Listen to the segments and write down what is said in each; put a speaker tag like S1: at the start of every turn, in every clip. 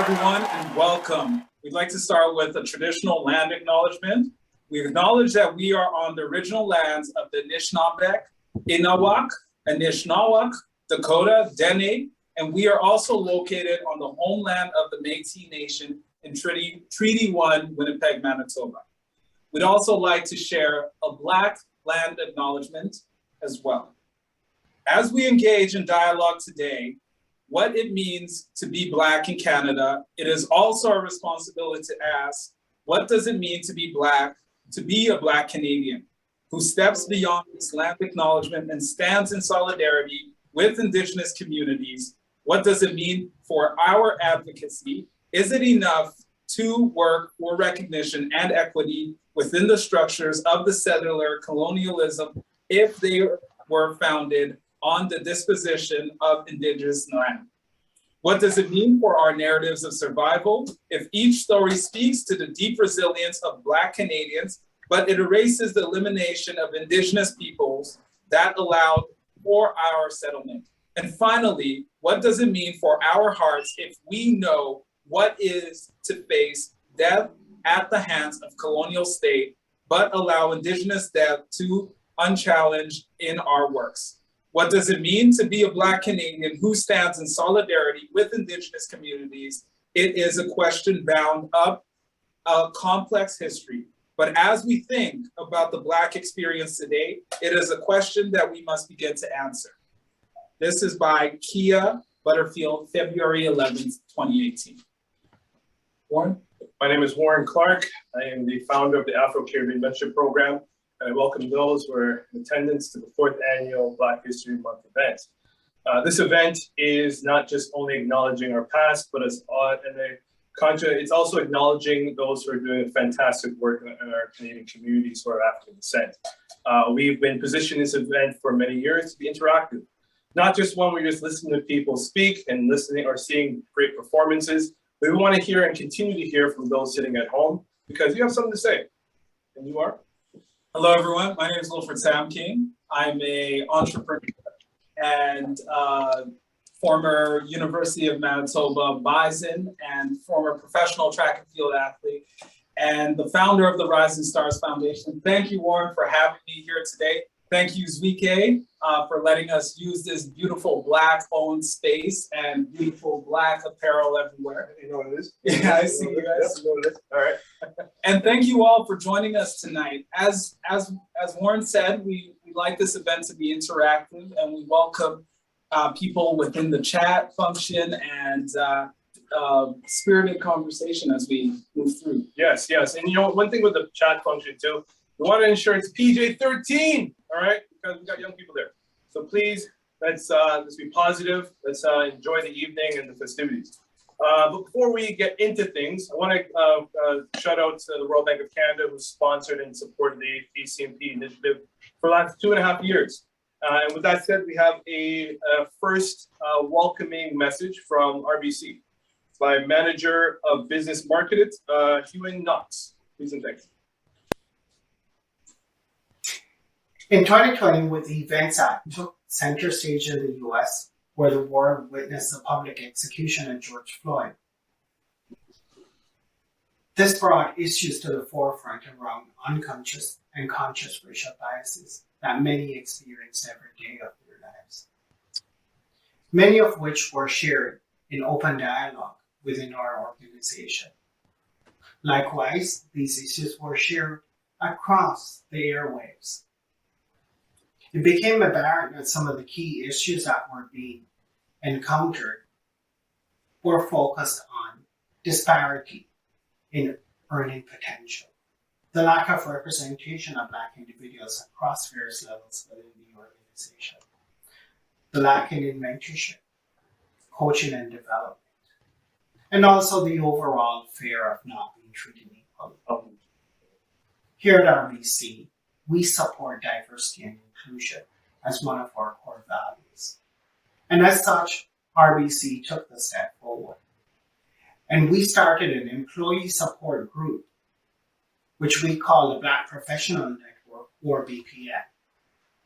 S1: everyone, and welcome. We'd like to start with a traditional land acknowledgement. We acknowledge that we are on the original lands of the Anishinaabeg, Inawak, Anishinaabeg, Dakota, Dene, and we are also located on the homeland of the Métis Nation in Treaty 1, Winnipeg, Manitoba. We'd also like to share a Black land acknowledgement as well. As we engage in dialogue today, what it means to be Black in Canada, it is also our responsibility to ask, what does it mean to be Black, to be a Black Canadian who steps beyond this land acknowledgement and stands in solidarity with Indigenous communities? What does it mean for our advocacy? Is it enough to work for recognition and equity within the structures of the settler colonialism if they were founded on the disposition of Indigenous land? What does it mean for our narratives of survival if each story speaks to the deep resilience of Black Canadians, but it erases the elimination of Indigenous peoples that allowed for our settlement? And finally, what does it mean for our hearts if we know what is to face death at the hands of colonial state, but allow Indigenous death to unchallenged in our works? What does it mean to be a Black Canadian who stands in solidarity with Indigenous communities? It is a question bound up a complex history. But as we think about the Black experience today, it is a question that we must begin to answer. This is by Kia Butterfield, February 11th, 2018. Warren?
S2: My name is Warren Clarke. I am the founder of the Afro-Caribbean Mentorship Program, and I welcome those who are in attendance to the 4th annual Black History Month event. This event is not just only acknowledging our past, but it's also acknowledging those who are doing fantastic work in our Canadian communities who are African descent. We've been positioning this event for many years to be interactive, not just one where you're just listening to people speak and listening or seeing great performances, but we want to hear and continue to hear from those sitting at home because you have something to say, and you are.
S1: Hello, everyone. My name is Wilfred Sam King. I'm an entrepreneur and former University of Manitoba Bison and former professional track and field athlete and the founder of the Rising Stars Foundation. Thank you, Warren, for having me here today. Thank you, Zuieke, for letting us use this beautiful Black-owned space and beautiful Black apparel everywhere.
S2: You know what it is?
S1: Yeah, I see you guys.
S2: You know what it is. All right.
S1: And thank you all for joining us tonight. As Warren said, we like this event to be interactive, and we welcome people within the chat function and spirited conversation as we move through.
S2: Yes. And you know, one thing with the chat function too, we want to ensure it's PJ-13, all right? Because we got young people there. So please, let's be positive. Let's enjoy the evening and the festivities. But before we get into things, I want to shout out to the Royal Bank of Canada, who sponsored and supported the ACMP initiative for the last 2.5 years. And with that said, we have a first welcoming message from RBC by Manager of Business Market, Hewen Knox. Please and thanks.
S3: In 2020, with the Events Act took center stage in the US, where the world witnessed the public execution of George Floyd. This brought issues to the forefront around unconscious and conscious racial biases that many experience every day of their lives, many of which were shared in open dialogue within our organization. Likewise, these issues were shared across the airwaves. It became apparent that some of the key issues that were being encountered were focused on disparity in earning potential, the lack of representation of Black individuals across various levels within the organization, the lacking in mentorship, coaching and development, and also the overall fear of not being treated equally. Here at RBC, we support diversity and inclusion as one of our core values. And as such, RBC took the step forward. And we started an employee support group, which we call the Black Professional Network, or BPN,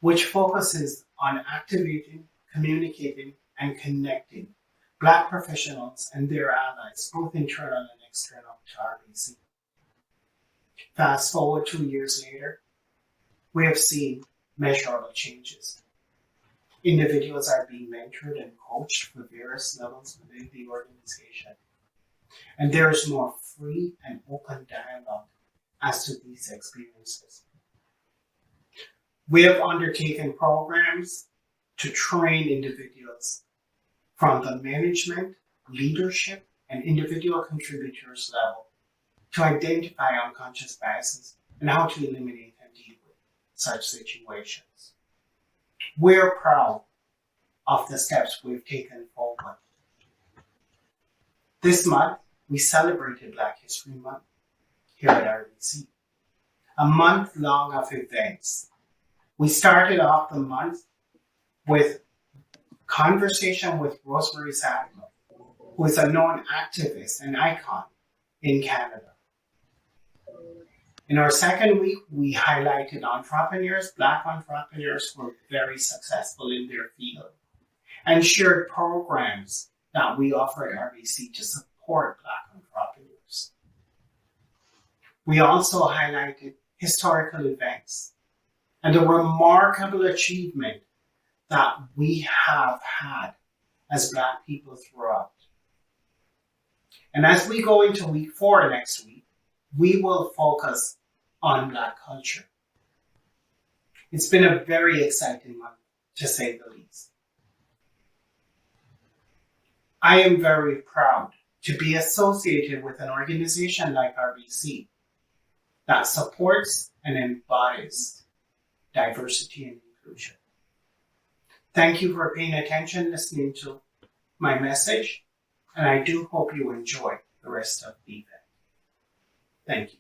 S3: which focuses on activating, communicating, and connecting Black professionals and their allies, both internal and external to RBC. Fast forward 2 years later, we have seen measurable changes. Individuals are being mentored and coached for various levels within the organization. And there is more free and open dialogue as to these experiences. We have undertaken programs to train individuals from the management, leadership, and individual contributors level to identify unconscious biases and how to eliminate and deal with such situations. We're proud of the steps we've taken forward. This month, we celebrated Black History Month here at RBC, a month long of events. We started off the month with conversation with Rosemary Sadler, who is a known activist and icon in Canada. In our second week, we highlighted entrepreneurs, Black entrepreneurs who are very successful in their field, and shared programs that we offer at RBC to support Black entrepreneurs. We also highlighted historical events and the remarkable achievement that we have had as Black people throughout. And as we go into week 4 next week, we will focus on Black culture. It's been a very exciting month, to say the least. I am very proud to be associated with an organization like RBC that supports and embodies diversity and inclusion. Thank you for paying attention, listening to my message, and I do hope you enjoy the rest of the event. Thank you.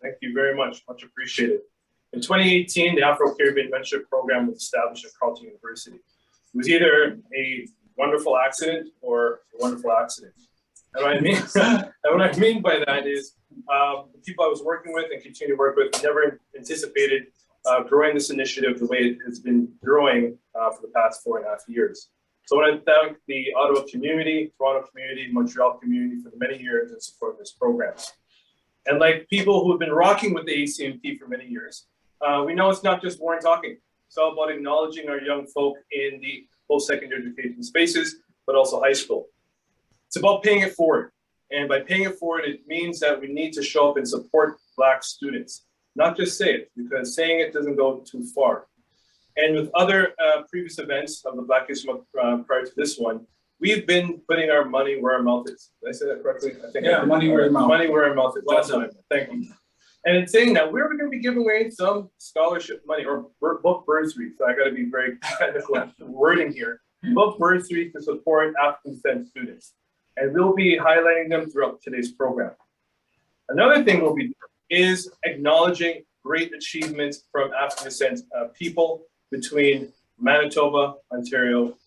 S2: Thank you very much appreciated. In 2018, the Afro-Caribbean Mentorship Program was established at Carleton University. It was either a wonderful accident or a wonderful accident. And what I mean by that is the people I was working with and continue to work with never anticipated growing this initiative the way it has been growing for the past 4.5 years. So I want to thank the Ottawa community, Toronto community, Montreal community for the many years in supporting this program. And like people who have been rocking with the ACMP for many years, we know it's not just Warren talking. It's all about acknowledging our young folk in the post-secondary education spaces, but also high school. It's about paying it forward. And by paying it forward, it means that we need to show up and support Black students, not just say it, because saying it doesn't go too far. And with other previous events of the Black History Month prior to this one, we've been putting our money where our mouth is. Did I say that correctly? I think
S1: yeah, money where your mouth.
S2: Money where our mouth is. That's what I meant. Thank you. And in saying that, we're going to be giving away some scholarship money or book bursaries. So I got to be very technical wording here. Book bursaries to support African descent students. And we'll be highlighting them throughout today's program. Another thing we'll be doing is acknowledging great achievements from African descent people between Manitoba, Ontario,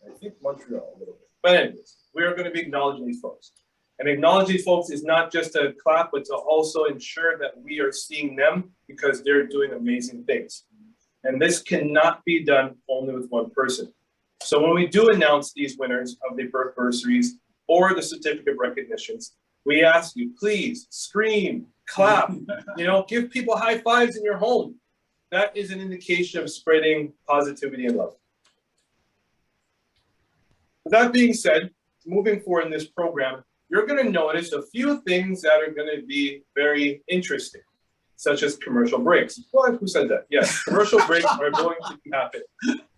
S2: I think Montreal a little bit. But anyways, we are going to be acknowledging these folks. And acknowledging these folks is not just a clap, but to also ensure that we are seeing them because they're doing amazing things. And this cannot be done only with one person. So when we do announce these winners of the birth bursaries or the certificate recognitions, we ask you, please scream, clap, give people high fives in your home. That is an indication of spreading positivity and love. With that being said, moving forward in this program, you're going to notice a few things that are going to be very interesting, such as commercial breaks. Well, who said that? Yes, commercial breaks are going to happen.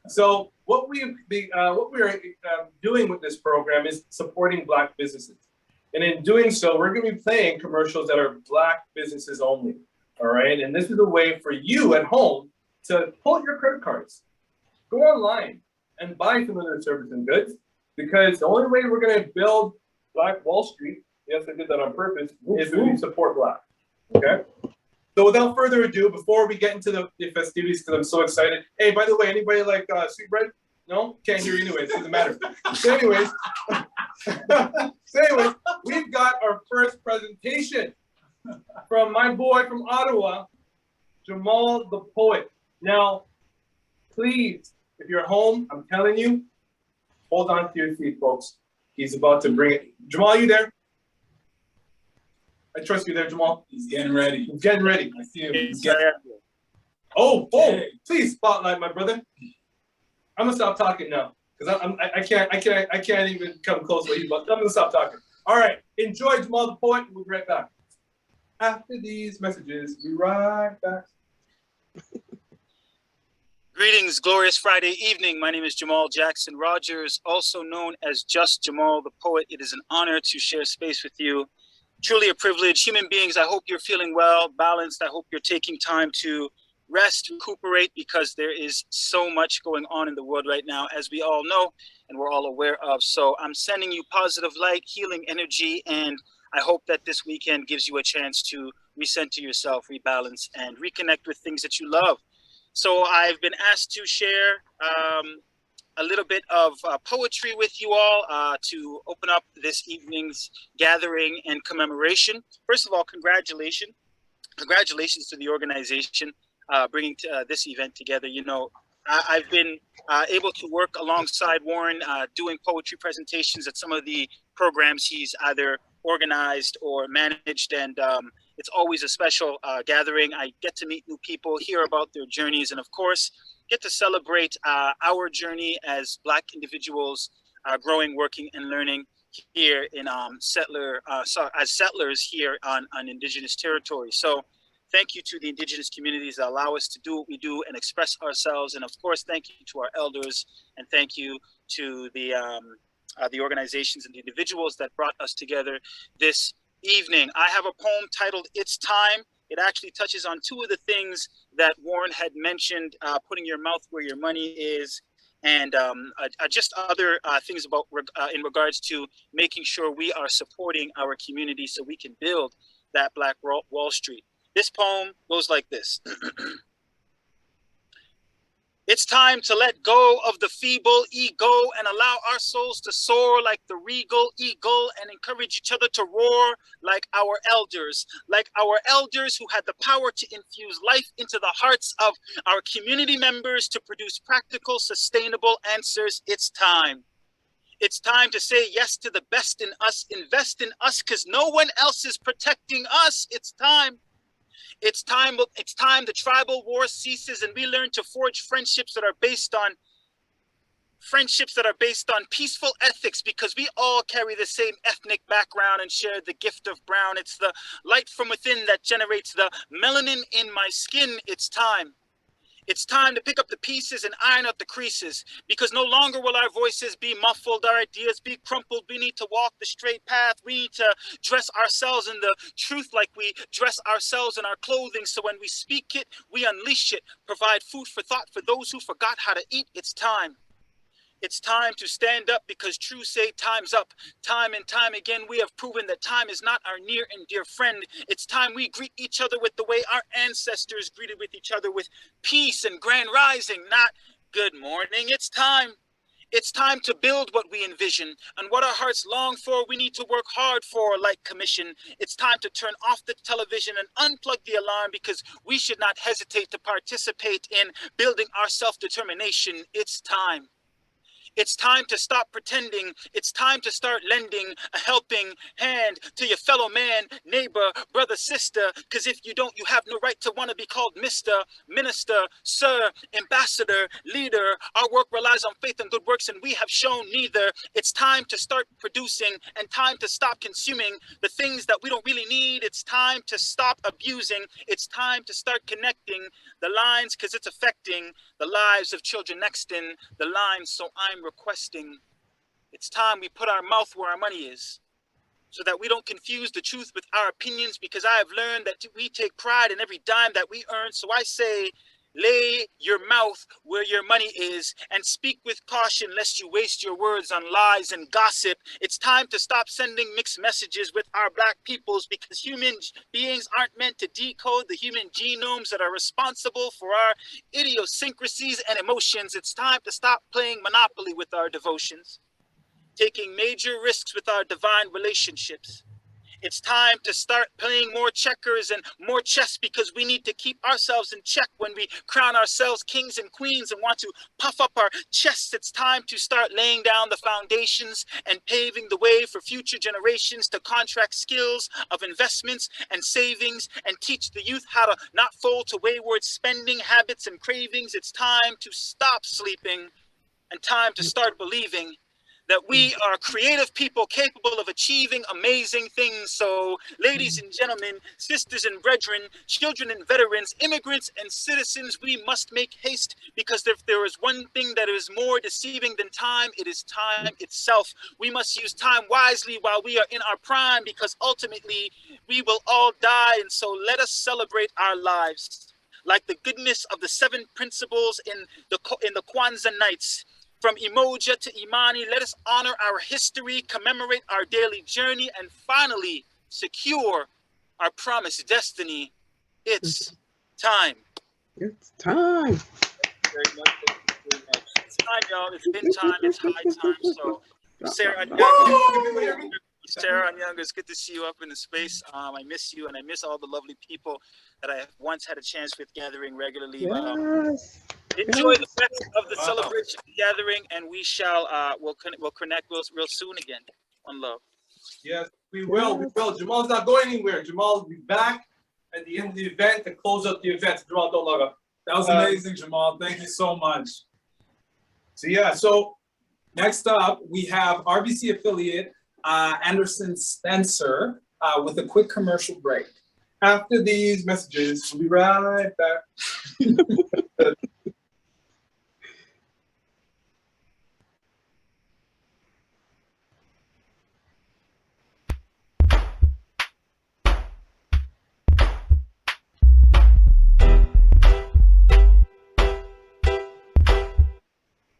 S2: So what we are doing with this program is supporting Black businesses. And in doing so, we're going to be playing commercials that are Black businesses only. All right. And this is a way for you at home to pull out your credit cards, go online and buy some of their services and goods, because the only way we're going to build Black Wall Street, yes, I did that on purpose, is when we support Black. Okay. So without further ado, before we get into the festivities, because I'm so excited. Hey, by the way, anybody like sweetbread? No? Can't hear you anyway. It doesn't matter. So anyways, we've got our first presentation from my boy from Ottawa, Jamal the Poet. Now, please, if you're home, I'm telling you, hold on to your seat, folks. He's about to bring it. Jamal, you there? I trust you there, Jamal.
S1: He's getting ready.
S2: He's getting ready.
S1: I see him.
S2: He's getting. Oh, please spotlight my brother. I'm gonna stop talking now because I can't even come close. What he's about. I'm gonna stop talking. All right, enjoy Jamal the Poet. We'll be right back. After these messages, we'll be right back.
S4: Greetings, glorious Friday evening. My name is Jamal Jackson Rogers, also known as Just Jamal the Poet. It is an honor to share space with you. Truly a privilege. Human beings, I hope you're feeling well, balanced. I hope you're taking time to rest, recuperate, because there is so much going on in the world right now, as we all know and we're all aware of. So I'm sending you positive light, healing energy, and I hope that this weekend gives you a chance to recenter yourself, rebalance, and reconnect with things that you love. So I've been asked to share a little bit of poetry with you all to open up this evening's gathering and commemoration. First of all, congratulations to the organization bringing this event together. You know, I've been able to work alongside Warren doing poetry presentations at some of the programs he's either organized or managed, and it's always a special gathering. I get to meet new people, hear about their journeys, and of course, get to celebrate our journey as Black individuals growing, working, and learning here in as settlers here on Indigenous territory. So thank you to the Indigenous communities that allow us to do what we do and express ourselves. And of course, thank you to our elders, and thank you to the organizations and the individuals that brought us together this evening. I have a poem titled It's Time. It actually touches on two of the things that Warren had mentioned, putting your mouth where your money is, and just other things about in regards to making sure we are supporting our community so we can build that Black Wall Street. This poem goes like this. It's time to let go of the feeble ego and allow our souls to soar like the regal eagle and encourage each other to roar like our elders who had the power to infuse life into the hearts of our community members to produce practical, sustainable answers. It's time. It's time to say yes to the best in us, invest in us, because no one else is protecting us. It's time. It's time the tribal war ceases and we learn to forge friendships that are based on peaceful ethics, because we all carry the same ethnic background and share the gift of brown. It's the light from within that generates the melanin in my skin. It's time. It's time to pick up the pieces and iron out the creases, because no longer will our voices be muffled, our ideas be crumpled. We need to walk the straight path. We need to dress ourselves in the truth like we dress ourselves in our clothing. So when we speak it, we unleash it, provide food for thought for those who forgot how to eat. It's time. It's time to stand up, because true say time's up. Time and time again, we have proven that time is not our near and dear friend. It's time we greet each other with the way our ancestors greeted with each other, with peace and grand rising, not good morning. It's time. It's time to build what we envision, and what our hearts long for, we need to work hard for, like commission. It's time to turn off the television and unplug the alarm, because we should not hesitate to participate in building our self-determination. It's time. It's time to stop pretending. It's time to start lending a helping hand to your fellow man, neighbor, brother, sister. Because if you don't, you have no right to want to be called Mr., Minister, Sir, Ambassador, Leader. Our work relies on faith and good works, and we have shown neither. It's time to start producing and time to stop consuming the things that we don't really need. It's time to stop abusing. It's time to start connecting the lines, because it's affecting the lives of children next in the lines. So I'm requesting, it's time we put our mouth where our money is, so that we don't confuse the truth with our opinions, because I have learned that we take pride in every dime that we earn. So I say, lay your mouth where your money is and speak with caution, lest you waste your words on lies and gossip. It's time to stop sending mixed messages with our Black peoples, because human beings aren't meant to decode the human genomes that are responsible for our idiosyncrasies and emotions. It's time to stop playing Monopoly with our devotions, taking major risks with our divine relationships, It's time to start playing more checkers and more chess, because we need to keep ourselves in check when we crown ourselves kings and queens and want to puff up our chests. It's time to start laying down the foundations and paving the way for future generations to contract skills of investments and savings and teach the youth how to not fall to wayward spending habits and cravings. It's time to stop sleeping and time to start believing that we are creative people capable of achieving amazing things. So, ladies and gentlemen, sisters and brethren, children and veterans, immigrants and citizens, we must make haste, because if there is one thing that is more deceiving than time, it is time itself. We must use time wisely while we are in our prime, because ultimately we will all die. And so let us celebrate our lives like the goodness of the 7 principles in the Kwanzaa nights. From Emoja to Imani, let us honor our history, commemorate our daily journey, and finally secure our promised destiny. It's time.
S5: It's time.
S4: Very much. It's time, y'all. It's been time. It's high time. So, Sarah Onyango, it's good to see you up in the space. I miss you, and I miss all the lovely people that I once had a chance with gathering regularly.
S5: Yes.
S4: Enjoy the rest of the celebration gathering, and we shall we'll connect real soon again. One love.
S2: Yes, we will. We will. Jamal's not going anywhere. Jamal will be back at the end of the event to close up the event. Jamal, don't log up.
S1: That was amazing, Jamal. Thank you so much.
S2: So
S1: Next up, we have RBC affiliate Anderson Spencer with a quick commercial break.
S2: after these messages, we'll be right back.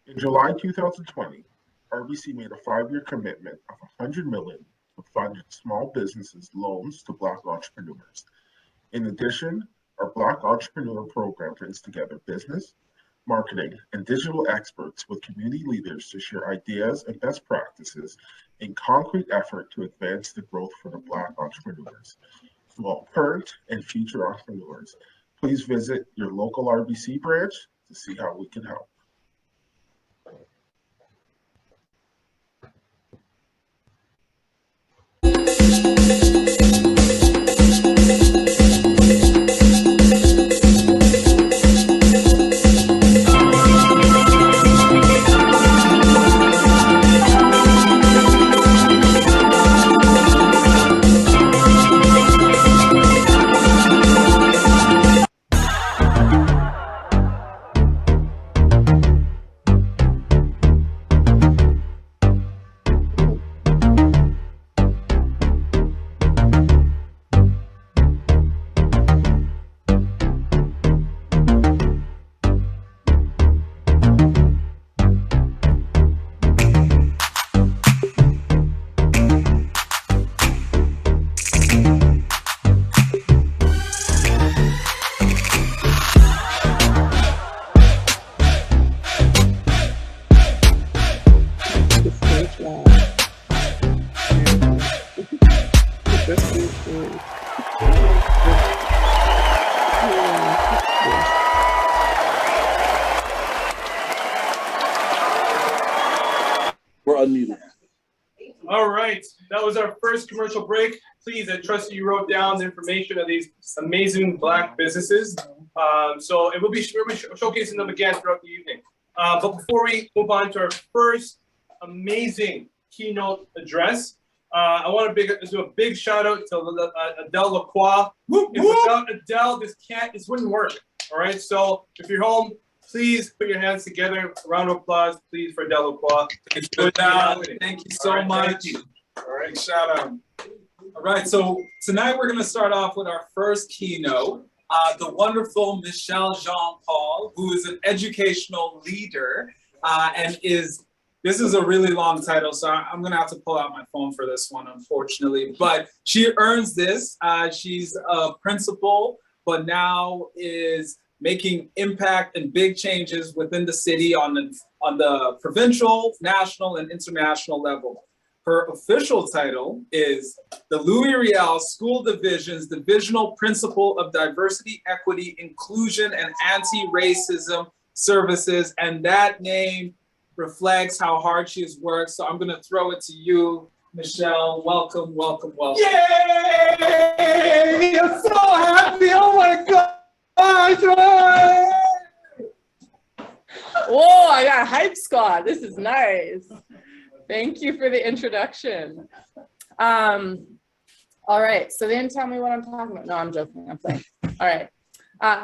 S6: In July 2020, RBC made a 5-year commitment of $100 million to fund small businesses loans to Black entrepreneurs. In addition, our Black Entrepreneur Program brings together business, marketing, and digital experts with community leaders to share ideas and best practices in concrete effort to advance the growth for the Black entrepreneurs. To all current and future entrepreneurs, please visit your local RBC branch to see how we can help.
S7: We're unmuted.
S2: All right, that was our first commercial break. Please, I trust you wrote down the information of these amazing Black businesses. So we'll be showcasing them again throughout the evening. But before we move on to our first amazing keynote address, I want to do a big shout out to Adele Lacroix. Without Adele, this wouldn't work. All right, so if you're home, please put your hands together. A round of applause, please, for Adele Lacroix.
S1: Thank you so much.
S2: Thank you.
S1: All right, shout out. All right, so tonight we're going to start off with our first keynote. The wonderful Michelle Jean-Paul, who is an educational leader and this is a really long title, so I'm gonna have to pull out my phone for this one, unfortunately, but she earns this. She's a principal, but now is making impact and big changes within the city on the provincial, national, and international level. Her official title is the Louis Riel School Division's Divisional Principal of Diversity, Equity, Inclusion, and Anti-Racism Services. And that name reflects how hard she has worked. So I'm gonna throw it to you, Michelle. Welcome, welcome, welcome.
S5: Yay! I'm so happy. Oh my gosh. Whoa, I got a hype squad. This is nice. Thank you for the introduction. All right, so then tell me what I'm talking about. No, I'm joking, I'm playing. All right.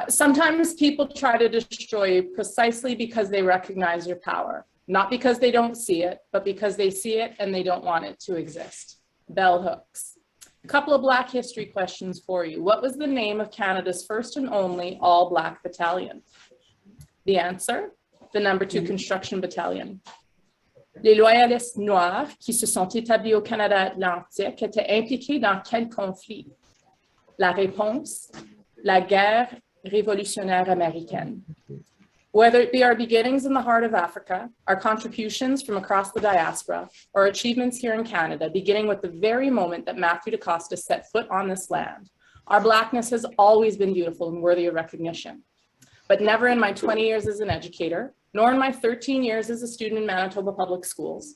S5: Sometimes people try to destroy you precisely because they recognize your power. Not because they don't see it, but because they see it and they don't want it to exist. Bell hooks. A couple of Black history questions for you. What was the name of Canada's first and only all-Black battalion? The answer, the number 2 Construction Battalion. Les loyalistes noirs qui se sont établis au Canada Atlantique étaient impliqués dans quel conflit? La réponse, la guerre révolutionnaire américaine. Whether it be our beginnings in the heart of Africa, our contributions from across the diaspora, or achievements here in Canada, beginning with the very moment that Matthew DaCosta set foot on this land, our Blackness has always been beautiful and worthy of recognition. But never in my 20 years as an educator, nor in my 13 years as a student in Manitoba Public Schools,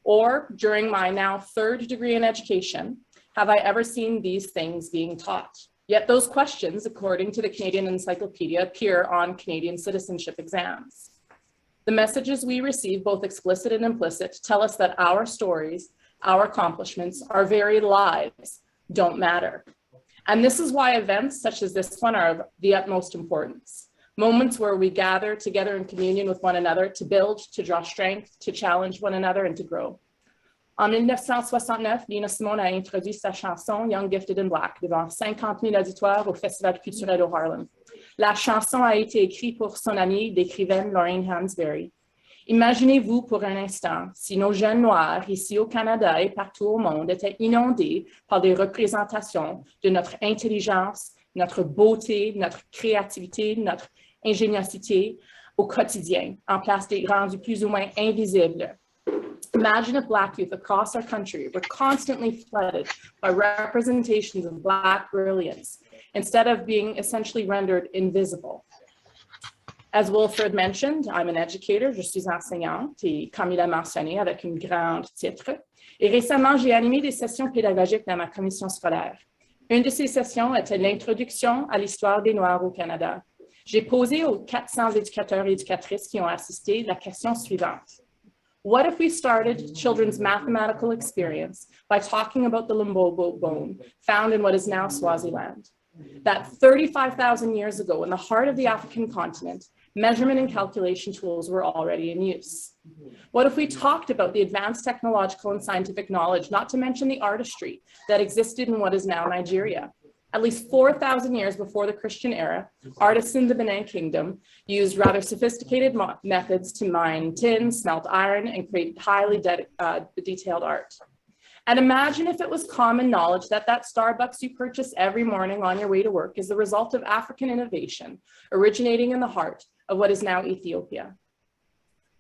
S5: or during my now 3rd degree in education, have I ever seen these things being taught. Yet those questions, according to the Canadian Encyclopedia, appear on Canadian citizenship exams. The messages we receive, both explicit and implicit, tell us that our stories, our accomplishments, our very lives don't matter. And this is why events such as this one are of the utmost importance. Moments where we gather together in communion with one another to build, to draw strength, to challenge one another, and to grow. En 1969, Nina Simone a introduit sa chanson Young, Gifted and Black devant 50 000 auditoires au Festival culturel au Harlem. La chanson a été écrite pour son amie l'écrivaine Lorraine Hansberry. Imaginez-vous pour un instant si nos jeunes noirs ici au Canada et partout au monde étaient inondés par des représentations de notre intelligence, notre beauté, notre créativité, notre ingéniosité au quotidien, en place des rendus plus ou moins invisibles. Imagine if Black youth across our country were constantly flooded by representations of Black brilliance instead of being essentially rendered invisible. As Wilfred mentioned, I'm an educator, je suis enseignante, et comme il a mentionné avec un grand titre. Et récemment, j'ai animé des sessions pédagogiques dans ma commission scolaire. Une de ces sessions était l'introduction à l'histoire des Noirs au Canada. J'ai posé aux 400 éducateurs et éducatrices qui ont assisté la question suivante. What if we started children's mathematical experience by talking about the Limbogo bone found in what is now Swaziland? That 35,000 years ago, in the heart of the African continent, measurement and calculation tools were already in use. What if we talked about the advanced technological and scientific knowledge, not to mention the artistry, that existed in what is now Nigeria? At least 4,000 years before the Christian era, artists in the Benin Kingdom used rather sophisticated methods to mine tin, smelt iron, and create highly detailed art. And imagine if it was common knowledge that that Starbucks you purchase every morning on your way to work is the result of African innovation originating in the heart of what is now Ethiopia.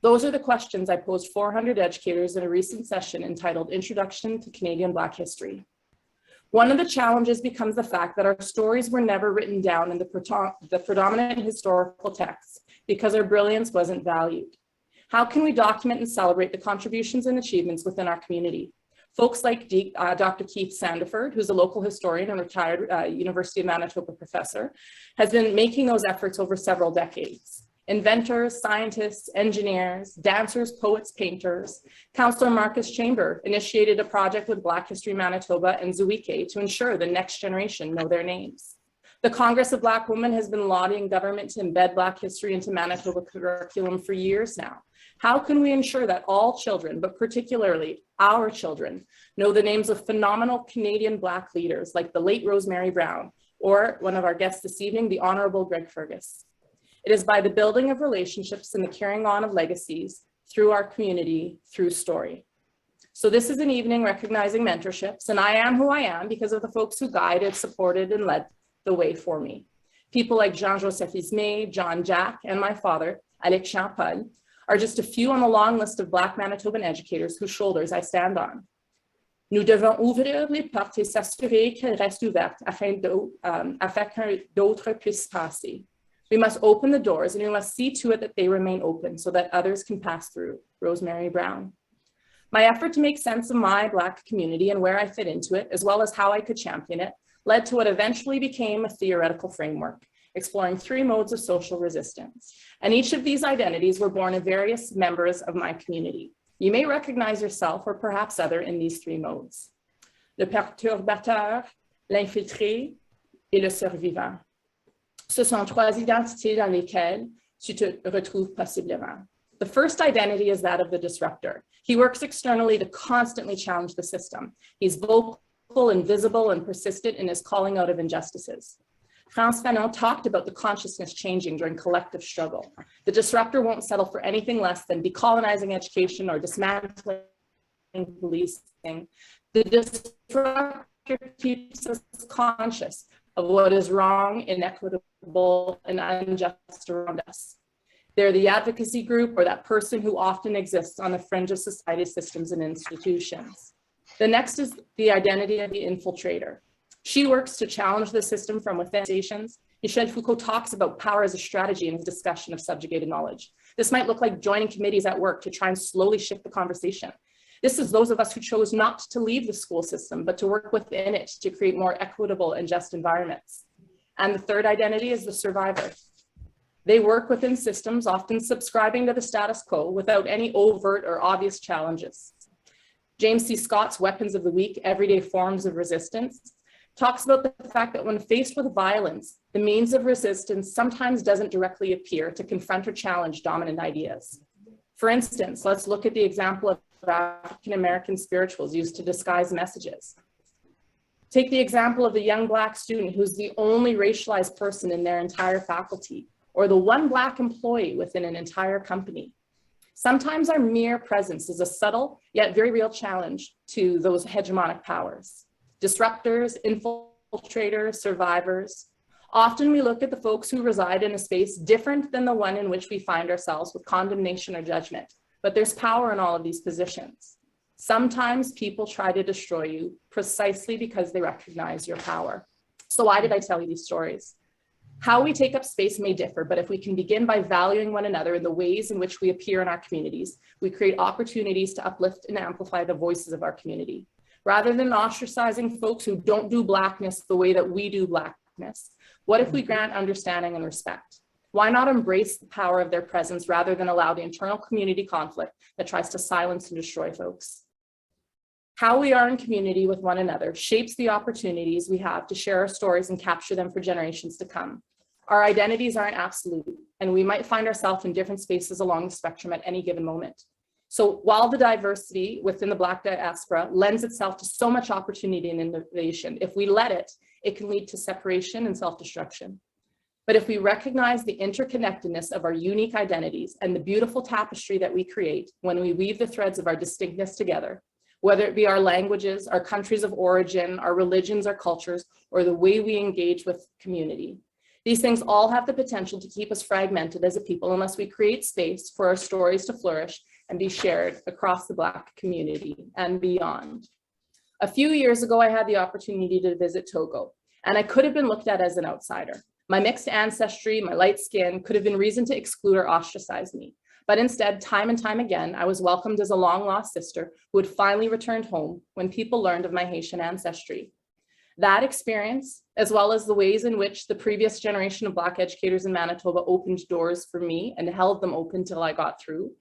S5: Those are the questions I posed 400 educators in a recent session entitled Introduction to Canadian Black History. One of the challenges becomes the fact that our stories were never written down in the predominant historical texts because our brilliance wasn't valued. How can we document and celebrate the contributions and achievements within our community? Folks like Dr. Keith Sandiford, who's a local historian and retired University of Manitoba professor, has been making those efforts over several decades. Inventors, scientists, engineers, dancers, poets, painters. Councillor Marcus Chamber initiated a project with Black History Manitoba and Zuieke to ensure the next generation know their names. The Congress of Black Women has been lobbying government to embed Black history into Manitoba curriculum for years now. How can we ensure that all children, but particularly our children, know the names of phenomenal Canadian Black leaders like the late Rosemary Brown, or one of our guests this evening, the Honorable Greg Fergus? It is by the building of relationships and the carrying on of legacies through our community, through story. So this is an evening recognizing mentorships, and I am who I am because of the folks who guided, supported, and led the way for me. People like Jean-Joseph Ismay, John Jack, and my father, Alex Champagne, are just a few on the long list of Black Manitoban educators whose shoulders I stand on. Nous devons ouvrir les portes et s'assurer qu'elles restent ouvertes afin que d'autres puissent passer. We must open the doors and we must see to it that they remain open so that others can pass through. Rosemary Brown. My effort to make sense of my Black community and where I fit into it, as well as how I could champion it, led to what eventually became a theoretical framework, exploring 3 modes of social resistance. And each of these identities were born of various members of my community. You may recognize yourself or perhaps other in these 3 modes. Le perturbateur, l'infiltré, et le survivant. Ce sont 3 identités dans lesquelles tu te retrouves possiblement. The first identity is that of the disruptor. He works externally to constantly challenge the system. He's vocal and visible and persistent in his calling out of injustices. Frantz Fanon talked about the consciousness changing during collective struggle. The disruptor won't settle for anything less than decolonizing education or dismantling policing. The disruptor keeps us conscious of what is wrong, inequitable, and unjust around us. They're the advocacy group or that person who often exists on the fringe of society systems and institutions. The next is the identity of the infiltrator. She works to challenge the system from within stations. Michel Foucault talks about power as a strategy in his discussion of subjugated knowledge. This might look like joining committees at work to try and slowly shift the conversation. This is those of us who chose not to leave the school system, but to work within it to create more equitable and just environments. And the third identity is the survivor. They work within systems, often subscribing to the status quo without any overt or obvious challenges. James C. Scott's Weapons of the Weak, Everyday Forms of Resistance, talks about the fact that when faced with violence, the means of resistance sometimes doesn't directly appear to confront or challenge dominant ideas. For instance, let's look at the example of African-American spirituals used to disguise messages. Take the example of the young Black student who's the only racialized person in their entire faculty, or the one Black employee within an entire company. Sometimes our mere presence is a subtle yet very real challenge to those hegemonic powers. Disruptors, infiltrators, survivors. Often we look at the folks who reside in a space different than the one in which we find ourselves with condemnation or judgment, but there's power in all of these positions. Sometimes people try to destroy you precisely because they recognize your power. So why did I tell you these stories? How we take up space may differ, but if we can begin by valuing one another in the ways in which we appear in our communities, we create opportunities to uplift and amplify the voices of our community. Rather than ostracizing folks who don't do Blackness the way that we do Blackness, what if we grant understanding and respect? Why not embrace the power of their presence rather than allow the internal community conflict that tries to silence and destroy folks? How we are in community with one another shapes the opportunities we have to share our stories and capture them for generations to come. Our identities aren't absolute, and we might find ourselves in different spaces along the spectrum at any given moment. So while the diversity within the Black diaspora lends itself to so much opportunity and innovation, if we let it, it can lead to separation and self-destruction. But if we recognize the interconnectedness of our unique identities and the beautiful tapestry that we create when we weave the threads of our distinctness together, whether it be our languages, our countries of origin, our religions, our cultures, or the way we engage with community. These things all have the potential to keep us fragmented as a people unless we create space for our stories to flourish and be shared across the Black community and beyond. A few years ago, I had the opportunity to visit Togo, and I could have been looked at as an outsider. My mixed ancestry, my light skin could have been reason to exclude or ostracize me. But instead, time and time again, I was welcomed as a long-lost sister who had finally returned home when people learned of my Haitian ancestry. That experience, as well as the ways in which the previous generation of Black educators in Manitoba opened doors for me and held them open till I got through,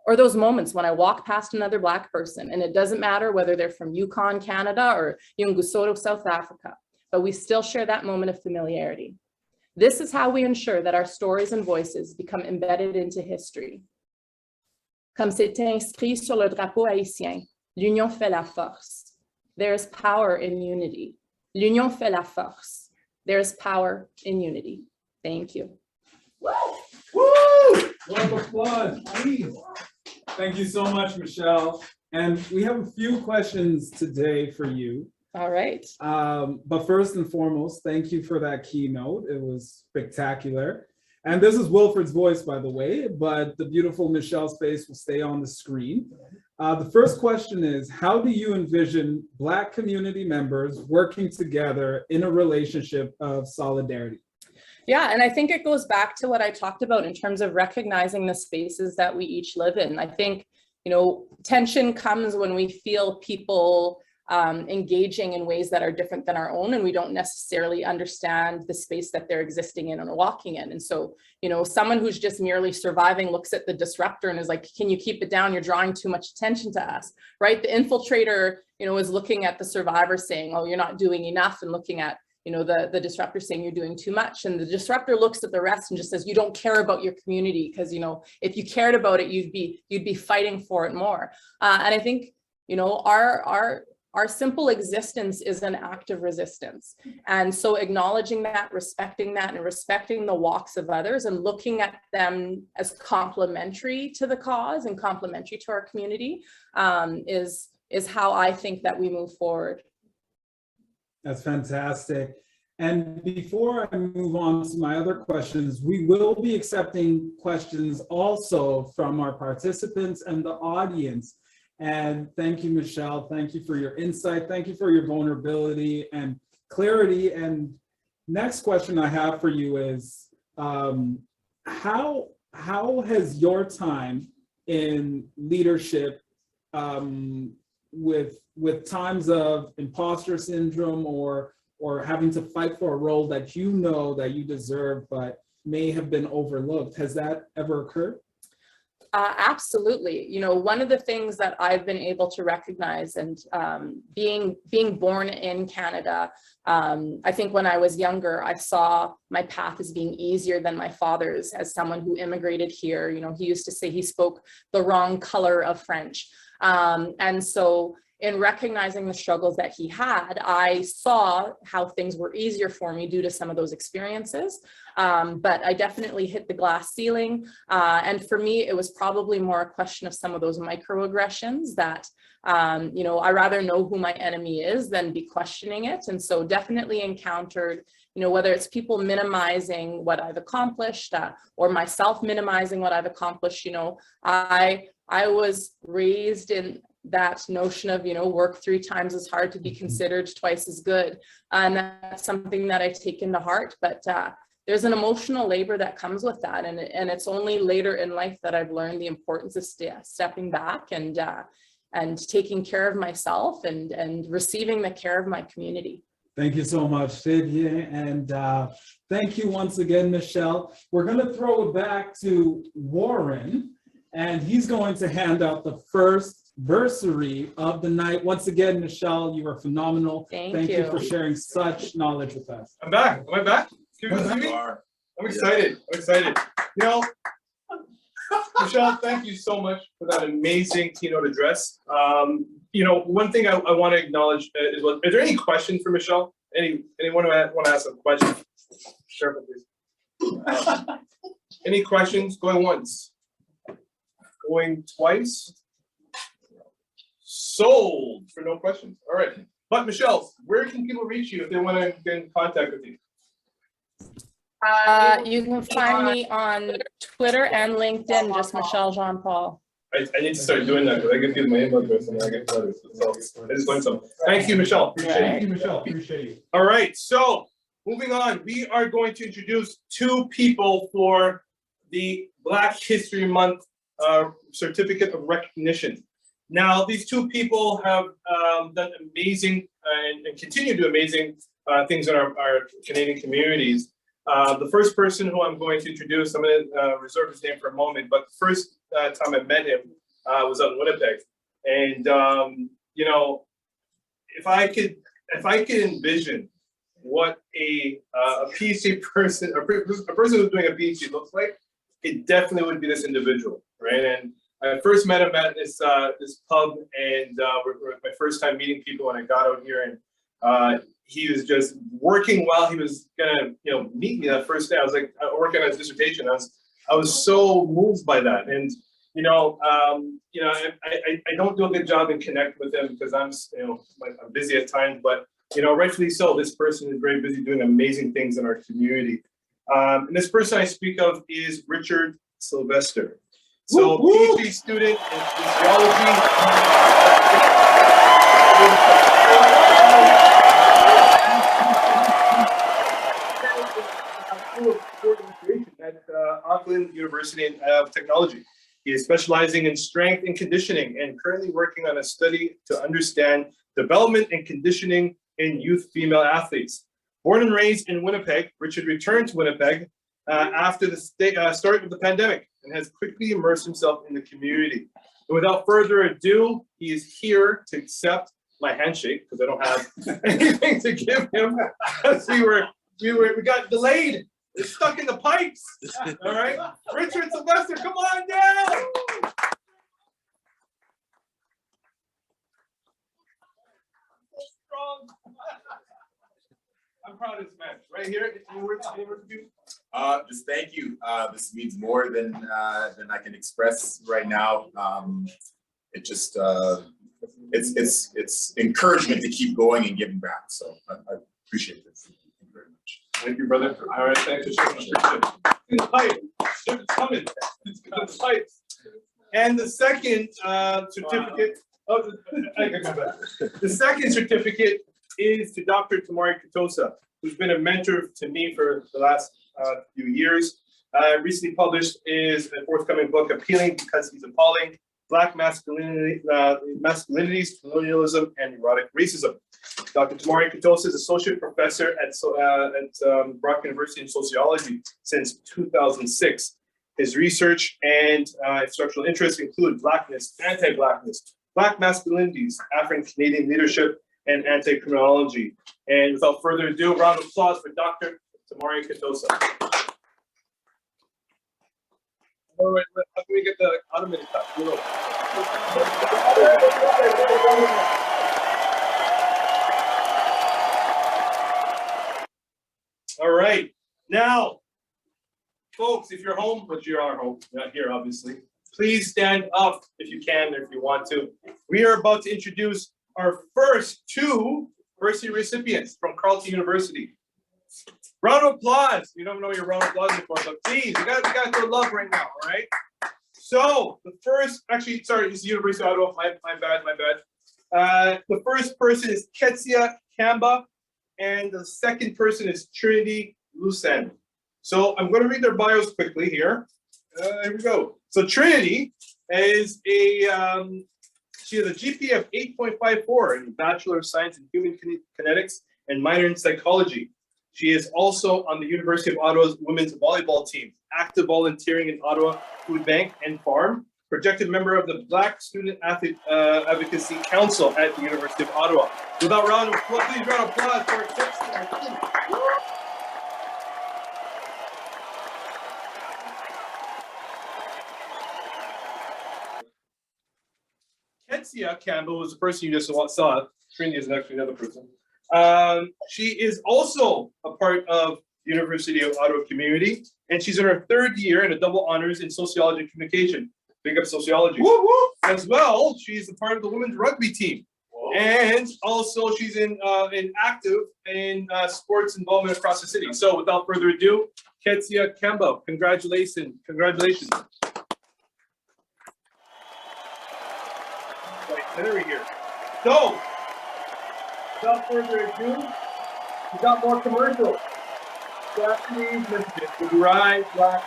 S5: or those moments when I walk past another Black person, and it doesn't matter whether they're from Yukon, Canada, or Yungusoto, South Africa, but we still share that moment of familiarity. This is how we ensure that our stories and voices become embedded into history. Comme c'était inscrit sur le drapeau haïtien, l'union fait la force. There is power in unity. L'union fait la force. There is power in unity. Thank you.
S1: Woo! Round of applause, please. Thank you so much, Michelle. And we have a few questions today for you.
S5: All right.
S1: But first and foremost, thank you for that keynote. It was spectacular. And this is Wilfred's voice, by the way, but the beautiful Michelle's face will stay on the screen. The first question is, how do you envision Black community members working together in a relationship of solidarity?
S5: Yeah, and I think it goes back to what I talked about in terms of recognizing the spaces that we each live in. I think, you know, tension comes when we feel people engaging in ways that are different than our own, and we don't necessarily understand the space that they're existing in and walking in. And so, you know, someone who's just merely surviving looks at the disruptor and is like, can you keep it down? You're drawing too much attention to us, right? The infiltrator, you know, is looking at the survivor saying, oh, you're not doing enough, and looking at, you know, the disruptor saying you're doing too much. And the disruptor looks at the rest and just says, you don't care about your community, because, you know, if you cared about it, you'd be fighting for it more. And I think, you know, our simple existence is an act of resistance. And so acknowledging that, and respecting the walks of others, and looking at them as complementary to the cause and complementary to our community is how I think that we move forward.
S1: That's fantastic. And before I move on to my other questions, we will be accepting questions also from our participants and the audience. And thank you, Michelle. Thank you for your insight. Thank you for your vulnerability and clarity. And next question I have for you is, how has your time in leadership with times of imposter syndrome or having to fight for a role that you know that you deserve but may have been overlooked, has that ever occurred?
S5: Absolutely. You know, one of the things that I've been able to recognize, and being born in Canada, I think when I was younger, I saw my path as being easier than my father's. As someone who immigrated here, you know, he used to say he spoke the wrong color of French. And so in recognizing the struggles that he had, I saw how things were easier for me due to some of those experiences. But I definitely hit the glass ceiling. And for me, it was probably more a question of some of those microaggressions that, you know, I rather know who my enemy is than be questioning it. And so definitely encountered, you know, whether it's people minimizing what I've accomplished or myself minimizing what I've accomplished. You know, I was raised in that notion of, you know, work 3 times as hard to be considered twice as good. And that's something that I take into heart, but there's an emotional labor that comes with that. And it's only later in life that I've learned the importance of stepping back and taking care of myself and receiving the care of my community.
S1: Thank you so much, Zuieke, and thank you once again, Michelle. We're going to throw it back to Warren, and he's going to hand out the first bursary of the night. Once again, Michelle, you are phenomenal.
S5: Thank you
S1: for sharing such knowledge with us.
S2: I'm back. Am I back? Can you see me? I'm excited. I'm excited. You know, Michelle, thank you so much for that amazing keynote address. You know, one thing I want to acknowledge is, is there any questions for Michelle? Anyone want to ask a question? Sure, please. Any questions? Going once. Going twice. Sold for no questions. All right. But Michelle, where can people reach you if they want to get in contact with you?
S5: You can find me on Twitter and LinkedIn, just Michelle Jean Paul.
S2: I need to start doing that because I give people my email address and I get letters. So I just learned something. Thank you, Michelle.
S1: Thank you, Michelle. Appreciate you.
S2: All right. So moving on, we are going to introduce 2 people for the Black History Month Certificate of Recognition. Now, these 2 people have done amazing and continue to do amazing things in our Canadian communities. The first person who I'm going to introduce, I'm going to reserve his name for a moment, but the first time I met him was out in Winnipeg. And, you know, if I could envision what a PhD person, a person who's doing a PhD looks like, it definitely would be this individual, right? And I first met him at this pub, and my first time meeting people when I got out here, and he was just working while he was gonna, you know, meet me that first day. I was like working on his dissertation. I was so moved by that, and you know, I don't do a good job in connecting with him because I'm busy at times, but you know, rightfully so. This person is very busy doing amazing things in our community, and this person I speak of is Richard Sylvester. So
S1: Woo,
S2: PhD student in physiology. At Auckland University of Technology. He is specializing in strength and conditioning and currently working on a study to understand development and conditioning in youth female athletes. Born and raised in Winnipeg, Richard returned to Winnipeg after the start of the pandemic and has quickly immersed himself in the community. And without further ado, he is here to accept my handshake because I don't have anything to give him. As we got delayed. It's stuck in the pipes. All right, Richard Sylvester, come on down. So strong. I'm proud of this man. Right here. Any words to you?
S7: Just thank you. This means more than I can express right now. It just it's encouragement to keep going and giving back. So I appreciate this. Thank you very much.
S2: Thank you, brother. All right, thanks for sharing the pipe. It's coming. It's in the pipes. And the second certificate. Oh, I can come back. The second certificate is to Dr. Tamari Katosa, who's been a mentor to me for the last few years. Recently published is a forthcoming book, Appealing Because He's Appalling: Black Masculinities, Colonialism, and Erotic Racism. Dr. Tamari Katosa is Associate Professor at Brock University in Sociology since 2006. His research and instructional interests include Blackness, anti-Blackness, Black masculinities, African-Canadian leadership, and anti-criminology. And without further ado, a round of applause for Dr. Tamari Katosa. All right, how can we get the automated cut? All right, now, folks, if you're home, but you are home, not here, obviously, please stand up if you can, if you want to. We are about to introduce our first two bursary recipients from Carleton University. Round of applause. You don't know your round of applause before, but please, you got to love right now, all right? So the first, actually, sorry, it's the University of Ottawa. My bad. The first person is Ketsia Kamba, and the second person is Trinity Lucen. So I'm going to read their bios quickly here. Here we go. So Trinity is she has a GPA of 8.54 in Bachelor of Science in Human Kinetics and minor in Psychology. She is also on the University of Ottawa's women's volleyball team, active volunteering in Ottawa Food Bank and Farm, projected member of the Black Student Athlete Advocacy Council at the University of Ottawa. Without round of applause, please round of applause for Ketsia Campbell was the person you just saw. Trinity is actually another person. She is also a part of the University of Ottawa community, and she's in her third year in a double honors in sociology and communication. Big up sociology. Woo, woo. As well, she's a part of the women's rugby team. Whoa. And also she's in active in sports involvement across the city. So without further ado, Ketsia Campbell, congratulations. Congratulations. Right, here. So, without further ado, we got more commercials. Japanese messages with Rye Black.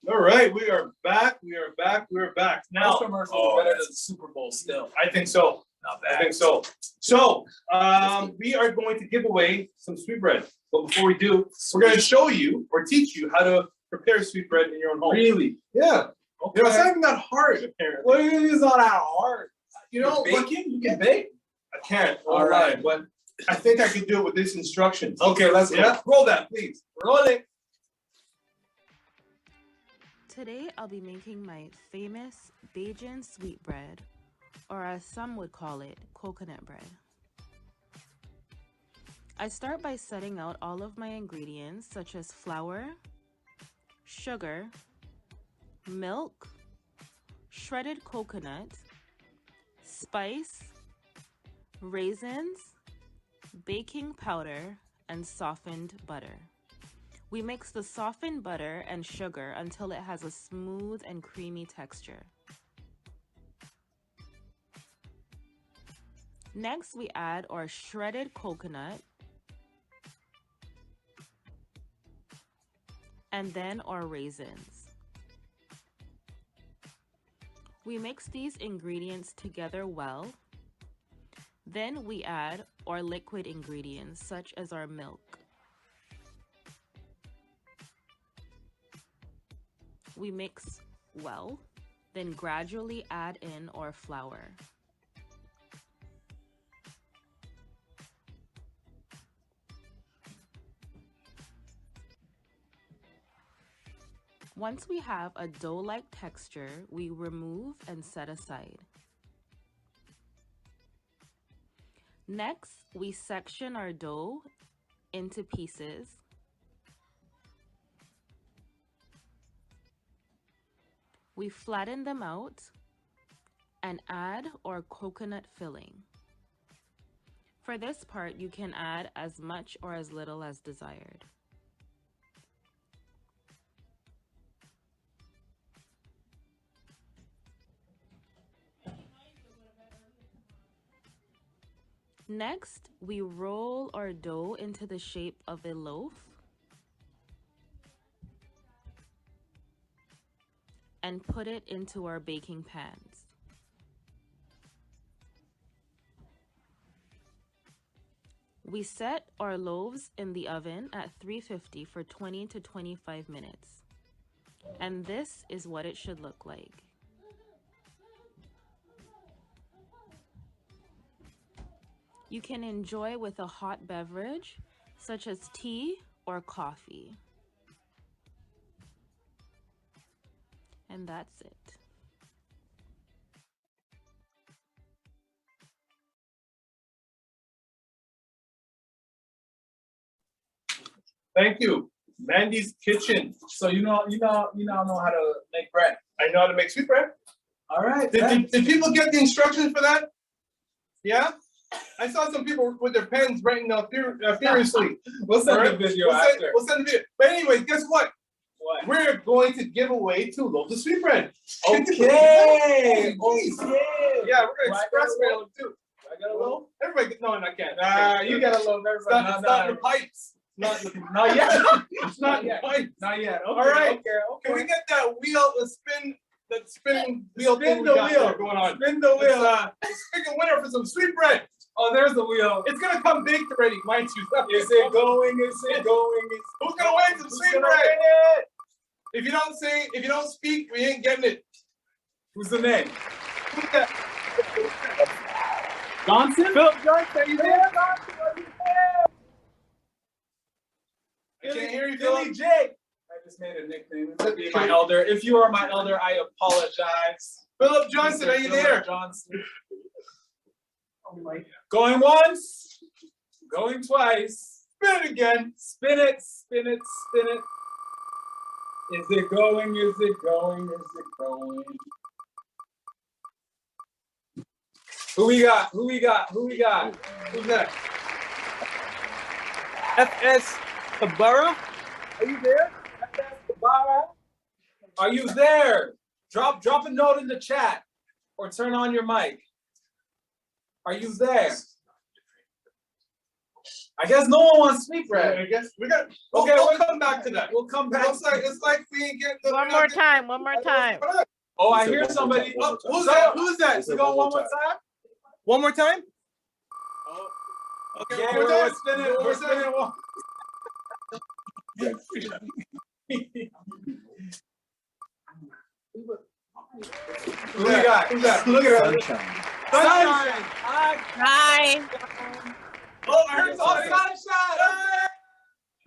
S2: All right, we are back. We are back. We are back. Now,
S1: Most commercials are better than the Super Bowl still.
S2: I think so.
S1: Not
S2: I
S1: bad.
S2: think so. So, we are going to give away some sweetbread. But before we do, we're going to show you or teach you how to prepare sweetbread in your own home.
S1: Really?
S2: Yeah.
S1: Okay.
S2: You know, it's not even that hard, apparently.
S1: What do you mean it's not that hard?
S2: You know,
S1: You're baking? You can bake?
S2: I can't.
S1: All right.
S2: But I think I could do it with this instructions.
S1: Okay, let's go.
S2: Yeah, roll that, please.
S1: Roll it.
S8: Today I'll be making my famous Bajan sweetbread, or as some would call it, coconut bread. I start by setting out all of my ingredients such as flour, sugar, milk, shredded coconut, spice, raisins, baking powder, and softened butter. We mix the softened butter and sugar until it has a smooth and creamy texture. Next, we add our shredded coconut and then our raisins. We mix these ingredients together well. Then we add our liquid ingredients such as our milk. We mix well, then gradually add in our flour. Once we have a dough-like texture, we remove and set aside. Next, we section our dough into pieces. We flatten them out and add our coconut filling. For this part, you can add as much or as little as desired. Next, we roll our dough into the shape of a loaf and put it into our baking pans. We set our loaves in the oven at 350 for 20 to 25 minutes. And this is what it should look like. You can enjoy with a hot beverage, such as tea or coffee. And that's it.
S2: Thank you. Mandy's Kitchen.
S1: So you now know how to make bread.
S2: I know how to make sweetbread.
S1: All right.
S2: Did people get the instructions for that? Yeah? I saw some people with their pens writing down furiously.
S1: We'll send
S2: All
S1: the video
S2: we'll
S1: after.
S2: We'll send the video. But anyway, guess what?
S1: What?
S2: We're going to give away 2 loaves of sweetbread.
S1: Okay.
S2: Please.
S1: Okay.
S2: Yeah, we're going to
S1: Well,
S2: express
S1: I got a
S2: mail too.
S1: I got a loaf.
S2: Everybody, no, I can't.
S1: You got a loaf.
S2: It's not in the pipes.
S1: Not yet.
S2: It's not in the pipes.
S1: Not yet. Okay,
S2: All right.
S1: Okay.
S2: Can we get that wheel, that spinning wheel
S1: Spin
S2: thing
S1: the
S2: we got
S1: wheel.
S2: there going on?
S1: Spin the wheel.
S2: Let's pick a winner for some sweetbread.
S1: Oh, there's the wheel.
S2: It's gonna come baked already, mind you.
S1: Is it going? Is it going?
S2: Who's gonna win some
S1: Who's
S2: sweetbread?
S1: gonna win it?
S2: If you don't speak, we ain't getting it.
S1: Who's the name?
S2: Who's that?
S1: Johnson? Philip Johnson, are you there?
S2: I can't hear you,
S1: Billy
S2: Philip.
S1: J. I just made a nickname. It could be my elder. If you are my elder, I apologize.
S2: Philip Johnson,
S1: Mr.
S2: are you
S1: Philip
S2: there?
S1: Johnson. Going once, going twice.
S2: Spin it again.
S1: Spin it, spin it, spin it. Is it going? Is it going? Is it going? Who we got? Who we got? Who we got?
S2: Who's that?
S9: FS Tabara, are you there?
S1: Are you there? Drop a note in the chat or turn on your mic. Are you there? I guess no one wants to speak, Fred.
S2: I guess we're gonna.
S1: Okay,
S2: we'll come back to that.
S1: We'll come back.
S2: It's like we ain't getting the.
S10: One more time. One more time.
S1: Oh, I hear somebody.
S2: Oh, who's that? Who's that?
S1: We go one more time.
S2: One more time.
S1: Okay, we're spinning. We're spinning one. Who we got? Who's that? Look at her. Sunshine.
S10: Hi.
S1: Oh, I heard Sunshine.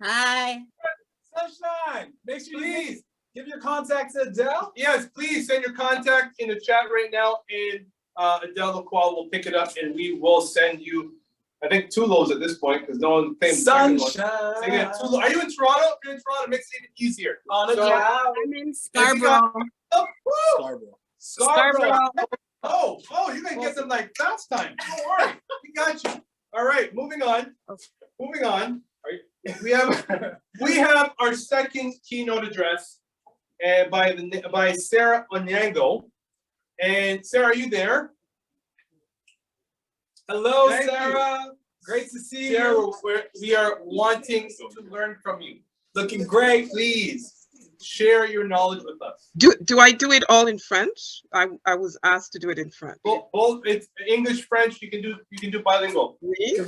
S10: Hi.
S1: Sunshine. Make sure you give your contact to Adele.
S2: Yes, please send your contact in the chat right now, and Adele LaQual will pick it up, and we will send you. I think 2 loads at this point because no one's paying.
S1: Sunshine.
S2: So you get 2 loads. Are you in Toronto? If you're in Toronto, it makes it even easier.
S1: On a
S10: I'm in Scarborough.
S1: Scarborough.
S2: Oh, you're gonna get them like fast time. Don't worry, we got you. All right, moving on. Moving on. We have our second keynote address, and by Sarah Onyango. And Sarah, are you there?
S1: Hello,
S2: Thank
S1: Sarah. Great to see
S2: Sarah,
S1: you.
S2: we are wanting to learn from you.
S1: Looking great.
S2: Please share your knowledge with us.
S11: Do I do it all in French? I was asked to do it in French.
S2: Both it's English, French. You can do bilingual.
S11: Oui.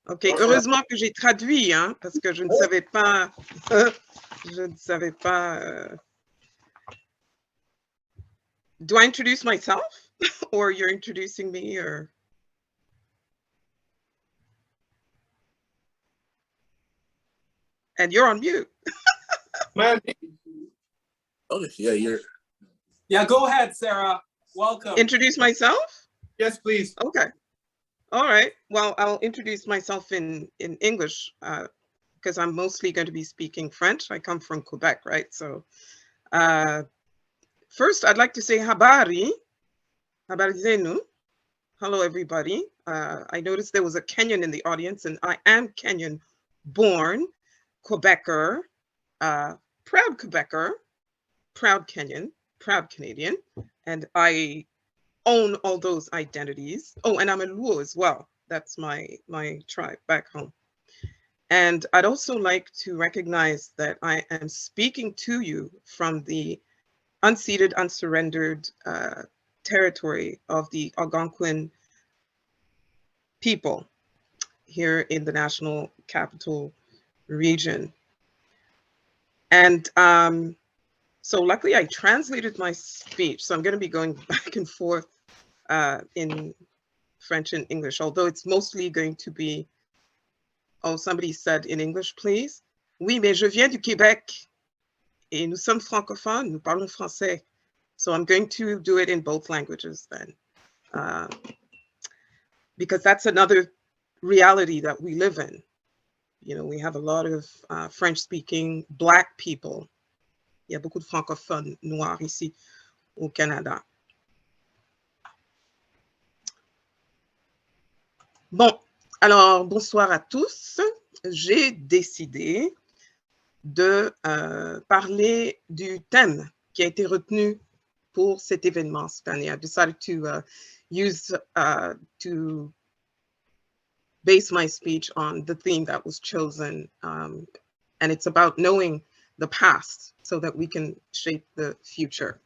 S11: Ok. Heureusement que j'ai traduit, hein, parce que je ne savais pas. Je ne savais pas. Do I introduce myself, or you're introducing me, or? And you're on mute.
S2: Man.
S12: Okay, yeah,
S1: Yeah, go ahead, Sarah. Welcome.
S11: Introduce myself?
S2: Yes, please.
S11: Okay. All right. Well, I'll introduce myself in English because I'm mostly going to be speaking French. I come from Quebec, right? So first, I'd like to say habari. Habari zenu. Hello, everybody. I noticed there was a Kenyan in the audience, and I am Kenyan born, Quebecer, proud Quebecer, proud Kenyan, proud Canadian, and I own all those identities. Oh, and I'm a Luo as well. That's my tribe back home. And I'd also like to recognize that I am speaking to you from the unceded, unsurrendered territory of the Algonquin people here in the National Capital Region. And so luckily I translated my speech. So I'm going to be going back and forth in French and English, although it's mostly going to be, oh, somebody said in English, please. Oui, mais je viens du Québec et nous sommes francophones, nous parlons français. So I'm going to do it in both languages then, because that's another reality that we live in. You know, we have a lot of French-speaking Black people. Il y a beaucoup de francophones noirs ici au Canada. Bon, alors bonsoir à tous. J'ai décidé de parler du thème qui a été retenu pour cet événement cette année. I decided to to base my speech on the theme that was chosen, and it's about knowing the past so that we can shape the future.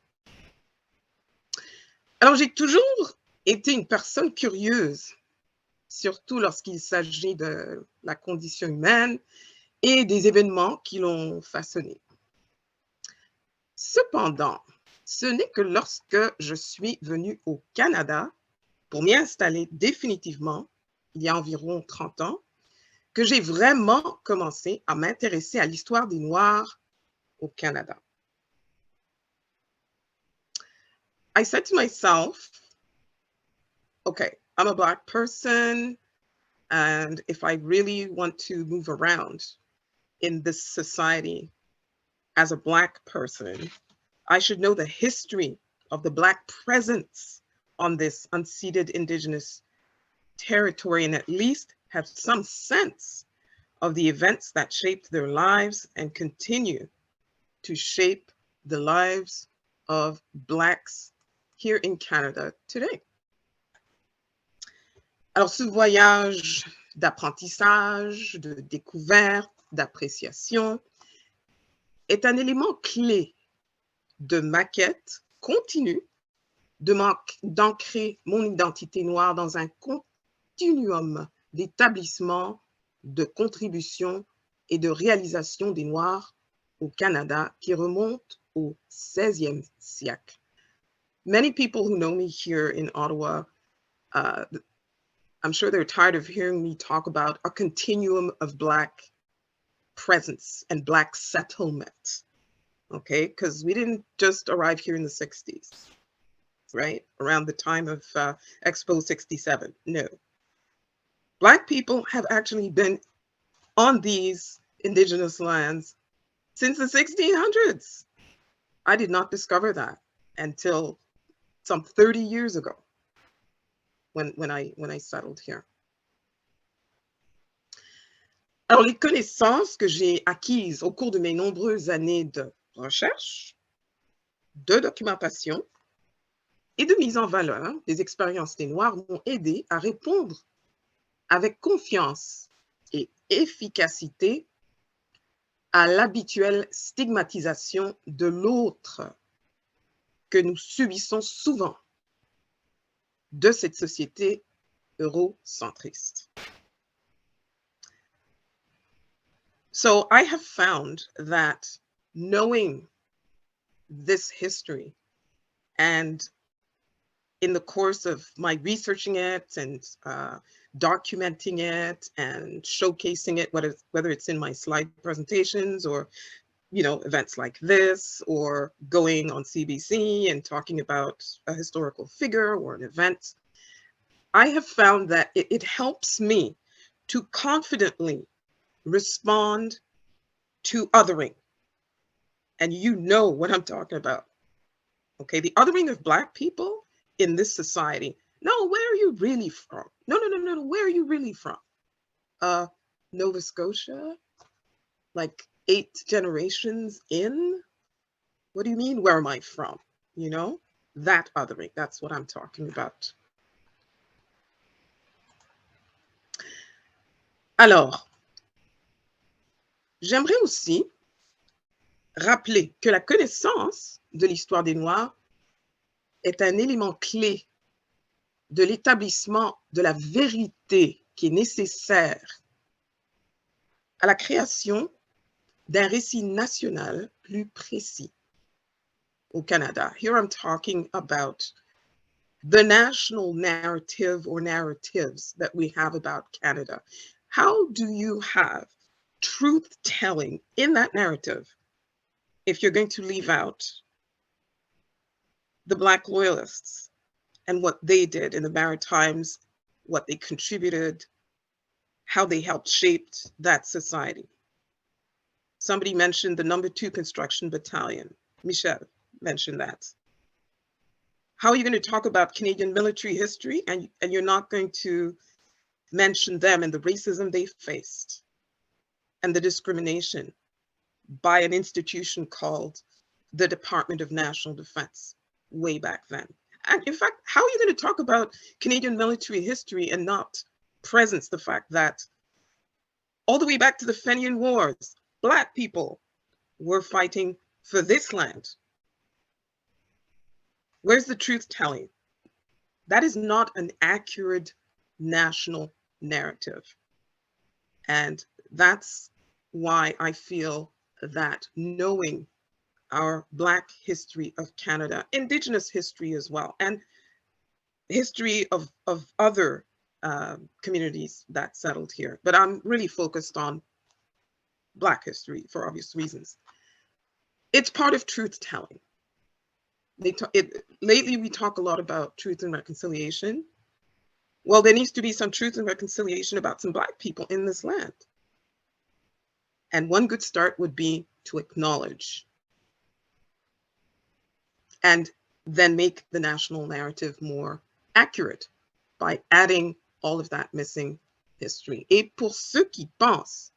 S11: Alors, j'ai toujours été une personne curieuse, surtout lorsqu'il s'agit de la condition humaine et des événements qui l'ont façonné. Cependant, ce n'est que lorsque je suis venue au Canada pour m'y installer définitivement, il y a environ 30 ans, que j'ai vraiment commencé à m'intéresser à l'histoire des Noirs au Canada. I said to myself, okay, I'm a Black person, and if I really want to move around in this society as a Black person, I should know the history of the Black presence on this unceded Indigenous territory and at least have some sense of the events that shaped their lives and continue to shape the lives of Blacks here in Canada today. Alors, ce voyage d'apprentissage, de découverte, d'appréciation, est un élément clé de maquette continue, d'ancrer mon identité noire dans un continuum d'établissement, de contribution et de réalisation des Noirs au Canada qui remonte au 16e siècle. Many people who know me here in Ottawa, I'm sure they're tired of hearing me talk about a continuum of Black presence and Black settlement, okay? Because we didn't just arrive here in the 60s, right? Around the time of Expo 67, no. Black people have actually been on these indigenous lands since the 1600s. I did not discover that until some 30 years ago when I settled here. Alors, les connaissances que j'ai acquises au cours de mes nombreuses années de recherche, de documentation et de mise en valeur des expériences des Noirs m'ont aidé à répondre avec confiance et efficacité à l'habituelle stigmatisation de l'autre que nous subissons souvent de cette société eurocentriste. So I have found that knowing this history, and in the course of my researching it and documenting it and showcasing it, whether it's in my slide presentations or events like this, or going on CBC and talking about a historical figure or an event, I have found that it helps me to confidently respond to othering. And you know what I'm talking about. Okay, the othering of Black people in this society. No, where are you really from? No, where are you really from? Nova Scotia? Like 8 generations in? What do you mean, where am I from? That othering, that's what I'm talking about. Alors, j'aimerais aussi rappeler que la connaissance de l'histoire des Noirs est un élément clé de l'établissement de la vérité qui est nécessaire à la création d'un récit national plus précis au Canada. Here I'm talking about the national narrative or narratives that we have about Canada. How do you have truth-telling in that narrative if you're going to leave out the Black loyalists and what they did in the Maritimes, what they contributed, how they helped shape that society? Somebody mentioned the number 2 construction battalion. Michel mentioned that. How are you going to talk about Canadian military history and you're not going to mention them and the racism they faced and the discrimination by an institution called the Department of National Defense way back then? And in fact, how are you going to talk about Canadian military history and not presence the fact that all the way back to the Fenian Wars, Black people were fighting for this land? Where's the truth telling? That is not an accurate national narrative. And that's why I feel that knowing our Black history of Canada, Indigenous history as well, and history of other communities that settled here. But I'm really focused on Black history for obvious reasons. It's part of truth telling. Lately, we talk a lot about truth and reconciliation. Well, there needs to be some truth and reconciliation about some Black people in this land. And one good start would be to acknowledge and then make the national narrative more accurate by adding all of that missing history. Et pour ceux qui pensent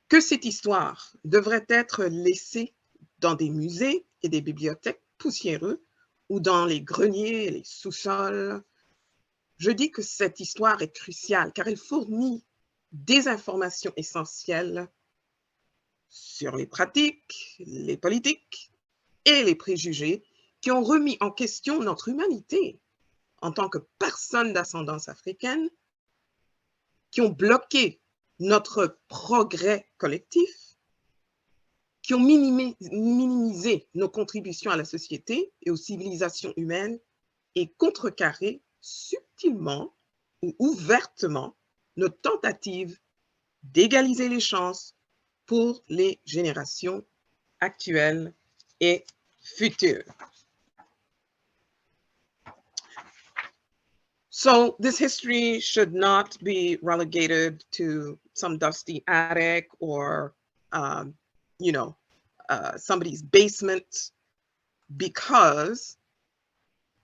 S11: que cette histoire devrait être laissée dans des musées et des bibliothèques poussiéreux ou dans les greniers et les sous-sols, Je dis que cette histoire est cruciale car elle fournit des informations essentielles sur les pratiques, les politiques et les préjugés qui ont remis en question notre humanité en tant que personnes d'ascendance africaine, qui ont bloqué notre progrès collectif, qui ont minimisé nos contributions à la société et aux civilisations humaines et contrecarré subtilement ou ouvertement nos tentatives d'égaliser les chances pour les générations actuelles et futures. So this history should not be relegated to some dusty attic or, you know, somebody's basement, because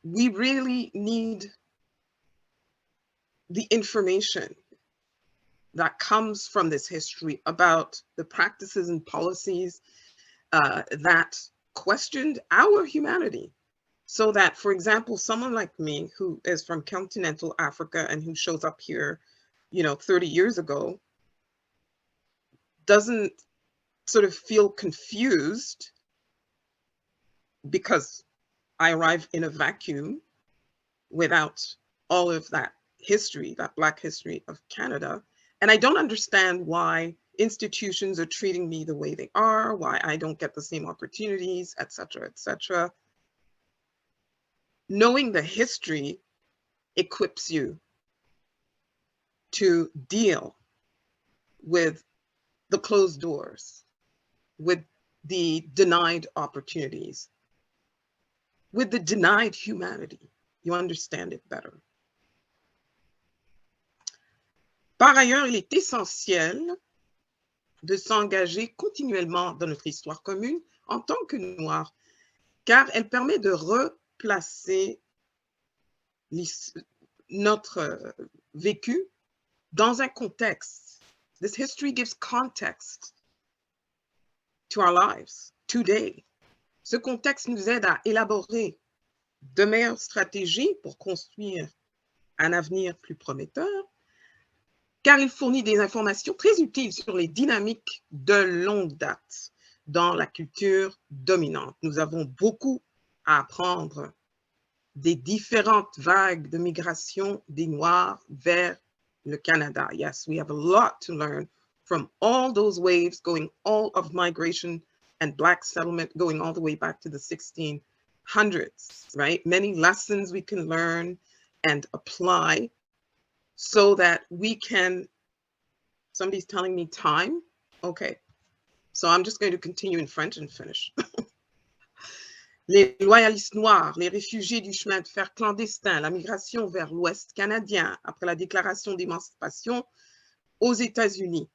S11: we really need the information that comes from this history about the practices and policies that questioned our humanity. So that, for example, someone like me who is from continental Africa and who shows up here, you know, 30 years ago, doesn't sort of feel confused because I arrive in a vacuum without all of that history, that Black history of Canada. And I don't understand why institutions are treating me the way they are, why I don't get the same opportunities, et cetera, et cetera. Knowing the history equips you to deal with the closed doors, with the denied opportunities, with the denied humanity. You understand it better. Par ailleurs, il est essentiel de s'engager continuellement dans notre histoire commune en tant que Noirs, car elle permet de replacer notre vécu dans un contexte. This history gives context to our lives today. Ce contexte nous aide à élaborer de meilleures stratégies pour construire un avenir plus prometteur, car il fournit des informations très utiles sur les dynamiques de longue date dans la culture dominante. Nous avons beaucoup à apprendre des différentes vagues de migration des Noirs vers le Canada. Yes, we have a lot to learn from all those waves going all of migration and Black settlement going all the way back to the 1600s, right? Many lessons we can learn and apply so that we can, somebody's telling me time. Okay, so I'm just going to continue in French and finish. Les loyalistes noirs, les réfugiés du chemin de fer clandestin, la migration vers l'Ouest canadien après la déclaration d'émancipation aux États-Unis,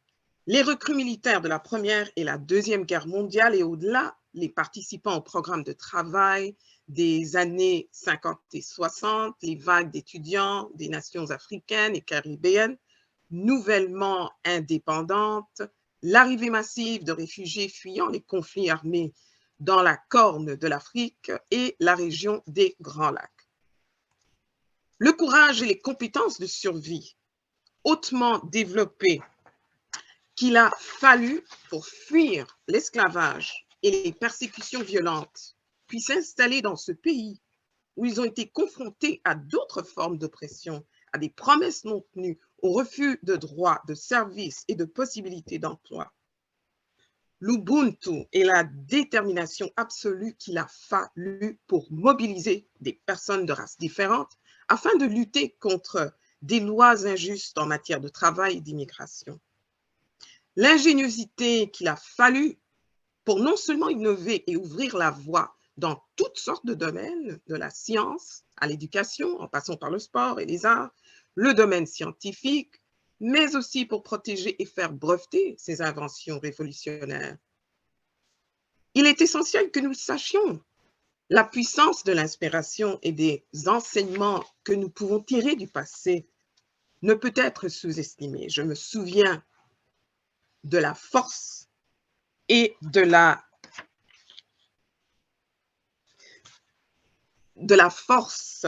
S11: les recrues militaires de la Première et la Deuxième Guerre mondiale et au-delà, les participants au programme de travail des années 50 et 60, les vagues d'étudiants des nations africaines et caribéennes nouvellement indépendantes, l'arrivée massive de réfugiés fuyant les conflits armés dans la Corne de l'Afrique et la région des Grands Lacs. Le courage et les compétences de survie hautement développées qu'il a fallu pour fuir l'esclavage et les persécutions violentes, puis s'installer dans ce pays où ils ont été confrontés à d'autres formes d'oppression, à des promesses non tenues, au refus de droits, de services et de possibilités d'emploi. L'Ubuntu et la détermination absolue qu'il a fallu pour mobiliser des personnes de races différentes afin de lutter contre des lois injustes en matière de travail et d'immigration. L'ingéniosité qu'il a fallu pour non seulement innover et ouvrir la voie dans toutes sortes de domaines, de la science à l'éducation, en passant par le sport et les arts, le domaine scientifique, mais aussi pour protéger et faire breveter ses inventions révolutionnaires. Il est essentiel que nous sachions la puissance de l'inspiration et des enseignements que nous pouvons tirer du passé ne peut être sous-estimé. Je me souviens de la force et de la force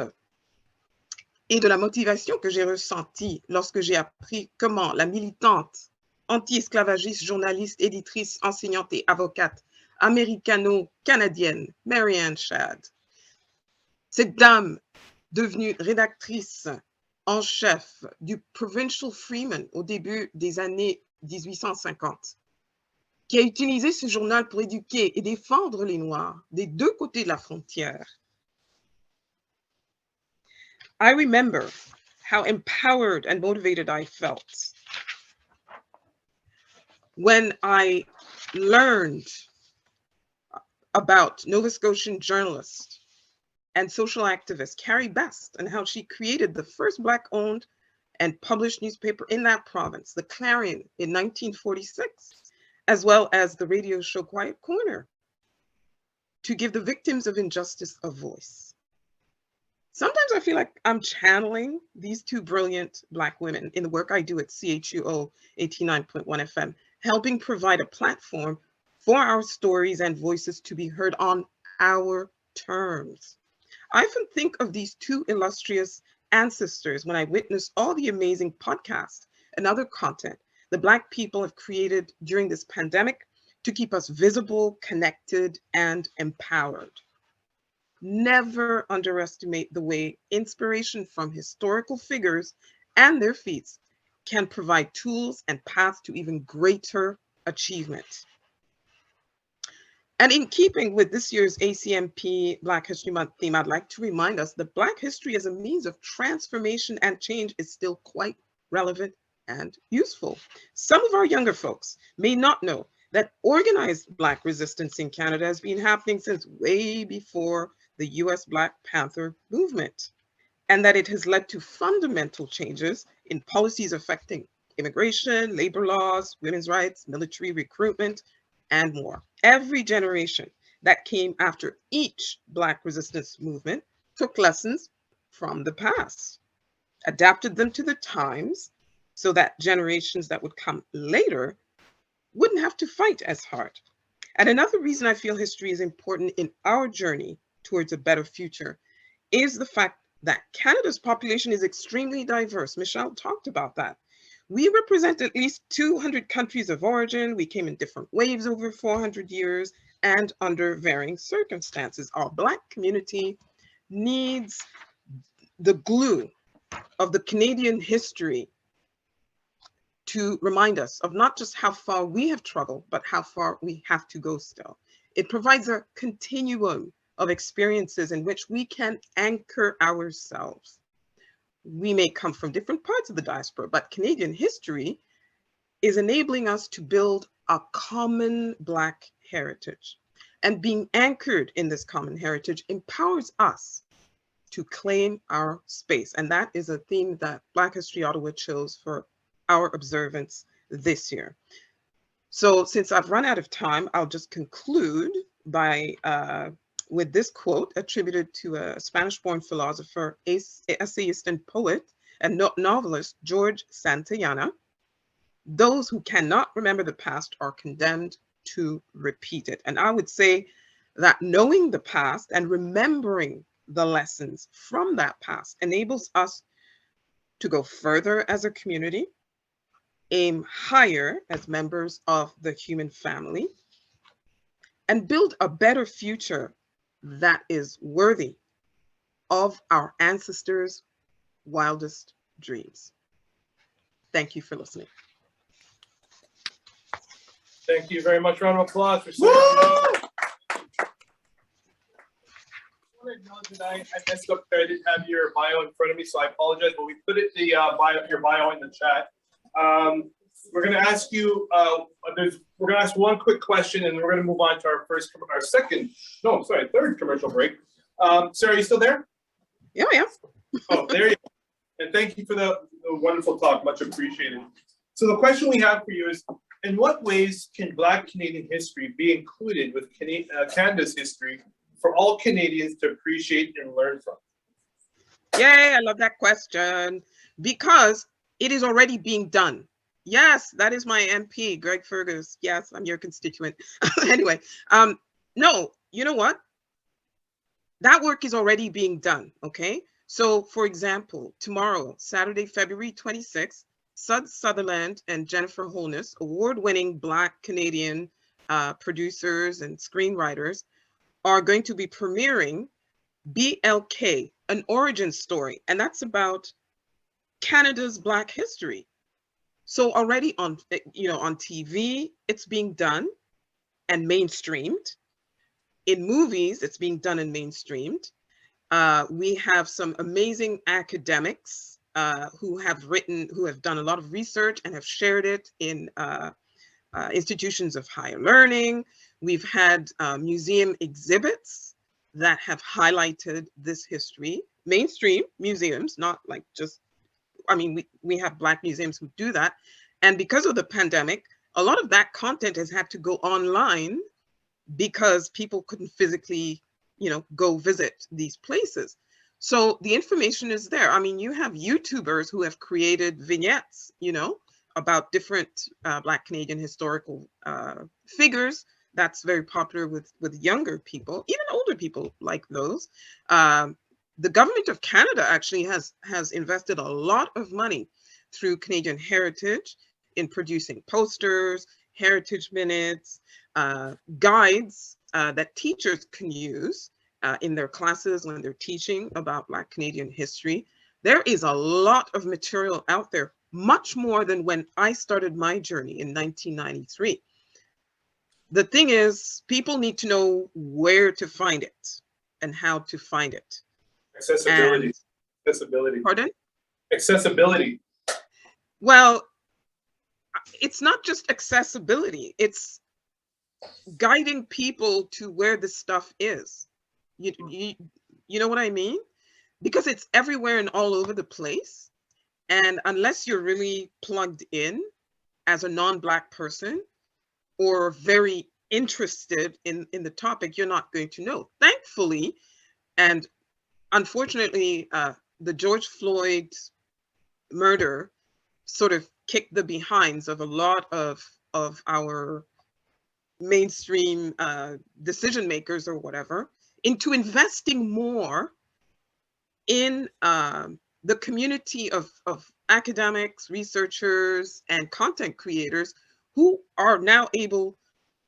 S11: et de la motivation que j'ai ressentie lorsque j'ai appris comment la militante anti-esclavagiste, journaliste, éditrice, enseignante et avocate américano-canadienne Marianne Shadd, cette dame devenue rédactrice en chef du Provincial Freeman au début des années 1850, qui a utilisé ce journal pour éduquer et défendre les Noirs des deux côtés de la frontière. I remember how empowered and motivated I felt when I learned about Nova Scotian journalist and social activist Carrie Best and how she created the first Black-owned and published newspaper in that province, the Clarion, in 1946, as well as the radio show Quiet Corner, to give the victims of injustice a voice. Sometimes I feel like I'm channeling these two brilliant Black women in the work I do at CHUO 89.1 FM, helping provide a platform for our stories and voices to be heard on our terms. I often think of these two illustrious ancestors when I witness all the amazing podcasts and other content the Black people have created during this pandemic to keep us visible, connected, and empowered. Never underestimate the way inspiration from historical figures and their feats can provide tools and paths to even greater achievement. And in keeping with this year's ACMP Black History Month theme, I'd like to remind us that Black history as a means of transformation and change is still quite relevant and useful. Some of our younger folks may not know that organized Black resistance in Canada has been happening since way before the US Black Panther movement, and that it has led to fundamental changes in policies affecting immigration, labor laws, women's rights, military recruitment, and more. Every generation that came after each Black resistance movement took lessons from the past, adapted them to the times so that generations that would come later wouldn't have to fight as hard. And another reason I feel history is important in our journey towards a better future is the fact that Canada's population is extremely diverse. Michelle talked about that. We represent at least 200 countries of origin. We came in different waves over 400 years and under varying circumstances. Our Black community needs the glue of the Canadian history to remind us of not just how far we have traveled, but how far we have to go still. It provides a continuum of experiences in which we can anchor ourselves. We may come from different parts of the diaspora, but Canadian history is enabling us to build a common Black heritage. And being anchored in this common heritage empowers us to claim our space. And that is a theme that Black History Ottawa chose for our observance this year. So since I've run out of time, I'll just conclude by with this quote attributed to a Spanish-born philosopher, essayist, and poet, and novelist, George Santayana. Those who cannot remember the past are condemned to repeat it. And I would say that knowing the past and remembering the lessons from that past enables us to go further as a community, aim higher as members of the human family, and build a better future that is worthy of our ancestors' wildest dreams. Thank you for listening.
S2: Thank you very much. Round of applause for Sarah. I messed up there. I didn't have your bio in front of me, so I apologize. But we put it your bio in the chat. We're going to ask you. We're going to ask one quick question, and then we're going to move on to our third commercial break. Sarah, are you still there?
S11: Yeah, yeah.
S2: Oh, there you go. And thank you for the wonderful talk. Much appreciated. So the question we have for you is, in what ways can Black Canadian history be included with Canada's history for all Canadians to appreciate and learn from?
S11: Yay, I love that question, because it is already being done. Yes, that is my MP, Greg Fergus. Yes, I'm your constituent. Anyway, no, you know what? That work is already being done, okay? So, for example, tomorrow, Saturday, February 26th, Sud Sutherland and Jennifer Holness, award-winning Black Canadian producers and screenwriters, are going to be premiering BLK, an origin story, and that's about Canada's Black history. So already on TV, it's being done and mainstreamed. In movies, it's being done and mainstreamed. We have some amazing academics who have done a lot of research and have shared it in institutions of higher learning. We've had museum exhibits that have highlighted this history. Mainstream museums, not like just, I mean, we have Black museums who do that. And because of the pandemic, a lot of that content has had to go online because people couldn't physically, go visit these places. So the information is there. I mean, you have YouTubers who have created vignettes, about different Black Canadian historical figures. That's very popular with younger people, even older people like those. The government of Canada actually has invested a lot of money through Canadian Heritage in producing posters, heritage minutes, guides that teachers can use in their classes when they're teaching about Black Canadian history. There is a lot of material out there, much more than when I started my journey in 1993. The thing is, people need to know where to find it and how to find it.
S2: Accessibility. Accessibility.
S11: Pardon?
S2: Accessibility.
S11: Well, it's not just accessibility, it's guiding people to where the stuff is. You know what I mean? Because it's everywhere and all over the place. And unless you're really plugged in as a non-Black person or very interested in the topic, you're not going to know. Thankfully, and unfortunately, the George Floyd murder sort of kicked the behinds of a lot of our mainstream decision makers or whatever into investing more in the community of academics, researchers, and content creators who are now able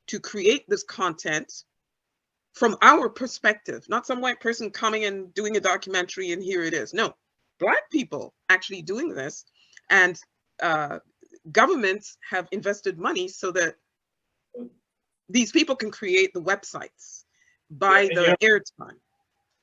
S11: to create this content from our perspective, not some white person coming and doing a documentary and here it is. No, Black people actually doing this, and governments have invested money so that these people can create the websites by the airtime.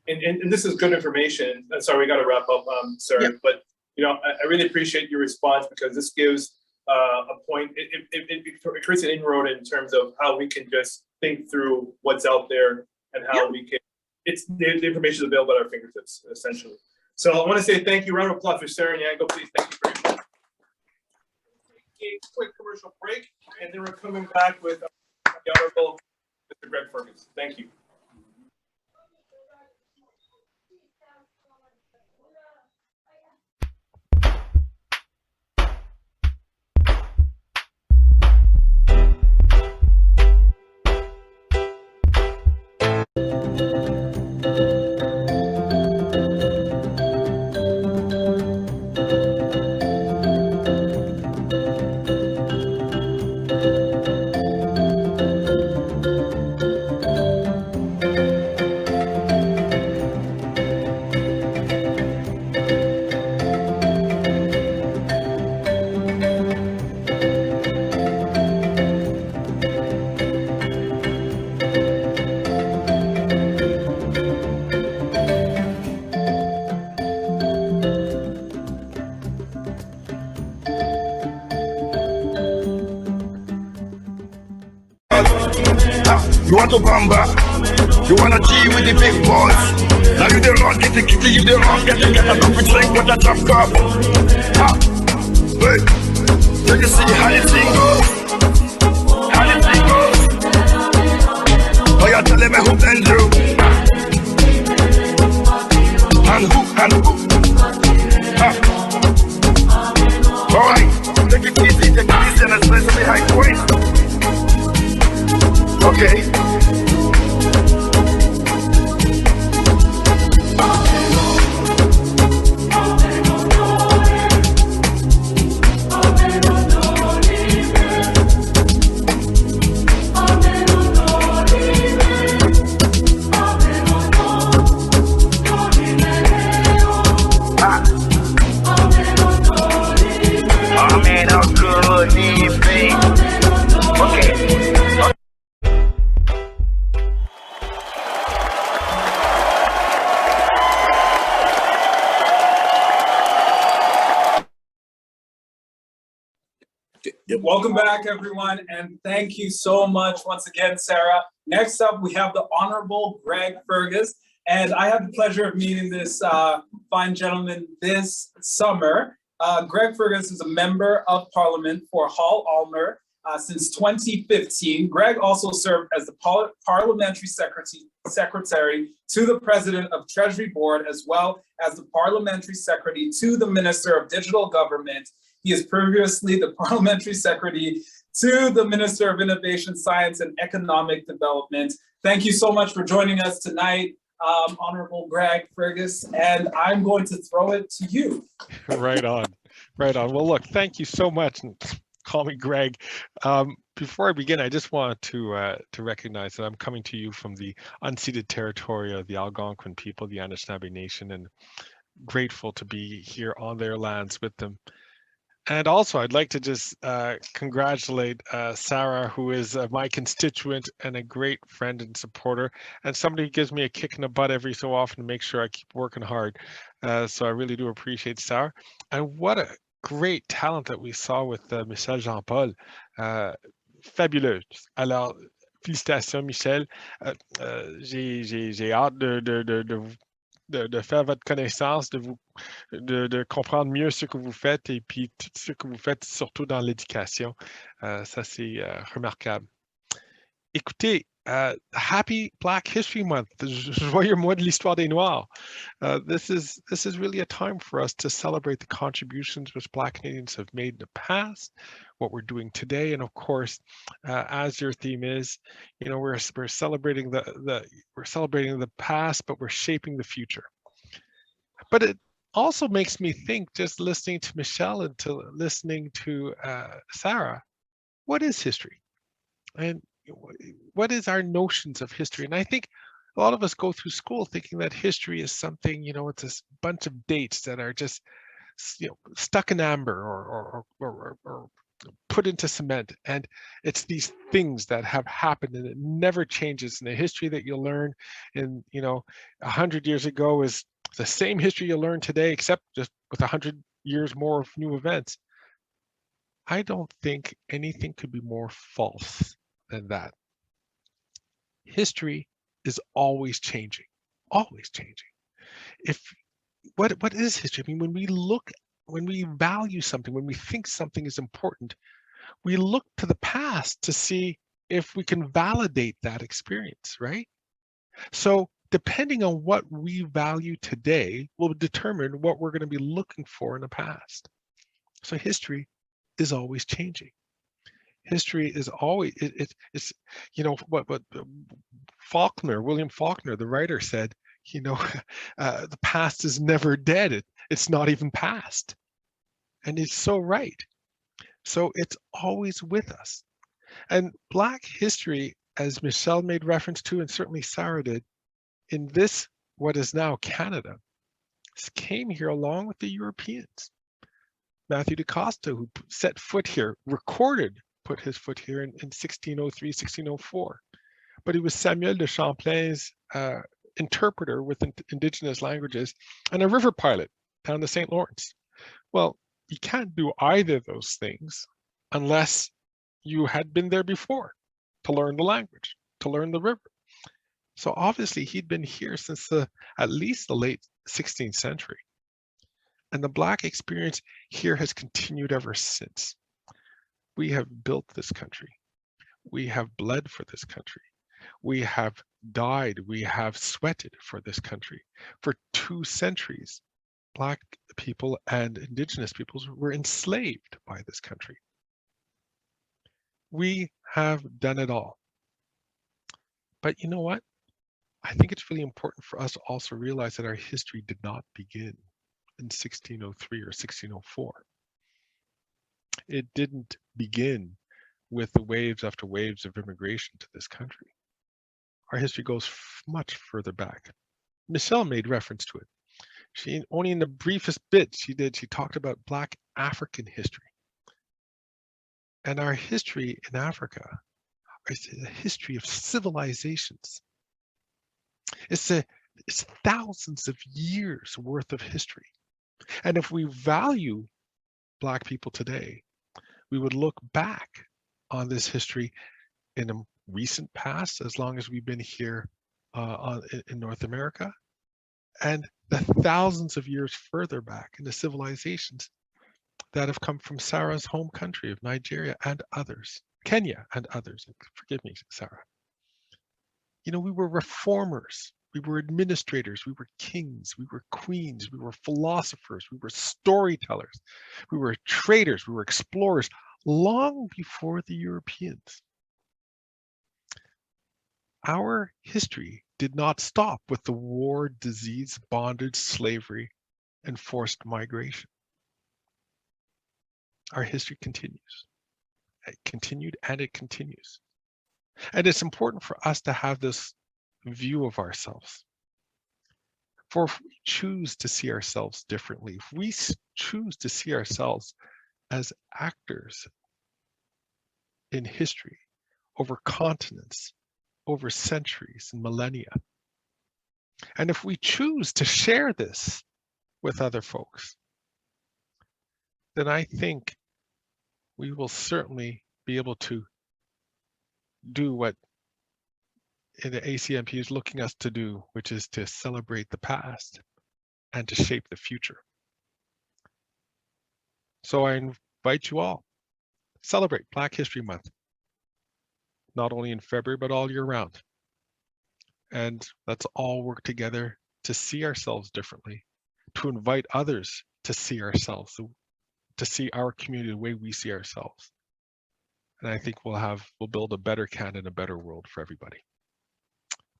S2: And this is good information. Sorry, we got to wrap up, sir. But I really appreciate your response, because this gives a point. It creates an inroad in terms of how we can just think through what's out there and how we can. It's the information is available at our fingertips, essentially. So I want to say thank you. Round of applause for Sarah Onyango, please. Thank you very much. A quick commercial break, and then we're coming back with the Honorable Mr. Greg Fergus. Thank you.
S13: You want to bamba? You wanna G with the big boys? Now you the wrong, get the kitty, you the wrong, get a coffee drink with a drop cup. Wait, let you see how the thing goes. How the thing goes. Oh, you're telling me who then do? And who? Alright, take it easy, and especially high point. Okay.
S1: Welcome back, everyone, and thank you so much once again, Sarah. Next up, we have the Honorable Greg Fergus, and I had the pleasure of meeting this fine gentleman this summer. Greg Fergus is a member of Parliament for Hull Almer since 2015. Greg also served as the Parliamentary Secretary to the President of Treasury Board, as well as the Parliamentary Secretary to the Minister of Digital Government. He is previously the Parliamentary Secretary to the Minister of Innovation, Science, and Economic Development. Thank you so much for joining us tonight, Honorable Greg Fergus, and I'm going to throw it to you.
S14: Right on, right on. Well, look, thank you so much. Call me Greg. Before I begin, I just want to recognize that I'm coming to you from the unceded territory of the Algonquin people, the Anishinaabe Nation, and grateful to be here on their lands with them. And also, I'd like to just congratulate Sarah, who is my constituent and a great friend and supporter, and somebody who gives me a kick in the butt every so often to make sure I keep working hard. So I really do appreciate Sarah. And what a great talent that we saw with Michel Jean-Paul. Fabuleux. Alors, félicitations, Michel. J'ai hâte de faire votre connaissance, de comprendre mieux ce que vous faites et puis tout ce que vous faites, surtout dans l'éducation. Ça, c'est remarquable. Écoutez, happy Black History Month, joyeux mois de l'histoire des Noirs. This is really a time for us to celebrate the contributions which Black Canadians have made in the past, what we're doing today, and of course, as your theme is, you know, we're celebrating we're celebrating the past, but we're shaping the future. But it also makes me think, just listening to Michelle and listening to Sarah, what is history? And what is our notions of history? And I think a lot of us go through school thinking that history is something, you know, it's a bunch of dates that are just, you know, stuck in amber or put into cement. And it's these things that have happened and it never changes. And the history that you learn in, you know, 100 years ago is the same history you learn today, except just with 100 years more of new events. I don't think anything could be more false than that. History is always changing, always changing. What is history? I mean, when we value something, when we think something is important, we look to the past to see if we can validate that experience, right? So depending on what we value today will determine what we're going to be looking for in the past. So history is always changing. History is always, it's, you know, what William Faulkner, the writer, said, you know, the past is never dead. It's not even past. And he's so right. So it's always with us. And Black history, as Michelle made reference to, and certainly Sarah did, in this, what is now Canada, came here along with the Europeans. Matthew da Costa, who set foot here, put his foot here in 1603, 1604. But he was Samuel de Champlain's interpreter with indigenous languages and a river pilot down the St. Lawrence. Well, you can't do either of those things unless you had been there before to learn the language, to learn the river. So obviously he'd been here since at least the late 16th century. And the Black experience here has continued ever since. We have built this country. We have bled for this country. We have died. We have sweated for this country. For 2 centuries, Black people and Indigenous peoples were enslaved by this country. We have done it all. But you know what? I think it's really important for us to also realize that our history did not begin in 1603 or 1604. It didn't begin with the waves after waves of immigration to this country. Our history goes much further back. Michelle made reference to it. She, only in the briefest bit she talked about Black African history. And our history in Africa is a history of civilizations. It's thousands of years worth of history. And if we value Black people today, we would look back on this history in a recent past, as long as we've been here in North America, and the thousands of years further back into civilizations that have come from Sarah's home country of Nigeria and others, Kenya and others. Forgive me, Sarah. You know, we were reformers, we were administrators, we were kings, we were queens, we were philosophers, we were storytellers, we were traders, we were explorers, long before the Europeans. Our history did not stop with the war, disease, bondage, slavery, and forced migration. Our history continues. It continued and it continues. And it's important for us to have this view of ourselves. For if we choose to see ourselves differently, if we choose to see ourselves as actors in history over continents, over centuries and millennia, and if we choose to share this with other folks, then I think we will certainly be able to do what the ACMP is looking us to do, which is to celebrate the past and to shape the future. So I invite you all, celebrate Black History Month, not only in February, but all year round. And let's all work together to see ourselves differently, to invite others to see ourselves, to see our community the way we see ourselves. And I think we'll build a better Canada and a better world for everybody.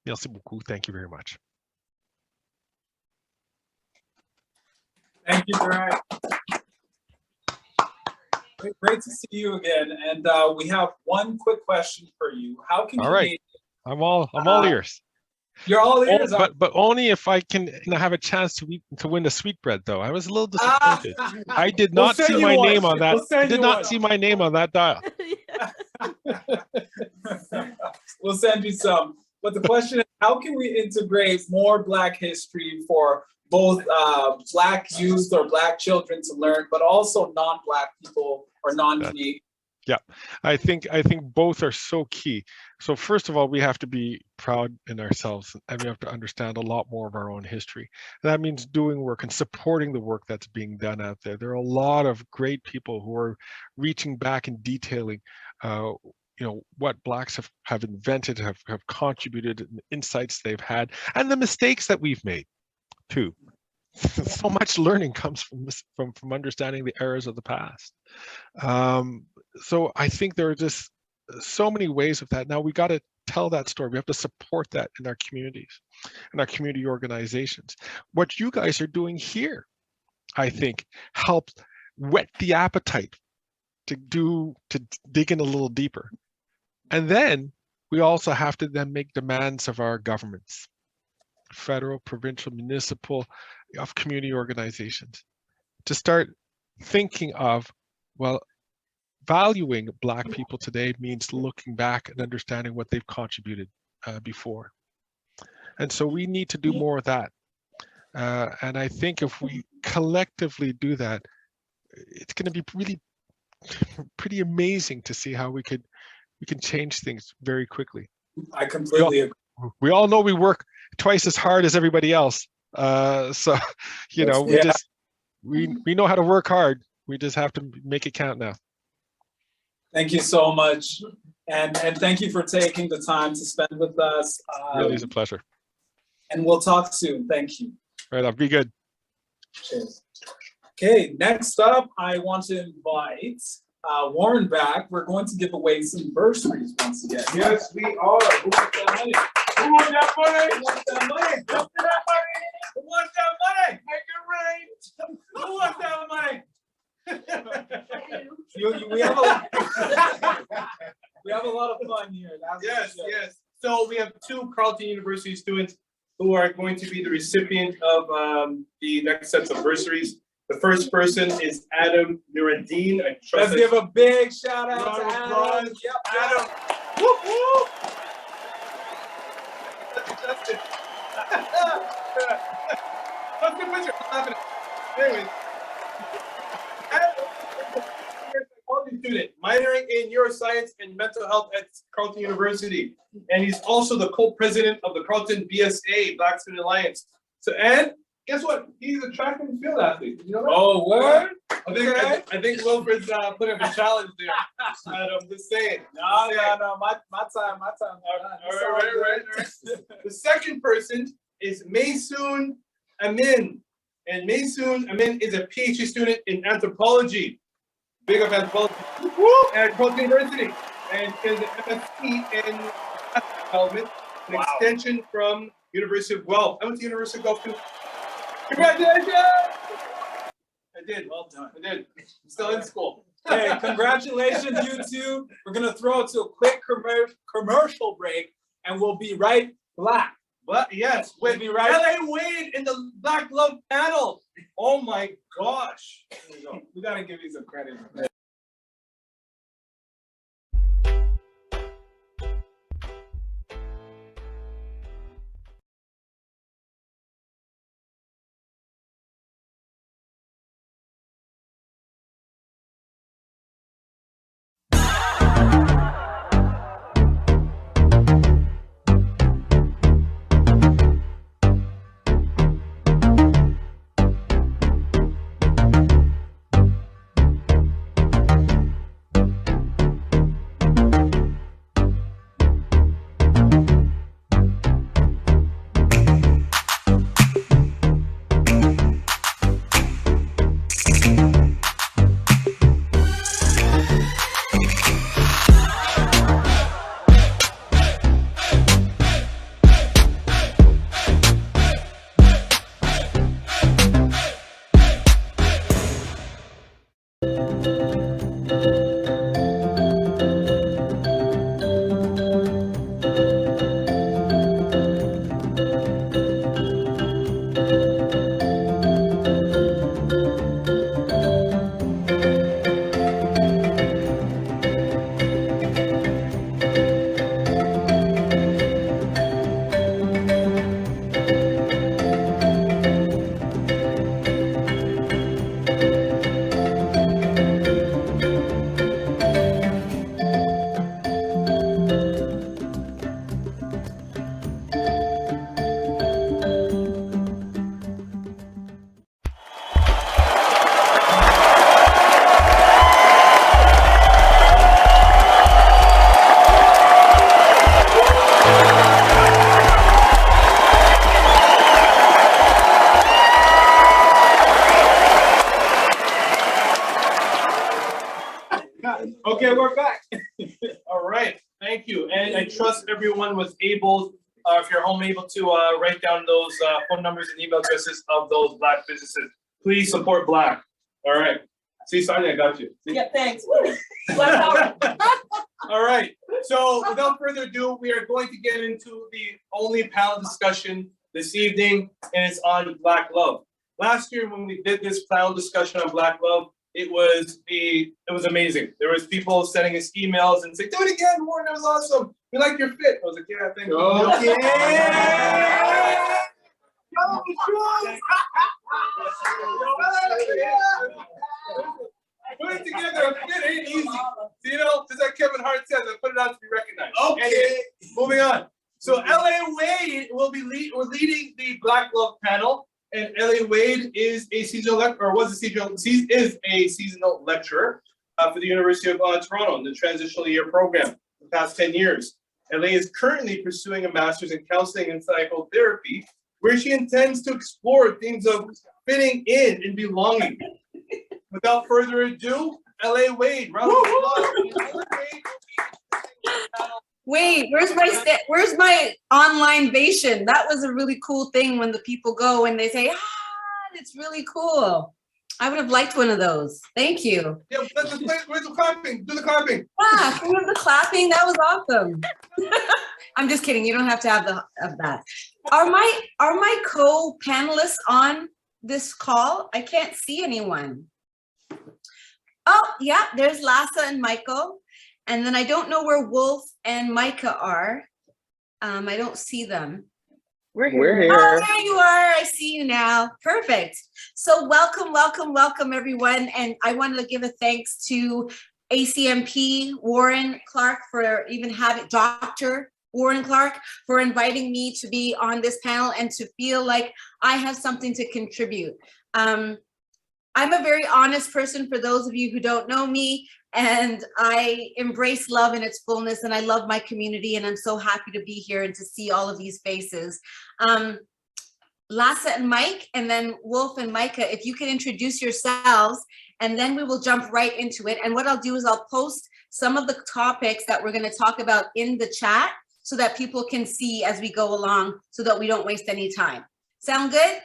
S14: Merci beaucoup. Thank you very much.
S1: Thank you, Greg. Great to see you again. And we have one quick question for you. How can you make...
S14: I'm all ears.
S1: You're all ears.
S14: But only if I can have a chance to win the sweetbread, though. I was a little disappointed. I did not see my name on that. I did not see my name on that dial.
S1: We'll send you some. But the question is, how can we integrate more Black history for both Black youth or Black children to learn, but also non-Black people or non-Canadian?
S14: Yeah, I think both are so key. So first of all, we have to be proud in ourselves, and we have to understand a lot more of our own history. And that means doing work and supporting the work that's being done out there. There are a lot of great people who are reaching back and detailing what Blacks have invented, have contributed, and insights they've had, and the mistakes that we've made too. So much learning comes from understanding the errors of the past. So I think there are just so many ways of that. Now we got to tell that story. We have to support that in our communities, in our community organizations. What you guys are doing here, I think, helps whet the appetite to dig in a little deeper. And then we also have to then make demands of our governments, federal, provincial, municipal, of community organizations, to start thinking of, well, valuing Black people today means looking back and understanding what they've contributed before. And so we need to do more of that. And I think if we collectively do that, it's going to be really pretty amazing to see how we can change things very quickly.
S1: I completely agree.
S14: We all know we work twice as hard as everybody else. So, we know how to work hard. We just have to make it count now.
S1: Thank you so much. And thank you for taking the time to spend with us.
S14: Really is a pleasure.
S1: And we'll talk soon. Thank you.
S14: Right on. Be good.
S1: Cheers. Okay, next up, I want to invite Warren back. We're going to give away some bursaries once again.
S2: Yes, we are.
S1: Who wants that money?
S2: Who wants that money?
S1: Who wants that money?
S2: Who wants that money? Make it rain. Who wants that money?
S1: We have a lot of fun here.
S2: Yes. So we have two Carleton University students who are going to be the recipient of the next sets of bursaries. The first person is Adam Nuruddin.
S1: Let's give a big shout out to Adam.
S2: Yep, Adam. Woo woo. Let's get a picture. Anyways. Adam is a psychology student, minoring in neuroscience and mental health at Carleton University. And he's also the co-president of the Carleton BSA, Black Student Alliance. So, and guess what? He's a track and field athlete. Did you know that?
S1: Oh, what?
S2: I think Wilfred's put up a challenge there. I'm just saying.
S1: No, my time.
S2: All right. The second person is Maysoon Amin. And Maysoon Amin is a PhD student in anthropology. Big of anthropology at Carleton University. And is an MSc in development, an extension from University of Guelph. I went to University of Guelph too. Congratulations! I did. Well done. I did. I'm still in school.
S1: Hey, congratulations, you two. We're gonna throw it to a quick commercial break, and we'll be right back.
S2: But yes, with LA Wade in the Black Glove panel. Oh my gosh.
S1: We gotta give you some credit.
S2: Okay, we're back. All right, thank you. And I trust everyone was able, if you're home, able to write down those phone numbers and email addresses of those Black businesses. Please support Black. All right. See, Sonia, I got you. See?
S5: Yeah, thanks. Black power.
S2: All right. So without further ado, we are going to get into the only panel discussion this evening, and it's on Black love. Last year, when we did this panel discussion on Black love, it was amazing. There was people sending us emails and saying, "Do it again, Warren. That was awesome. We like your fit." I was like, "Yeah, thank you."
S1: Okay.
S2: Putting together a fit ain't easy. You know, just like Kevin Hart says, I put it out to be recognized.
S1: Okay.
S2: Anyway, moving on. So LA Wade will be leading the Black Love panel, and LA Wade is a seasonal lecturer for the University of Toronto in the transitional year program for the past 10 years. LA is currently pursuing a master's in counseling and psychotherapy, where she intends to explore themes of fitting in and belonging. Without further ado, LA Wade. Round of applause.
S15: Wait, where's my online vation? That was a really cool thing when the people go and they say, it's really cool. I would have liked one of those. Thank you.
S2: Yeah, where's the clapping? Do the clapping.
S15: Ah, can we have the clapping? That was awesome. I'm just kidding. You don't have to have that. Are my co-panelists on this call? I can't see anyone. Oh, yeah, there's Lassa and Michael. And then I don't know where Wolf and Micah are. I don't see them.
S5: We're here.
S15: Oh, there you are. I see you now. Perfect. So welcome, welcome, welcome, everyone. And I wanted to give a thanks to ACMP, Warren Clarke, for even having Dr. Warren Clarke, for inviting me to be on this panel and to feel like I have something to contribute. I'm a very honest person, for those of you who don't know me, and I embrace love in its fullness, and I love my community, and I'm so happy to be here and to see all of these faces. Lassa and Mike, and then Wolf and Micah, if you can introduce yourselves, and then we will jump right into it. And what I'll do is I'll post some of the topics that we're going to talk about in the chat so that people can see as we go along, so that we don't waste any time. Sound good?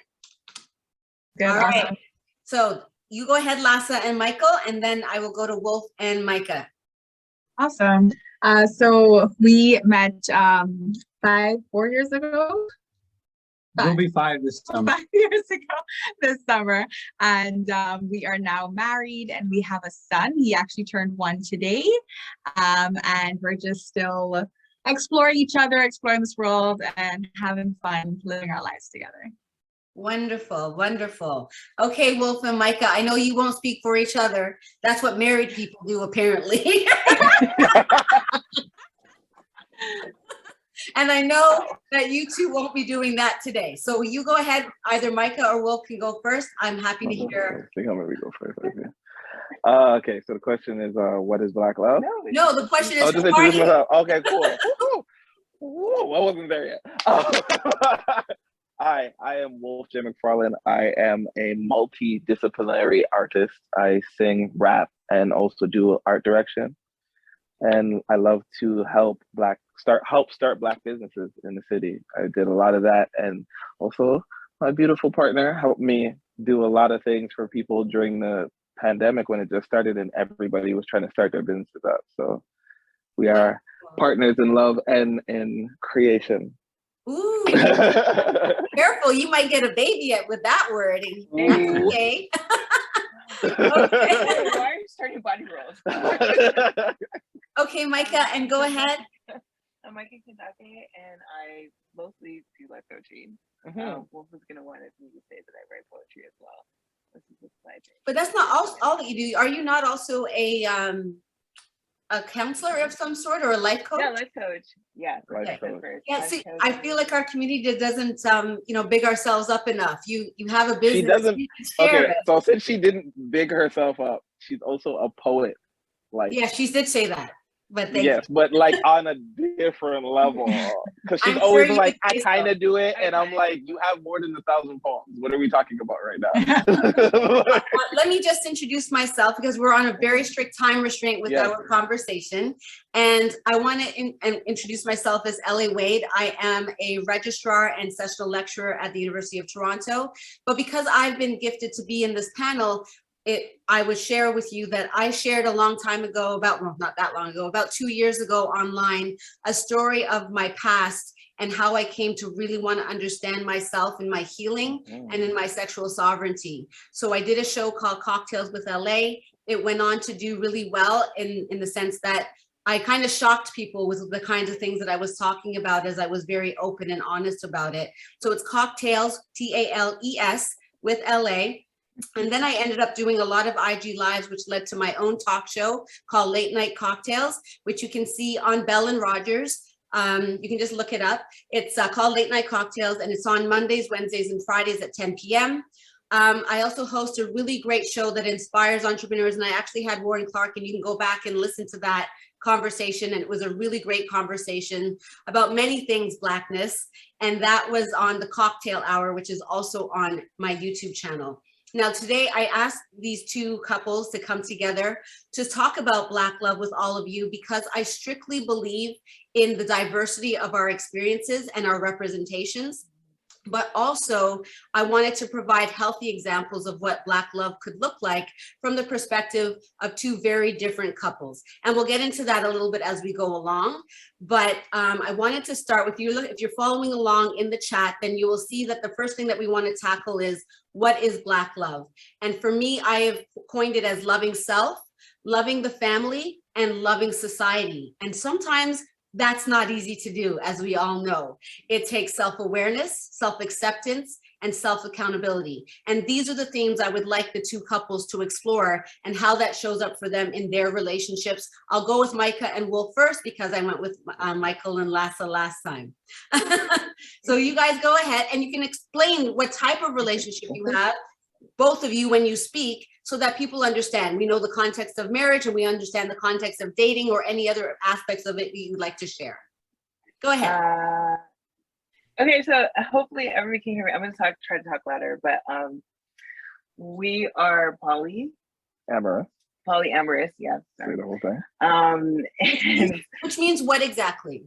S16: Good.
S15: All
S16: Awesome.
S15: right. So you go ahead, Lassa and Michael, and then I will go to Wolf and Micah.
S16: Awesome. So we met 4 years ago.
S17: We'll be 5 this summer.
S16: 5 years ago this summer. And we are now married and we have a son. He actually turned 1 today. And we're just still exploring each other, exploring this world, and having fun living our lives together.
S15: Wonderful, wonderful. Okay, Wolf and Micah, I know you won't speak for each other. That's what married people do, apparently. And I know that you two won't be doing that today. So you go ahead, either Micah or Wolf can go first. I'm happy to hear.
S18: I think I'm gonna go first. Okay, so the question is, what is Black love?
S15: No, the question is,
S18: just
S15: who are
S18: introduce
S15: you?
S18: myself. Okay, cool. Woo, I wasn't there yet. Hi, I am Wolf J. McFarlane. I am a multidisciplinary artist. I sing, rap, and also do art direction. And I love to help start Black businesses in the city. I did a lot of that, and also my beautiful partner helped me do a lot of things for people during the pandemic when it just started and everybody was trying to start their businesses up. So we are partners in love and in creation.
S15: Ooh, careful, you might get a baby with that word. Okay. Okay.
S16: Why are you starting body rolls?
S15: Okay, Micah, and go ahead.
S19: I'm Micah Kidake, and I mostly do life coaching. Wolf is going to want me to say that I write poetry as well. This is a side thing.
S15: But that's not all that you do. Are you not also a counselor of some sort or a life coach?
S19: Yeah, life coach. Yeah,
S15: Okay.
S19: coach.
S15: Yeah,
S19: Life
S15: see,
S19: coach.
S15: I feel like our community doesn't, big ourselves up enough. You have a business.
S18: She doesn't.
S15: You can share
S18: Okay,
S15: it.
S18: so since she didn't big herself up, she's also a poet. Like,
S15: Yeah, she did say that. But thank
S18: yes,
S15: you.
S18: but like on a different level, because she's
S15: I'm
S18: always
S15: sure you
S18: like,
S15: could
S18: I
S15: say
S18: kind
S15: so.
S18: of do it, and I'm like, you have more than 1,000 poems. What are we talking about right now?
S15: Let me just introduce myself because we're on a very strict time restraint with
S18: Yes.
S15: our conversation. And I want to introduce myself as Ellie Wade. I am a registrar and sessional lecturer at the University of Toronto. But because I've been gifted to be in this panel, I would share with you that I shared a long time ago, not that long ago, about 2 years ago online, a story of my past and how I came to really want to understand myself and my healing and in my sexual sovereignty. So I did a show called Cocktails with LA. It went on to do really well in the sense that I kind of shocked people with the kinds of things that I was talking about as I was very open and honest about it. So it's Cocktails, TALES, with LA. And then I ended up doing a lot of IG Lives, which led to my own talk show called Late Night Cocktails, which you can see on Bell and Rogers. You can just look it up. It's called Late Night Cocktails, and it's on Mondays, Wednesdays, and Fridays at 10 p.m. I also host a really great show that inspires entrepreneurs, and I actually had Warren Clarke, and you can go back and listen to that conversation, and it was a really great conversation about many things Blackness, and that was on the Cocktail Hour, which is also on my YouTube channel. Now, today I asked these two couples to come together to talk about Black love with all of you because I strictly believe in the diversity of our experiences and our representations. But also, I wanted to provide healthy examples of what Black love could look like from the perspective of two very different couples. And we'll get into that a little bit as we go along. But I wanted to start with you. If you're following along in the chat, then you will see that the first thing that we want to tackle is, what is Black love? And for me, I have coined it as loving self, loving the family, and loving society. And sometimes that's not easy to do, as we all know. It takes self-awareness, self-acceptance, and self-accountability. And these are the themes I would like the two couples to explore and how that shows up for them in their relationships. I'll go with Micah and Will first because I went with Michael and Lassa last time. So you guys go ahead and you can explain what type of relationship you have, both of you, when you speak, so that people understand. We know the context of marriage and we understand the context of dating or any other aspects of it that you'd like to share. Go ahead.
S19: Okay, so hopefully everybody can hear me. I'm gonna try to talk louder, but we are polyamorous, yes.
S18: Say the whole thing.
S15: Which means what exactly?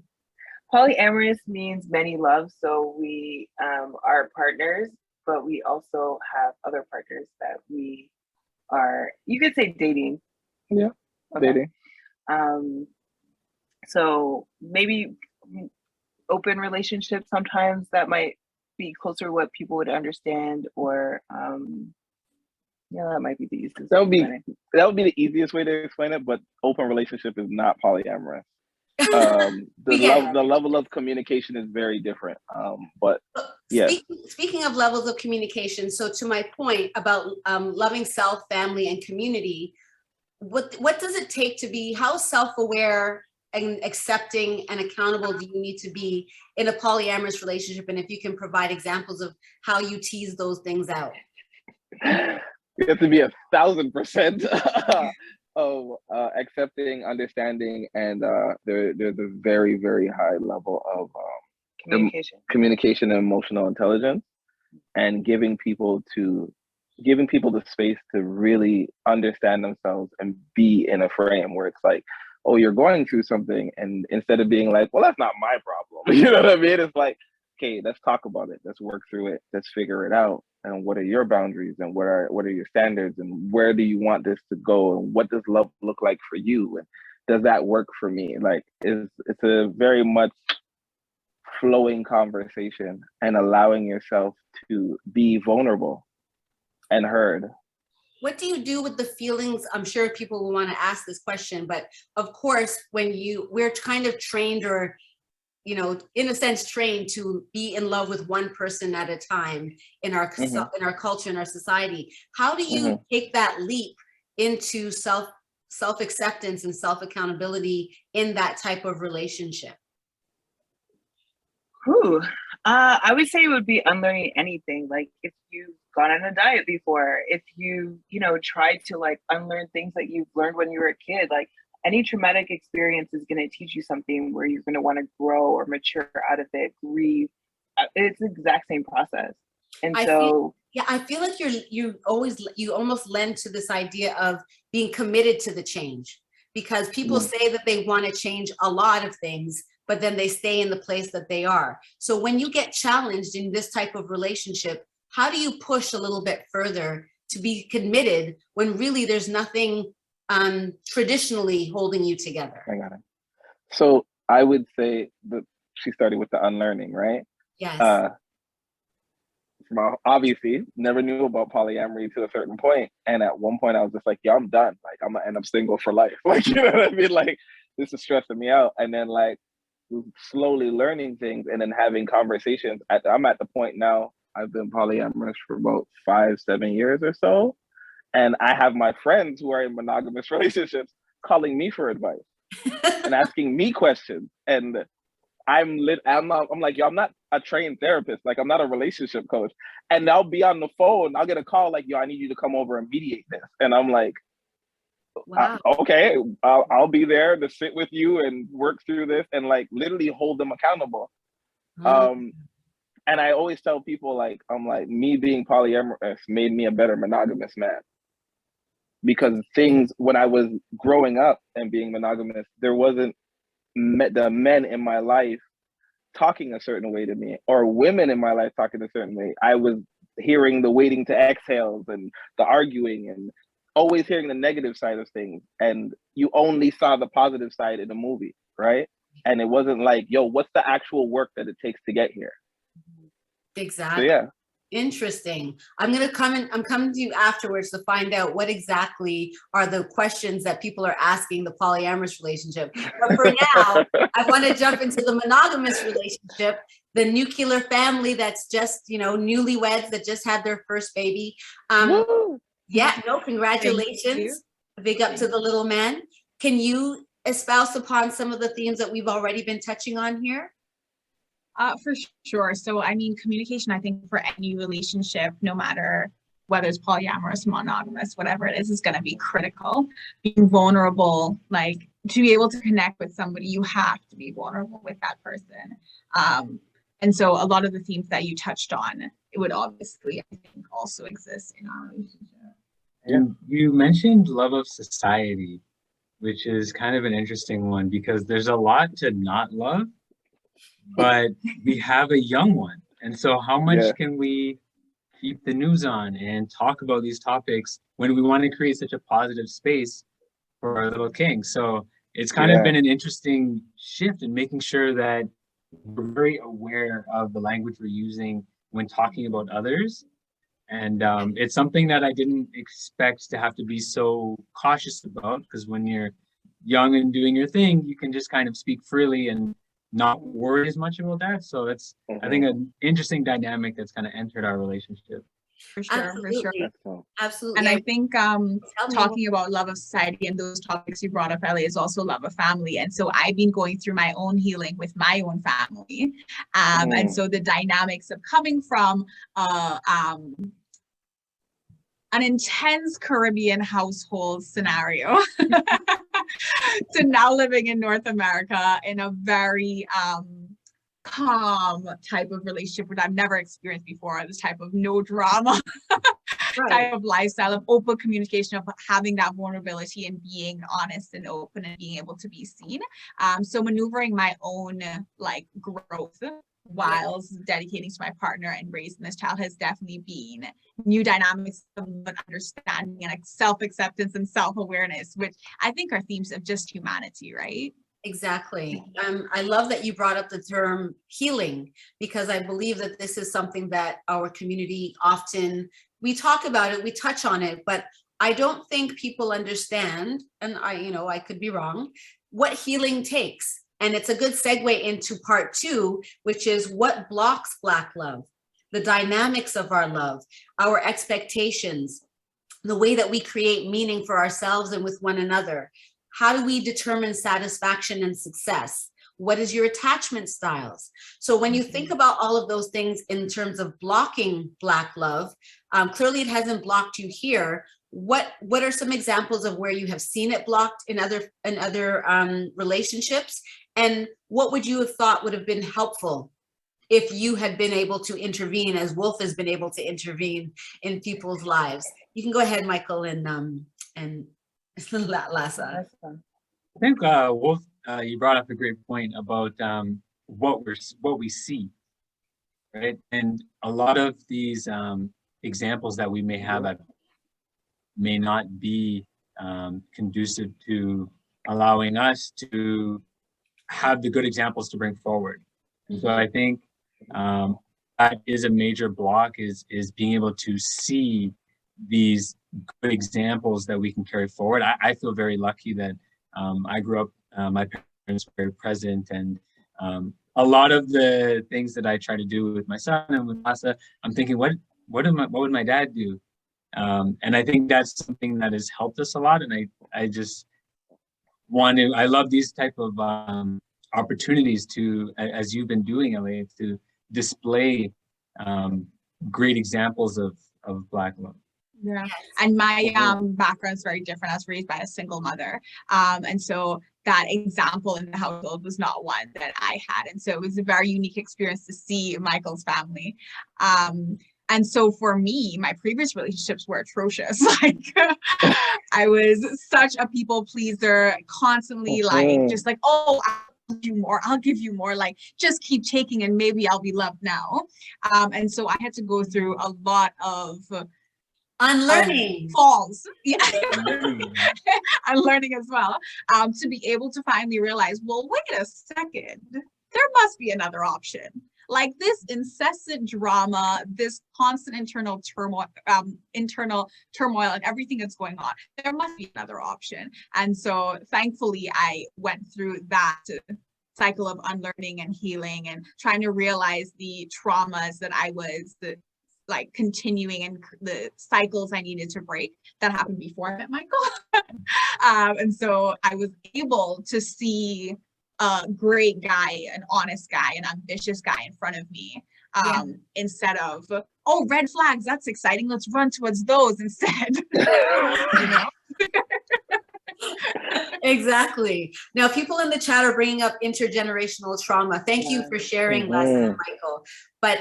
S19: Polyamorous means many loves. So we are partners, but we also have other partners that we are, you could say dating.
S18: Yeah,
S19: okay. Dating. So maybe open relationships sometimes that might be closer to what people would understand, or yeah, that might be the easiest.
S18: That would be the easiest way to explain it, but open relationship is not polyamorous. The level of communication is very different. But yeah.
S15: Speaking of levels of communication, so to my point about loving self, family, and community, what does it take to be, how self-aware and accepting and accountable do you need to be in a polyamorous relationship? And if you can provide examples of how you tease those things out.
S18: You have to be 1,000% of accepting, understanding, and there's a very, very high level of communication and emotional intelligence, and giving people the space to really understand themselves and be in a frame where it's like, oh, you're going through something, and instead of being like, well, that's not my problem, you know what I mean? It's like, okay, let's talk about it, let's work through it, let's figure it out. And what are your boundaries, and what are your standards, and where do you want this to go, and what does love look like for you, and does that work for me? Like, it's a very much flowing conversation, and allowing yourself to be vulnerable and heard.
S15: What do you do with the feelings? I'm sure people will want to ask this question, but of course, we're kind of trained, or in a sense trained to be in love with one person at a time in our culture, in our society. How do you take that leap into self-acceptance and self-accountability in that type of relationship?
S19: I would say it would be unlearning anything. Like if you've gone on a diet before, if you tried to like unlearn things that you've learned when you were a kid, like any traumatic experience is going to teach you something where you're going to want to grow or mature out of it, grieve. It's the exact same process. And I feel like you almost lend to this idea of being committed to the change, because people say that they want to change a lot of things, but then they stay in the place that they are. So when you get challenged in this type of relationship, how do you push a little bit further to be committed when really there's nothing traditionally holding you together?
S18: I got it. So I would say that she started with the unlearning, right?
S15: Yes.
S18: Obviously, never knew about polyamory to a certain point, and at one point I was just like, "Yeah, I'm done. Like, I'm gonna end up single for life." Like, you know what I mean? Like, this is stressing me out. And then like slowly learning things, and then having conversations. I'm at the point now. I've been polyamorous for about 5-7 years or so. And I have my friends who are in monogamous relationships calling me for advice and asking me questions. And I'm like, yo, I'm not a trained therapist. Like, I'm not a relationship coach. And I'll be on the phone. I'll get a call like, yo, I need you to come over and mediate this. And I'm like, wow. Okay, I'll be there to sit with you and work through this and like literally hold them accountable. And I always tell people like, I'm like, me being polyamorous made me a better monogamous man. Because things, when I was growing up and being monogamous, there wasn't the men in my life talking a certain way to me, or women in my life talking a certain way. I was hearing the waiting to exhales and the arguing, and always hearing the negative side of things. And you only saw the positive side in a movie, right? And it wasn't like, yo, what's the actual work that it takes to get here?
S15: Exactly.
S18: So, yeah.
S15: Interesting. I'm coming to you afterwards to find out what exactly are the questions that people are asking the polyamorous relationship. But for now, I want to jump into the monogamous relationship, the nuclear family that's just, newlyweds that just had their first baby. Yeah, no, congratulations. Big up to the little man. Can you espouse upon some of the themes that we've already been touching on here?
S16: For sure. So, I mean, communication, I think for any relationship, no matter whether it's polyamorous, monogamous, whatever it is going to be critical. Being vulnerable, like to be able to connect with somebody, you have to be vulnerable with that person. And so a lot of the themes that you touched on, it would obviously, I think, also exist in our relationship.
S17: You mentioned love of society, which is kind of an interesting one because there's a lot to not love, but we have a young one. And so how much can we keep the news on and talk about these topics when we want to create such a positive space for our little king? So it's kind of been an interesting shift in making sure that we're very aware of the language we're using when talking about others. And it's something that I didn't expect to have to be so cautious about, because when you're young and doing your thing, you can just kind of speak freely and not worry as much about that. So it's, I think, an interesting dynamic that's kind of entered our relationship.
S16: For sure,
S15: Absolutely.
S16: for sure.
S15: Absolutely.
S16: And I think talking about love of society and those topics you brought up, Ellie, is also love of family. And so I've been going through my own healing with my own family. And so the dynamics of coming from an intense Caribbean household scenario to now living in North America in a very calm type of relationship, which I've never experienced before, this type of no drama type of lifestyle of open communication, of having that vulnerability and being honest and open and being able to be seen. So maneuvering my own like growth whilst dedicating to my partner and raising this child has definitely been new dynamics of understanding and self-acceptance and self-awareness, which I think are themes of just humanity, right?
S15: Exactly. I love that you brought up the term healing, because I believe that this is something that our community often, we talk about it, we touch on it, but I don't think people understand, and I could be wrong, what healing takes. And it's a good segue into part 2, which is what blocks Black love, the dynamics of our love, our expectations, the way that we create meaning for ourselves and with one another. How do we determine satisfaction and success? What is your attachment styles? So when you think about all of those things in terms of blocking Black love, clearly it hasn't blocked you here. What are some examples of where you have seen it blocked in other relationships? And what would you have thought would have been helpful if you had been able to intervene, as Wolf has been able to intervene in people's lives? You can go ahead, Michael, and Lassa.
S17: I think Wolf, you brought up a great point about what we see, right? And a lot of these examples that we may have at may not be conducive to allowing us to have the good examples to bring forward. And so I think that is a major block, is being able to see these good examples that we can carry forward. I feel very lucky that I grew up, my parents were very present, and a lot of the things that I try to do with my son and with Lassa, I'm thinking, what would my dad do? And I think that's something that has helped us a lot. And I just I love these type of opportunities to, as you've been doing, LA, to display great examples of Black love.
S16: Yeah, and my background is very different. I was raised by a single mother, and so that example in the household was not one that I had, and so it was a very unique experience to see Michael's family. And so for me, my previous relationships were atrocious. Like I was such a people pleaser, constantly like, just like, oh, I'll give you more, like just keep taking and maybe I'll be loved now. And so I had to go through a lot of
S15: unlearning
S16: falls, unlearning as well, to be able to finally realize, well, wait a second, there must be another option. Like this incessant drama, this constant internal turmoil, and everything that's going on. There must be another option. And so thankfully I went through that cycle of unlearning and healing and trying to realize the traumas that I was like continuing and the cycles I needed to break that happened before I met Michael. And so I was able to see a great guy, an honest guy, an ambitious guy in front of me, instead of, oh, red flags, that's exciting, let's run towards those instead. You know?
S15: Exactly. Now, people in the chat are bringing up intergenerational trauma. Thank you for sharing, Les and Michael. But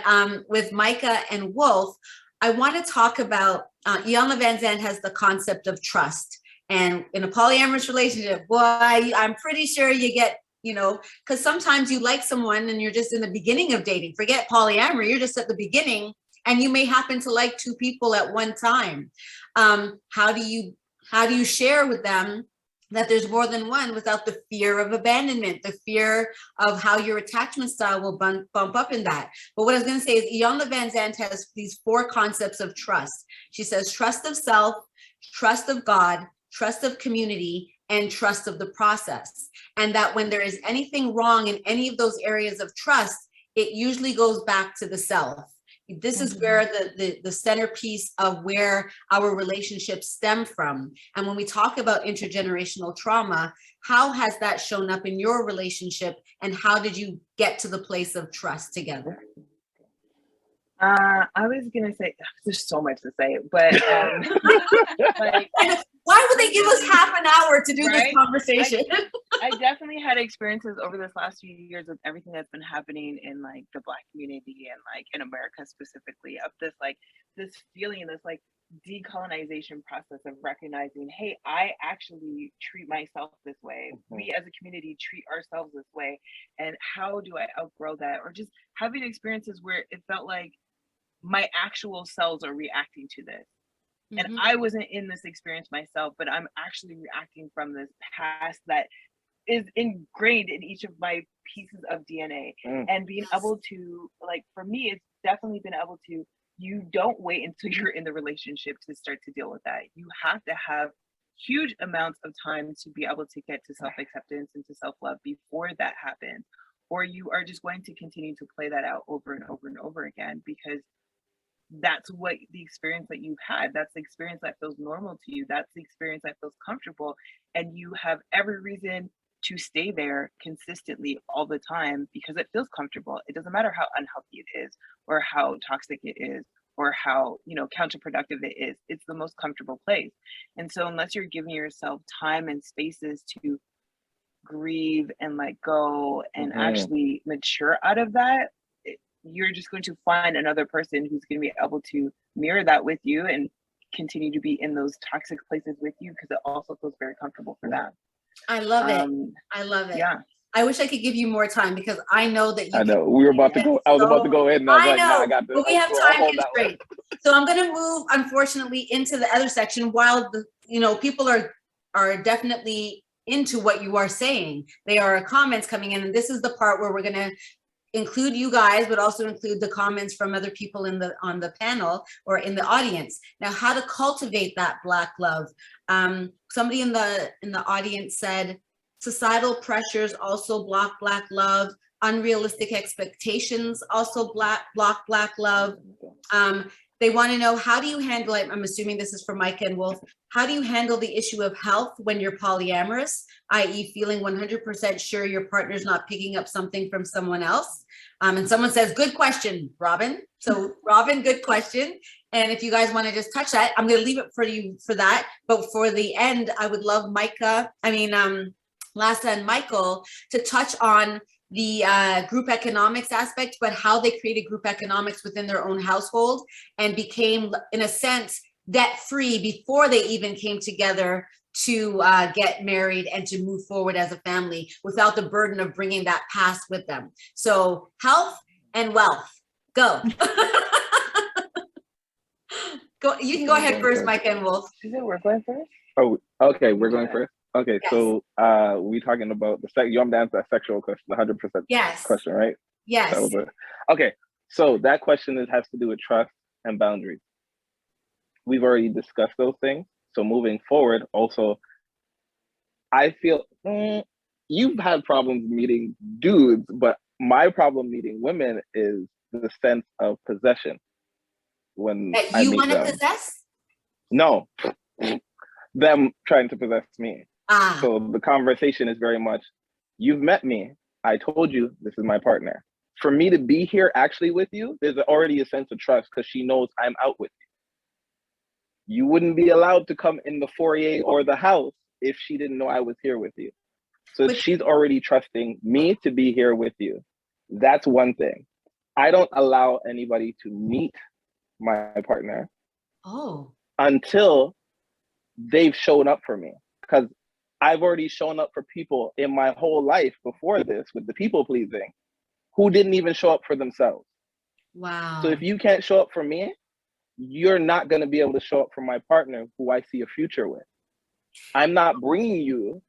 S15: with Micah and Wolf, I want to talk about, Iyanla Vanzant has the concept of trust. And in a polyamorous relationship, boy, I'm pretty sure you get, you know, because sometimes you like someone and you're just in the beginning of dating. Forget polyamory, you're just at the beginning and you may happen to like two people at one time. How do you share with them that there's more than one without the fear of abandonment, the fear of how your attachment style will bump up in that? But what I was going to say is Iyanla Vanzant has these 4 concepts of trust. She says trust of self, trust of God, trust of community, and trust of the process. And that when there is anything wrong in any of those areas of trust, it usually goes back to the self. This is where the centerpiece of where our relationships stem from. And when we talk about intergenerational trauma, how has that shown up in your relationship and how did you get to the place of trust together?
S19: I was gonna say there's so much to say, but like,
S15: why would they give us half an hour to do this conversation?
S19: I definitely had experiences over this last few years with everything that's been happening in like the Black community and like in America specifically, of this like this feeling, this like decolonization process of recognizing, hey, I actually treat myself this way. We as a community treat ourselves this way, and how do I outgrow that? Or just having experiences where it felt like my actual cells are reacting to this. And I wasn't in this experience myself, but I'm actually reacting from this past that is ingrained in each of my pieces of DNA. And being able to, like, for me, it's definitely been able to, you don't wait until you're in the relationship to start to deal with that. You have to have huge amounts of time to be able to get to self-acceptance and to self-love before that happens. Or you are just going to continue to play that out over and over and over again, because that's what the experience that you've had, that's the experience that feels normal to you, that's the experience that feels comfortable, and you have every reason to stay there consistently all the time because it feels comfortable. It doesn't matter how unhealthy it is or how toxic it is or how, you know, counterproductive it is. It's the most comfortable place. And so unless you're giving yourself time and spaces to grieve and let go and actually mature out of that, you're just going to find another person who's going to be able to mirror that with you and continue to be in those toxic places with you, because it also feels very comfortable for them.
S15: I love it. I love it.
S19: Yeah.
S15: I wish I could give you more time because I know that you
S18: I know we were about to go. I was about to go in. And I was like,
S15: know,
S18: nah, I got this.
S15: but we have time constraints. So I'm going to move, unfortunately, into the other section while the, you know, people are definitely into what you are saying. They are comments coming in, and this is the part where we're going to include you guys, but also include the comments from other people on the panel or in the audience. Now, how to cultivate that Black love. Somebody in the audience said, societal pressures also block Black love. Unrealistic expectations also block Black love. They want to know, how do you handle it? I'm assuming this is for Micah and Wolf. How do you handle the issue of health when you're polyamorous, i.e. feeling 100% sure your partner's not picking up something from someone else? And someone says, good question, Robin. So Robin, good question. And if you guys want to just touch that, I'm going to leave it for you for that. But for the end, I would love Lassa and Michael to touch on the group economics aspect, but how they created group economics within their own household and became, in a sense, debt-free before they even came together to get married and to move forward as a family without the burden of bringing that past with them. So health and wealth, go. You can go ahead first, Mike and Wolf.
S19: We're going first?
S18: Oh, okay, we're going first. Okay, yes. So we talking about the I'm down to that sexual question, the 100%
S15: yes.
S18: question, right?
S15: Yes.
S18: Okay, so that question has to do with trust and boundaries. We've already discussed those things. So moving forward, also, I feel you've had problems meeting dudes, but my problem meeting women is the sense of possession. When
S15: That
S18: I
S15: you
S18: meet
S15: want to
S18: them.
S15: possess?
S18: No, them trying to possess me.
S15: Ah.
S18: So the conversation is very much, you've met me. I told you this is my partner. For me to be here actually with you, there's already a sense of trust because she knows I'm out with you. You wouldn't be allowed to come in the foyer or the house if she didn't know I was here with you. So she's already trusting me to be here with you. That's one thing. I don't allow anybody to meet my partner until they've shown up for me, because I've already shown up for people in my whole life before this with the people pleasing who didn't even show up for themselves.
S15: Wow.
S18: So if you can't show up for me, you're not going to be able to show up for my partner who I see a future with. I'm not bringing you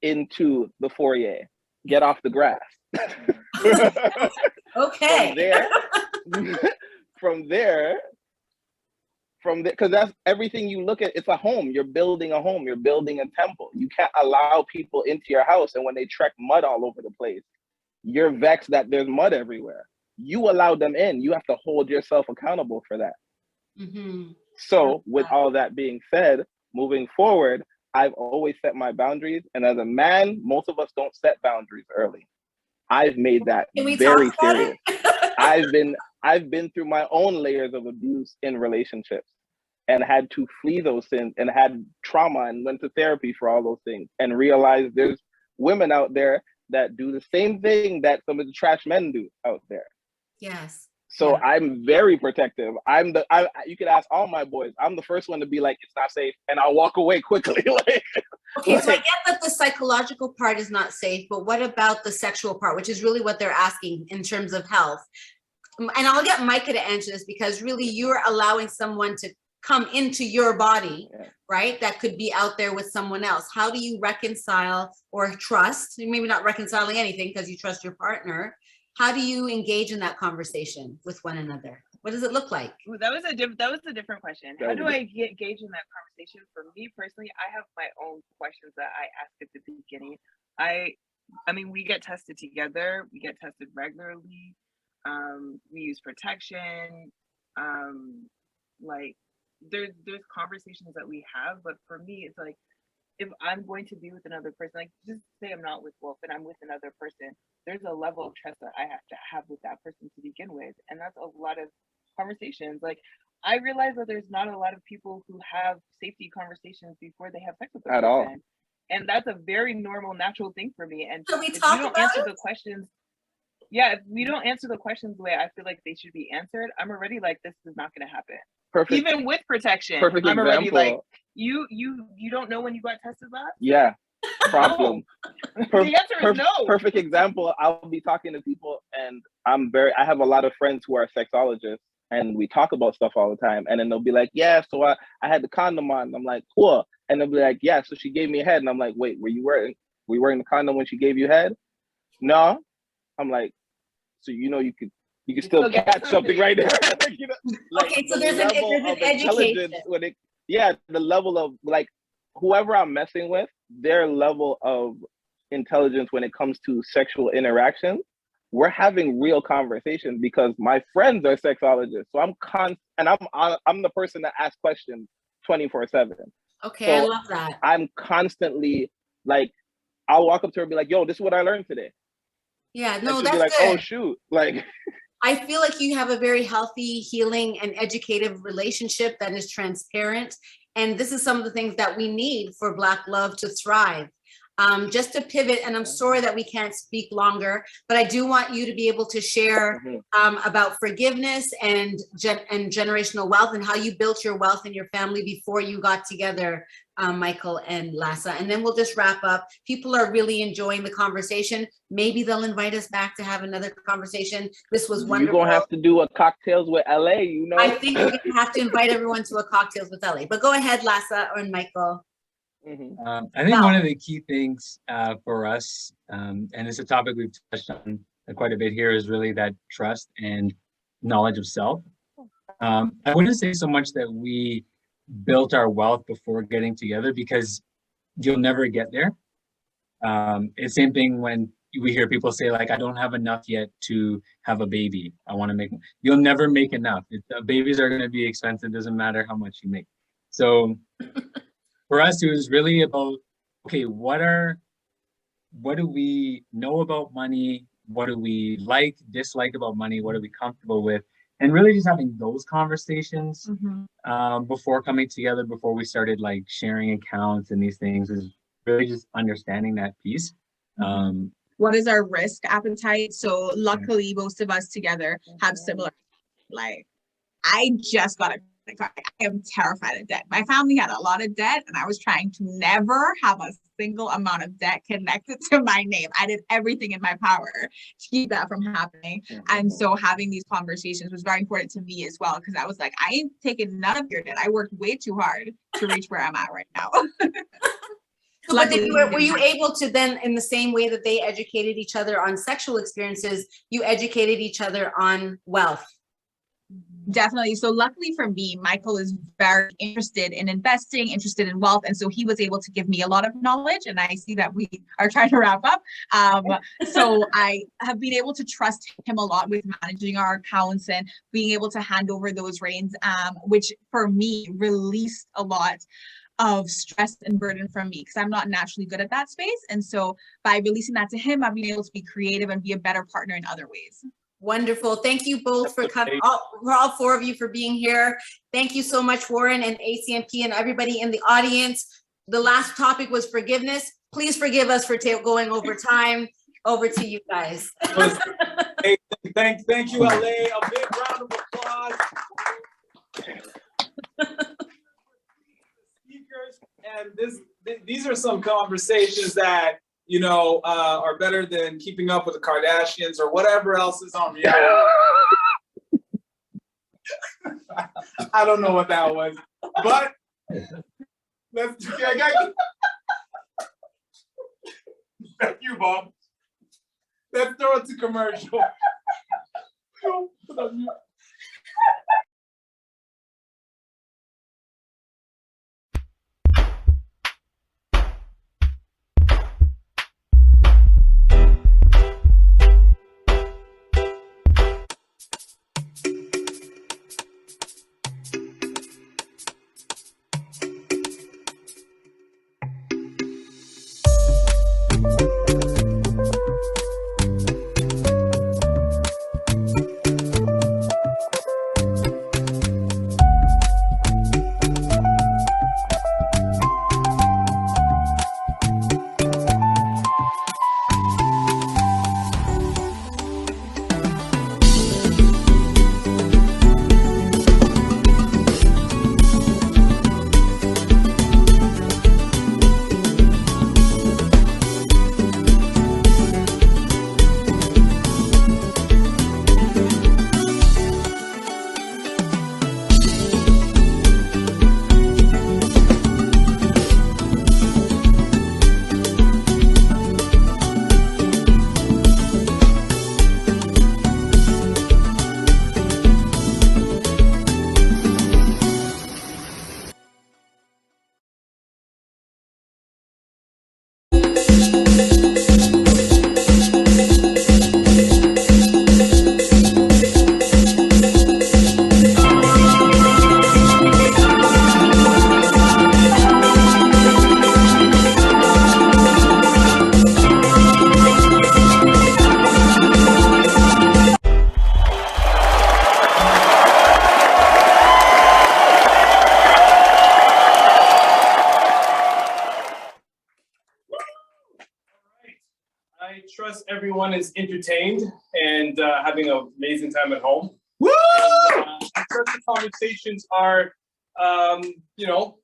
S18: into the foyer. Get off the grass.
S15: Okay.
S18: From there, because that's everything you look at. It's a home. You're building a home. You're building a temple. You can't allow people into your house, and when they trek mud all over the place, you're vexed that there's mud everywhere. You allow them in. You have to hold yourself accountable for that.
S15: Mm-hmm.
S18: So with all that being said, moving forward, I've always set my boundaries. And as a man, most of us don't set boundaries early. I've made that very serious. I've been through my own layers of abuse in relationships and had to flee those sins and had trauma and went to therapy for all those things and realized there's women out there that do the same thing that some of the trash men do out there.
S15: Yes.
S18: So I'm very protective. You could ask all my boys. I'm the first one to be like, it's not safe, and I'll walk away quickly.
S15: Okay, so I get that the psychological part is not safe, but what about the sexual part, which is really what they're asking in terms of health? And I'll get Micah to answer this, because really you're allowing someone to come into your body, right? That could be out there with someone else. How do you reconcile or trust? Maybe not reconciling anything because you trust your partner. How do you engage in that conversation with one another? What does it look like?
S19: Ooh, that was a different question. How do I engage in that conversation? For me personally, I have my own questions that I ask at the beginning. I mean, we get tested together. We get tested regularly. We use protection. Like there's conversations that we have, but for me, it's like, if I'm going to be with another person, like just say I'm not with Wolf and I'm with another person, there's a level of trust that I have to have with that person to begin with. And that's a lot of conversations. Like I realize that there's not a lot of people who have safety conversations before they have sex with a person.
S18: All.
S19: And that's a very normal, natural thing for me. And
S15: so we
S19: if
S15: talk
S19: you don't
S15: about
S19: answer
S15: it?
S19: the questions, if we don't answer the questions the way I feel like they should be answered, I'm already like, this is not gonna happen.
S18: Perfect.
S19: Even with protection,
S18: Perfect
S19: I'm already
S18: example.
S19: like, you don't know when you got tested last?
S18: Yeah, problem.
S19: The answer is no.
S18: Perfect example. I'll be talking to people, and I have a lot of friends who are sexologists, and we talk about stuff all the time. And then they'll be like, yeah, so I had the condom on. I'm like, cool. And they'll be like, yeah, so she gave me a head. And I'm like, wait, were you wearing the condom when she gave you head? No. I'm like, so you could still catch something right there.
S15: Okay, so there's an education.
S18: The level of like whoever I'm messing with, their level of intelligence when it comes to sexual interactions, we're having real conversations because my friends are sexologists. So I'm the person that asks questions 24/7.
S15: Okay,
S18: so
S15: I love that.
S18: I'm constantly like, I'll walk up to her and be like, yo, this is what I learned today.
S15: Yeah, no,
S18: and she'll
S15: that's
S18: be like,
S15: good.
S18: oh shoot, like.
S15: I feel like you have a very healthy, healing, and educative relationship that is transparent. And this is some of the things that we need for Black love to thrive. Just to pivot, and I'm sorry that we can't speak longer, but I do want you to be able to share about forgiveness and generational wealth and how you built your wealth in your family before you got together, Michael and Lassa. And then we'll just wrap up. People are really enjoying the conversation. Maybe they'll invite us back to have another conversation. This was wonderful.
S18: You're gonna have to do a cocktails with LA,
S15: I think we're gonna have to invite everyone to a cocktails with LA. But go ahead, Lassa or Michael.
S17: I think one of the key things for us, and it's a topic we've touched on quite a bit here is really that trust and knowledge of self. I wouldn't say so much that we built our wealth before getting together, because you'll never get there. It's same thing when we hear people say like, I don't have enough yet to have a baby. I want to make, you'll never make enough. Babies are going to be expensive. Doesn't matter how much you make. So for us, it was really about, okay, what do we know about money? What do we like, dislike about money? What are we comfortable with? And really just having those conversations before coming together, before we started like sharing accounts and these things, is really just understanding that piece.
S16: What is our risk appetite? So luckily, most of us together have similar, like, I just got a credit card. I am terrified of debt. My family had a lot of debt, and I was trying to never have a single amount of debt connected to my name. I did everything in my power to keep that from happening. And so having these conversations was very important to me as well, because I was like, I ain't taking none of your debt. I worked way too hard to reach where I'm at right now.
S15: But then were you able to then, in the same way that they educated each other on sexual experiences, you educated each other on wealth?
S16: Definitely. So luckily for me, Michael is very interested in investing, interested in wealth. And so he was able to give me a lot of knowledge. And I see that we are trying to wrap up. So I have been able to trust him a lot with managing our accounts and being able to hand over those reins, which for me released a lot of stress and burden from me, because I'm not naturally good at that space. And so by releasing that to him, I've been able to be creative and be a better partner in other ways.
S15: Wonderful. Thank you both for coming, all four of you for being here. Thank you so much, Warren and ACMP and everybody in the audience. The last topic was forgiveness. Please forgive us for going over time. Over to you guys.
S1: Hey, thank you, LA. A big round of applause. And these are some conversations that, you know, are better than keeping up with the Kardashians or whatever else is on reality. I don't know what that was, but let's. Thank you, Bob. Let's throw it to commercial.
S2: I trust everyone is entertained and having an amazing time at home. Woo! And, I trust the conversations are, you know,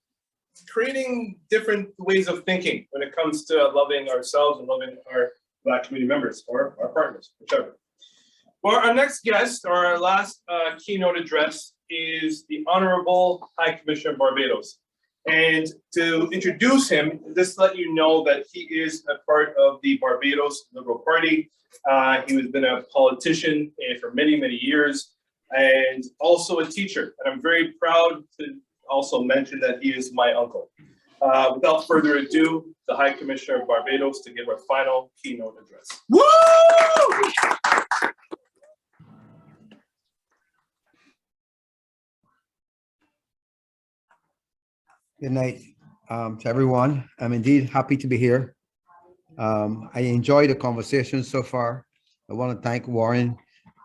S2: creating different ways of thinking when it comes to loving ourselves and loving our Black community members or our partners, whichever. Well, our next guest, or our last keynote address, is the Honorable High Commissioner of Barbados. And to introduce him, just let you know that he is a part of the Barbados Liberal Party. He has been a politician for many, many years, and also a teacher. And I'm very proud to also mention that he is my uncle. Without further ado, the High Commissioner of Barbados to give our final keynote address.
S1: Woo!
S20: Good night to everyone. I'm indeed happy to be here. I enjoyed the conversation so far. I want to thank Warren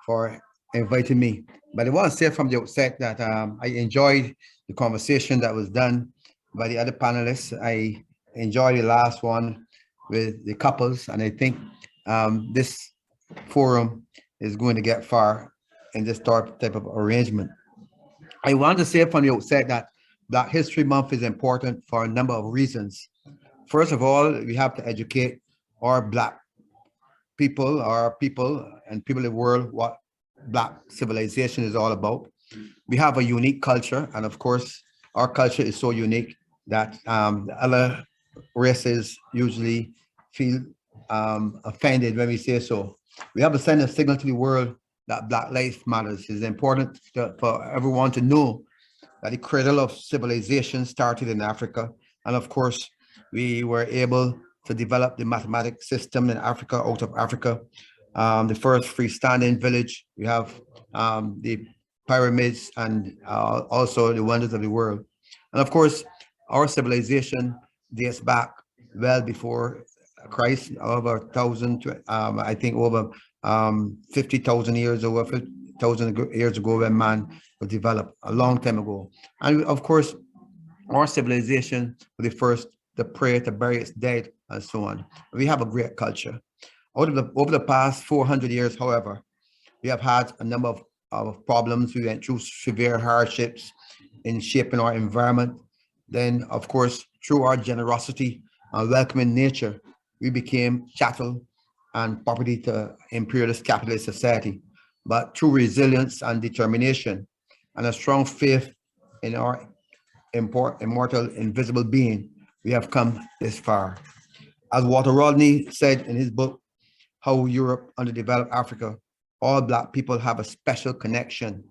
S20: for inviting me. But I want to say from the outset that I enjoyed the conversation that was done by the other panelists. I enjoyed the last one with the couples, and I think this forum is going to get far in this type of arrangement. I want to say from the outset that Black History Month is important for a number of reasons. First of all, we have to educate our Black people, our people and people in the world what Black civilization is all about. We have a unique culture, and of course, our culture is so unique that the other races usually feel offended when we say so. We have to send a signal to the world that Black life matters. It's important for everyone to know that the cradle of civilization started in Africa. And of course, we were able to develop the mathematic system in Africa, out of Africa. The first freestanding village, we have the pyramids and also the wonders of the world. And of course, our civilization dates back well before Christ, over 1,000, I think over 50,000 years, over 50,000 years ago when man was developed a long time ago. And of course, our civilization was the first to pray, to bury its dead, and so on. We have a great culture. Over the past 400 years, however, we have had a number of problems. We went through severe hardships in shaping our environment. Then, of course, through our generosity and welcoming nature, we became chattel and property to imperialist capitalist society. But through resilience and determination and a strong faith in our immortal, invisible being, we have come this far. As Walter Rodney said in his book, How Europe Underdeveloped Africa, all Black people have a special connection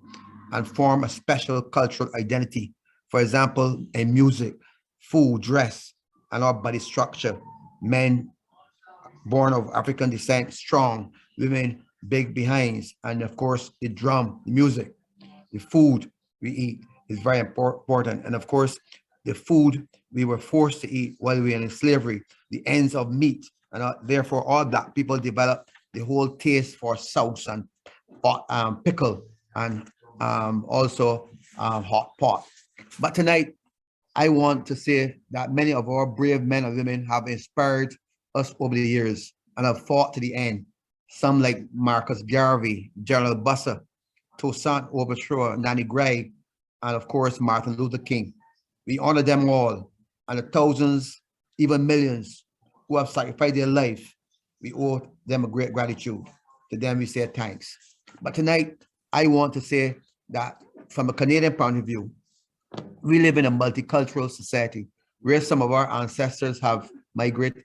S20: and form a special cultural identity. For example, in music, food, dress, and our body structure. Men born of African descent, strong, women, big behinds, and of course, the drum, the music, the food we eat is very important. And of course, the food we were forced to eat while we were in slavery, the ends of meat, and therefore all Black people developed the whole taste for sauce and pickle and also hot pot. But tonight, I want to say that many of our brave men and women have inspired us over the years and have fought to the end. Some like Marcus Garvey, Gerald Busser, Toussaint Overthrow, Nanny Gray, and of course, Martin Luther King. We honor them all, and the thousands, even millions, who have sacrificed their life. We owe them a great gratitude. To them, we say thanks. But tonight, I want to say that from a Canadian point of view, we live in a multicultural society where some of our ancestors have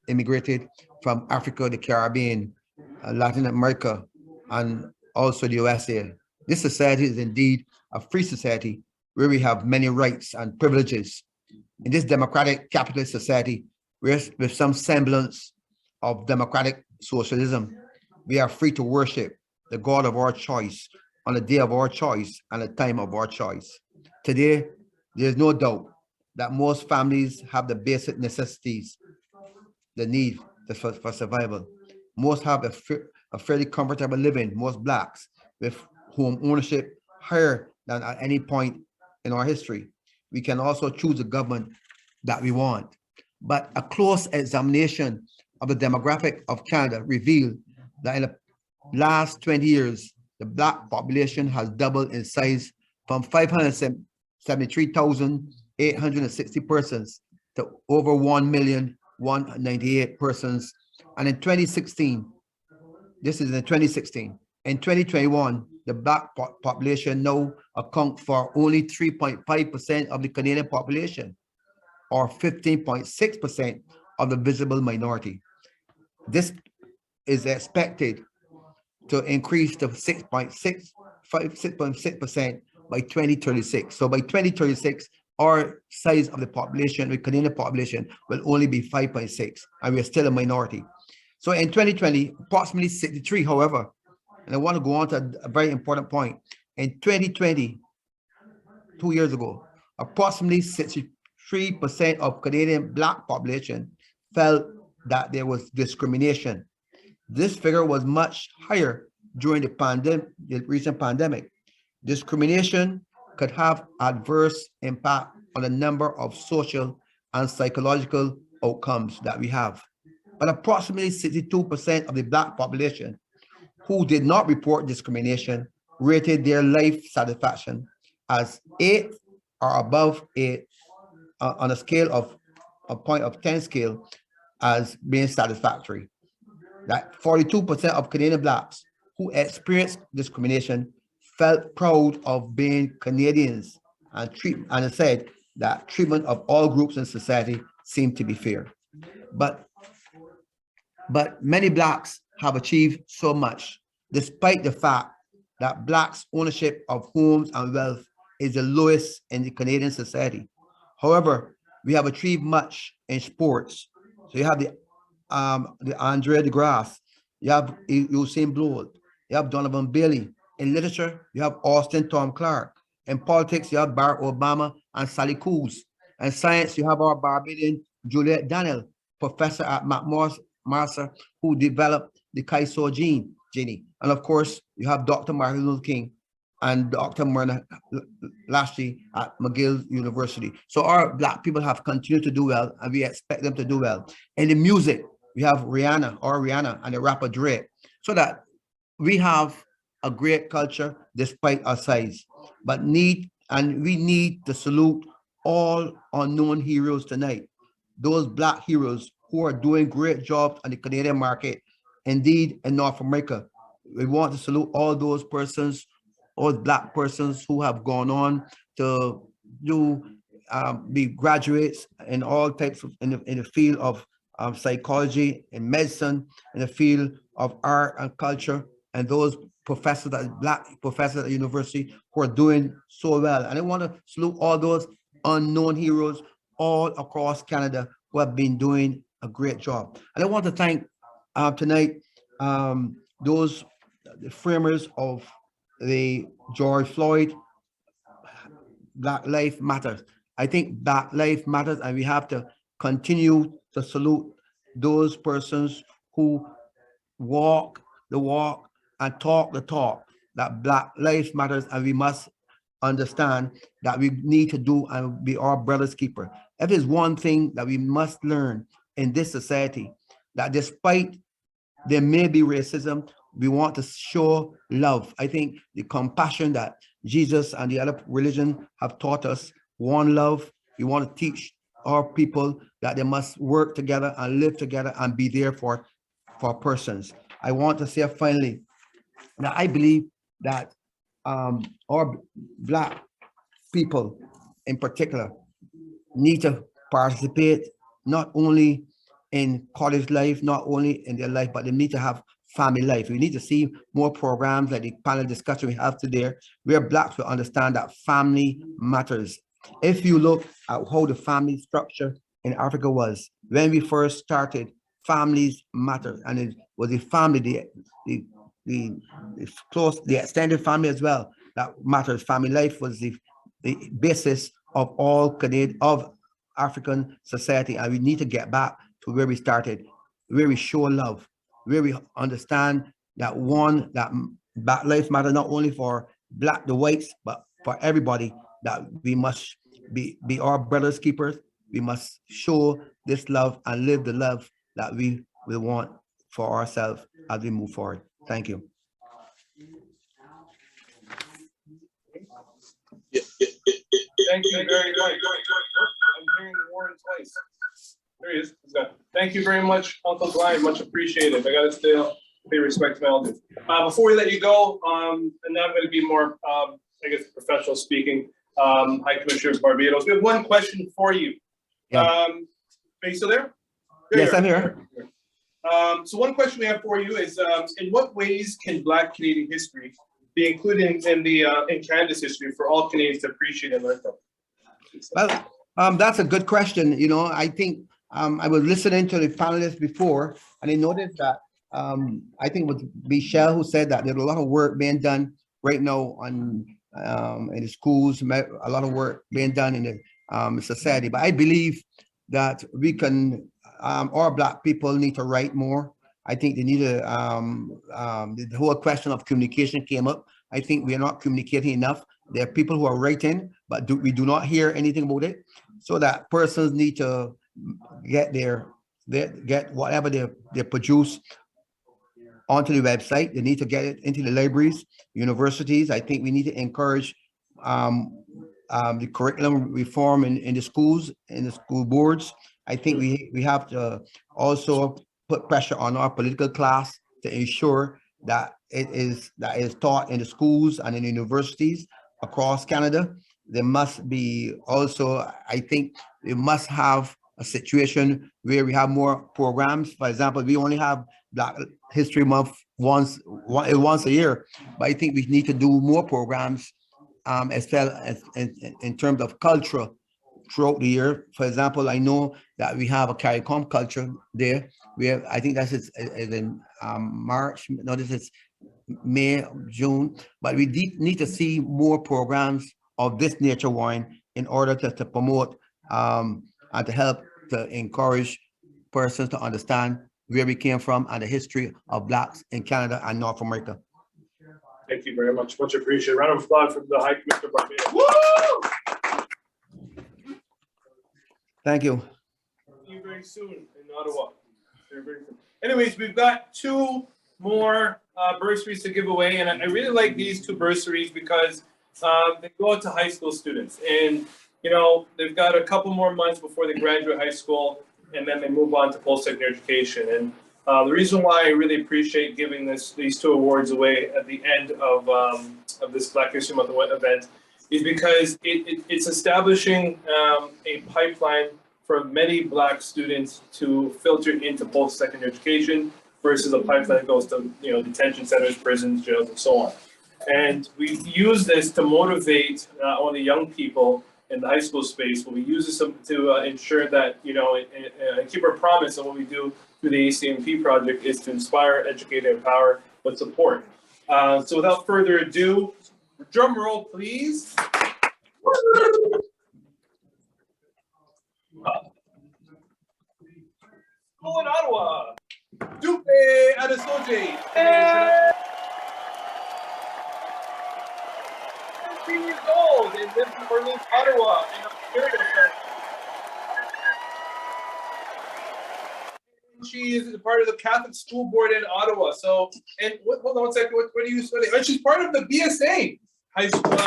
S20: immigrated from Africa, the Caribbean, Latin America, and also the USA. This society is indeed a free society where we have many rights and privileges. In this democratic capitalist society, with some semblance of democratic socialism, we are free to worship the God of our choice on the day of our choice and the time of our choice. Today, there is no doubt that most families have the basic necessities they need for survival. Most have a fairly comfortable living, most Blacks, with home ownership higher than at any point in our history. We can also choose a government that we want. But a close examination of the demographic of Canada revealed that in the last 20 years, the Black population has doubled in size from 573,860 persons to over 1,198,000 persons. And in 2016, this is in 2016, in 2021, the Black population now accounts for only 3.5% of the Canadian population. or 15.6% of the visible minority. This is expected to increase to 6.6% by 2036. So by 2036, our size of the population, the Canadian population, will only be 5.6, and we're still a minority. So in 2020, approximately 63, however, and I want to go on to a very important point. In 2020, 2 years ago, approximately 63% of Canadian Black population felt that there was discrimination. This figure was much higher during the recent pandemic. Discrimination could have adverse impact on a number of social and psychological outcomes that we have. But approximately 62% of the Black population who did not report discrimination rated their life satisfaction as 8 or above 8 on a scale of a point of 10 scale as being satisfactory. That 42% of Canadian Blacks who experienced discrimination felt proud of being Canadians and said that treatment of all groups in society seemed to be fair. But many Blacks have achieved so much, despite the fact that Blacks' ownership of homes and wealth is the lowest in the Canadian society. However, we have achieved much in sports. So you have the Andre DeGrasse, you have Usain Bolt, you have Donovan Bailey. In literature, you have Austin Tom Clarke. In politics, you have Barack Obama and Sally Coons. In science, you have our Barbadian Juliette Daniel, professor at McMaster, who developed the Chi-So gene. And of course, you have Dr. Martin Luther King and Dr. Myrna Lashley at McGill University. So our Black people have continued to do well, and we expect them to do well. In the music, we have Rihanna and the rapper Drake. So that we have a great culture despite our size. But we need to salute all unknown heroes tonight. Those Black heroes who are doing great jobs on the Canadian market, indeed in North America. We want to salute all those persons, all Black persons who have gone on to be graduates in all types of, in the field of psychology, in medicine, in the field of art and culture, and those professors, Black professors at university who are doing so well. And I want to salute all those unknown heroes all across Canada who have been doing a great job. And I want to thank tonight those the framers of the George Floyd Black Lives Matter. I think Black Lives Matters, and we have to continue to salute those persons who walk the walk and talk the talk, that Black Lives Matters, and we must understand that we need to do and be our brother's keeper. If there's one thing that we must learn in this society, that despite there may be racism, we want to show love. I think the compassion that Jesus and the other religion have taught us, one love, we want to teach our people that they must work together and live together and be there for persons. I want to say finally, that I believe that our Black people in particular need to participate not only in college life, not only in their life, but they need to have family life. We need to see more programs like the panel discussion we have today, where Blacks will understand that family matters. If you look at how the family structure in Africa was, when we first started, families matter, and it was the family, the close, the extended family as well, that matters. Family life was the basis of all Canadian, of African society, and we need to get back to where we started, where we show love, where we understand that Black lives matter not only for the whites, but for everybody, that we must be our brothers' keepers. We must show this love and live the love that we will want for ourselves as we move forward. Thank you.
S2: Thank you very much. I'm hearing Warren twice. There he is. Thank you very much, Uncle Gline. Much appreciated. I got to still pay respect to my elders. Before we let you go, and now I'm going to be more, I guess, professional speaking. Hi, Commissioner Barbados. We have one question for you.
S20: Yeah.
S2: Are you still there?
S20: Yes, I'm here.
S2: So one question we have for you is, in what ways can Black Canadian history be included in Canada's history for all Canadians to appreciate and learn from?
S20: Well, that's a good question. You know, I think I was listening to the panelists before, and I noticed that I think it was Michelle who said that there's a lot of work being done right now on in the schools, a lot of work being done in the society. But I believe that we can, our Black people need to write more. I think they need to, the whole question of communication came up. I think we are not communicating enough. There are people who are writing, but we do not hear anything about it. So that persons need to get get whatever they produce onto the website. They need to get it into the libraries, universities. I think we need to encourage the curriculum reform in the schools, in the school boards. I think we have to also put pressure on our political class to ensure that it is taught in the schools and in the universities across Canada. There must be also, I think we must have a situation where we have more programs. For example, we only have Black History Month once a year, but I think we need to do more programs as well as in terms of culture throughout the year. For example, I know that we have a CARICOM culture there. We have, I think that's in March. No, this is May, June. But we need to see more programs of this nature, Warren, in order to promote and to help to encourage persons to understand where we came from and the history of Blacks in Canada and North America.
S2: Thank you very much. Much appreciated. Round of applause from the High Commissioner Barbados. Woo!
S20: Thank you.
S2: See you very soon in Ottawa. Very soon. Anyways, we've got two more bursaries to give away, and I really like these two bursaries because they go out to high school students, and you know they've got a couple more months before they graduate high school, and then they move on to post-secondary education. And the reason why I really appreciate giving these two awards away at the end of this Black History Month event is because it's establishing a pipeline for many Black students to filter into post-secondary education versus a pipeline that goes to detention centers, prisons, jails, and so on. And we use this to motivate not only young people in the high school space, but we use this to ensure that and keep our promise of what we do through the ACMP project is to inspire, educate, and empower, but support. So without further ado, drum roll, please. School in Ottawa, Zuieke Adesoje. 13 years old and lives in Orleans, Ottawa, in Ontario. She is part of the Catholic School Board in Ottawa. So, and hold on one second. What do you study? And she's part of the BSA high school.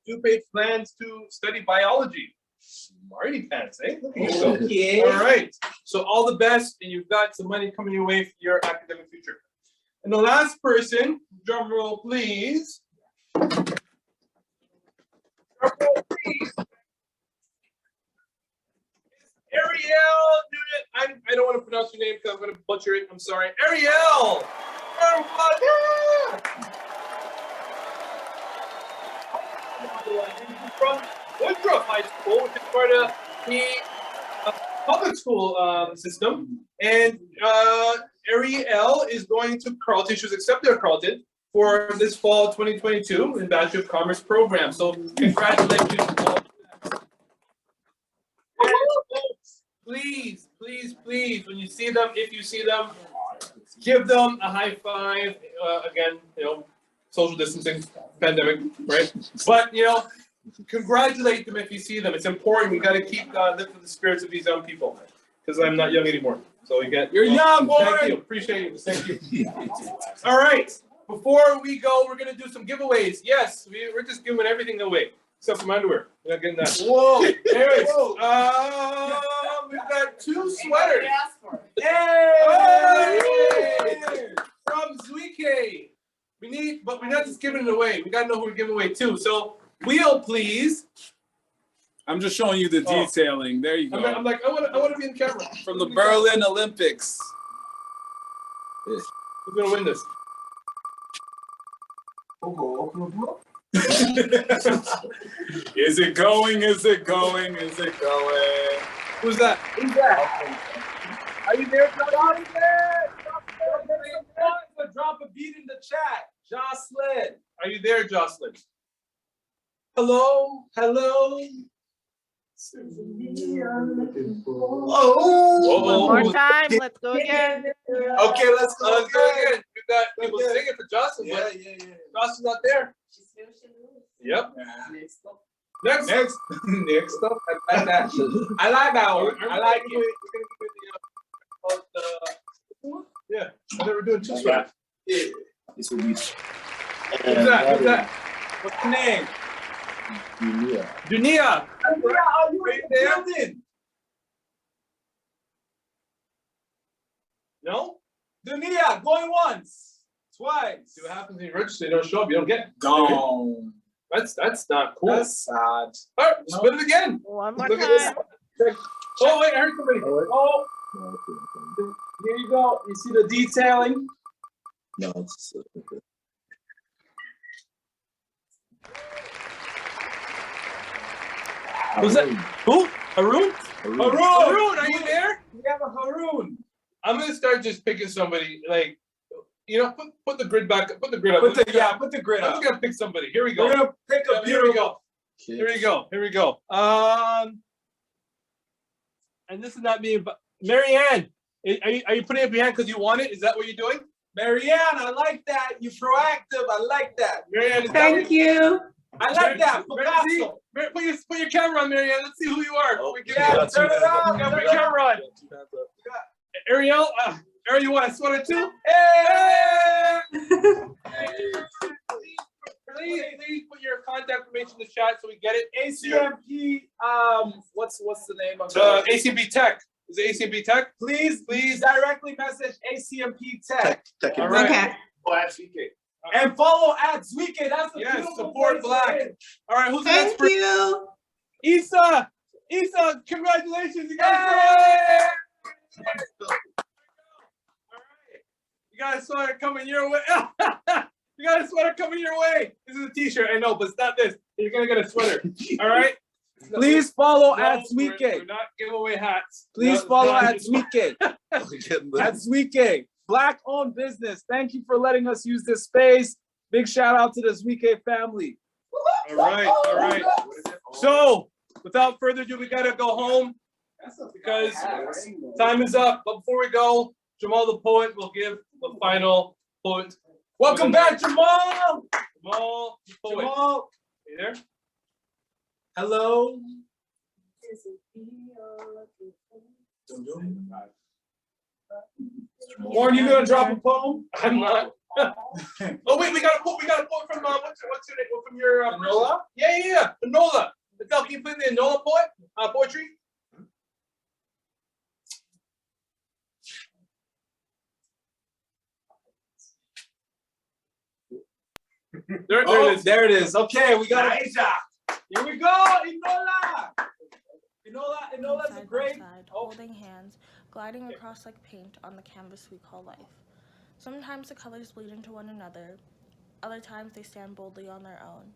S2: Zuieke plans to study biology. Smarty pants, eh? Look at you go. Yeah. All right. So all the best, and you've got some money coming your way for your academic future. And the last person, drum roll, please. Drum roll, please. Ariel, I don't want to pronounce your name because I'm going to butcher it. I'm sorry. Ariel! From Woodruff High School, which is part of the public school system. And Ariel is going to Carleton. She was accepted at Carleton for this fall 2022 in Bachelor of Commerce program. So congratulations. Please, please, please, when you see them, if you see them, give them a high five. Again, social distancing, pandemic, right? But, congratulate them if you see them. It's important. We got to keep lifting the spirits of these young people because I'm not young anymore. So you're young, boy. Thank you. Appreciate you. Thank you. All right. Before we go, we're going to do some giveaways. Yes, we're just giving everything away. Except for my underwear. We're not getting that. Whoa! Anyways, we've got two sweaters. Hey! From Zuieke. But we're not just giving it away. We got to know who we're giving away to. So, wheel, please.
S1: I'm just showing you the detailing. There you go.
S2: I'm like, I want to be in camera.
S1: From the Berlin Olympics.
S2: Who's gonna win this?
S1: Is it going? Is it going? Is it going?
S2: Who's that?
S9: Who's that? Are you there? Are you there?
S1: Drop a beat in the chat. Jocelyn.
S2: Are you there, Jocelyn?
S1: Hello? Hello?
S10: One more time. Let's go again.
S2: Okay, let's go again. We've got people singing for Jocelyn, but Jocelyn's not there. Yep. Next.
S1: Next up. I like that. I like that one. I like it.
S2: Yeah, I thought we were doing two tracks.
S12: Yeah. This will be.
S2: Who's that? Who's that?
S1: What's the name?
S12: Dunia.
S2: Dunia.
S1: Are you in the building?
S2: No?
S1: Dunia, going once, twice.
S2: See what happens when you register. You don't show up. You don't get it.
S1: Gone.
S2: That's not cool.
S1: That's sad.
S2: All right, spin it again.
S10: One more
S2: Look at this.
S10: time.
S2: Oh wait, I heard somebody.
S1: Oh, here you go. You see the detailing?
S12: No, it's
S2: Who's that? Who? Haroon?
S1: Haroon,
S2: are you there?
S1: We have a Haroon.
S2: I'm gonna start just picking somebody like, put the grid back. Put the grid up.
S1: Put the grid
S2: I'm
S1: up.
S2: just gonna pick somebody. Here we go.
S1: We're gonna pick a
S2: Here we
S1: beautiful.
S2: go. Here we go. Here we go. And this is not me, but Marianne, are you putting up your hand because you want it? Is that what you're doing?
S1: Marianne, I like that. You're proactive. I like that.
S2: Marianne,
S15: Thank you.
S1: I like that. Picasso.
S2: Put your camera on, Marianne. Let's see who you are.
S1: Yeah, turn it up.
S2: Put your camera on. Ariel, you want a sweater too?
S1: Hey!
S2: Please put your contact information in the chat so we get it.
S1: ACMP. What's the name of
S2: ACMP Tech. Is it ACMP Tech?
S1: Please directly message ACMP Tech.
S2: All right.
S15: Okay.
S1: And follow at Zuieke. That's the beautiful
S2: support
S1: place
S2: Black.
S1: to be.
S2: All right, who's the
S15: Thank
S2: next person?
S15: you.
S2: Isa, congratulations. You got You got a sweater coming your way. You got a sweater coming your way. This is a t-shirt. I know, but it's not this. You're going to get a sweater. All right?
S1: Please follow
S2: No,
S1: at
S2: we're
S1: Zuieke.
S2: not giveaway hats.
S1: Please
S2: No,
S1: follow
S2: not-
S1: at Zuieke. At Zuieke. Black-owned business. Thank you for letting us use this space. Big shout out to the Zuieke family.
S2: All right. So, without further ado, we got to go home because time is up. But before we go, Jamal the poet will give the final poet.
S1: Welcome back, Jamal.
S2: Jamal the poet.
S1: Jamal.
S2: You there?
S1: Hello. Warren, you gonna drop a poem?
S2: I'm not. Oh wait, we got a quote from what's your name? From your
S1: Enola?
S2: Yeah. Enola. Can you play the Enola poetry?
S1: There it is. Okay, we got it. Here we go, Enola. Enola's a
S8: Side by
S1: great.
S8: side, holding hands, gliding across like paint on the canvas we call life. Sometimes the colors bleed into one another. Other times they stand boldly on their own.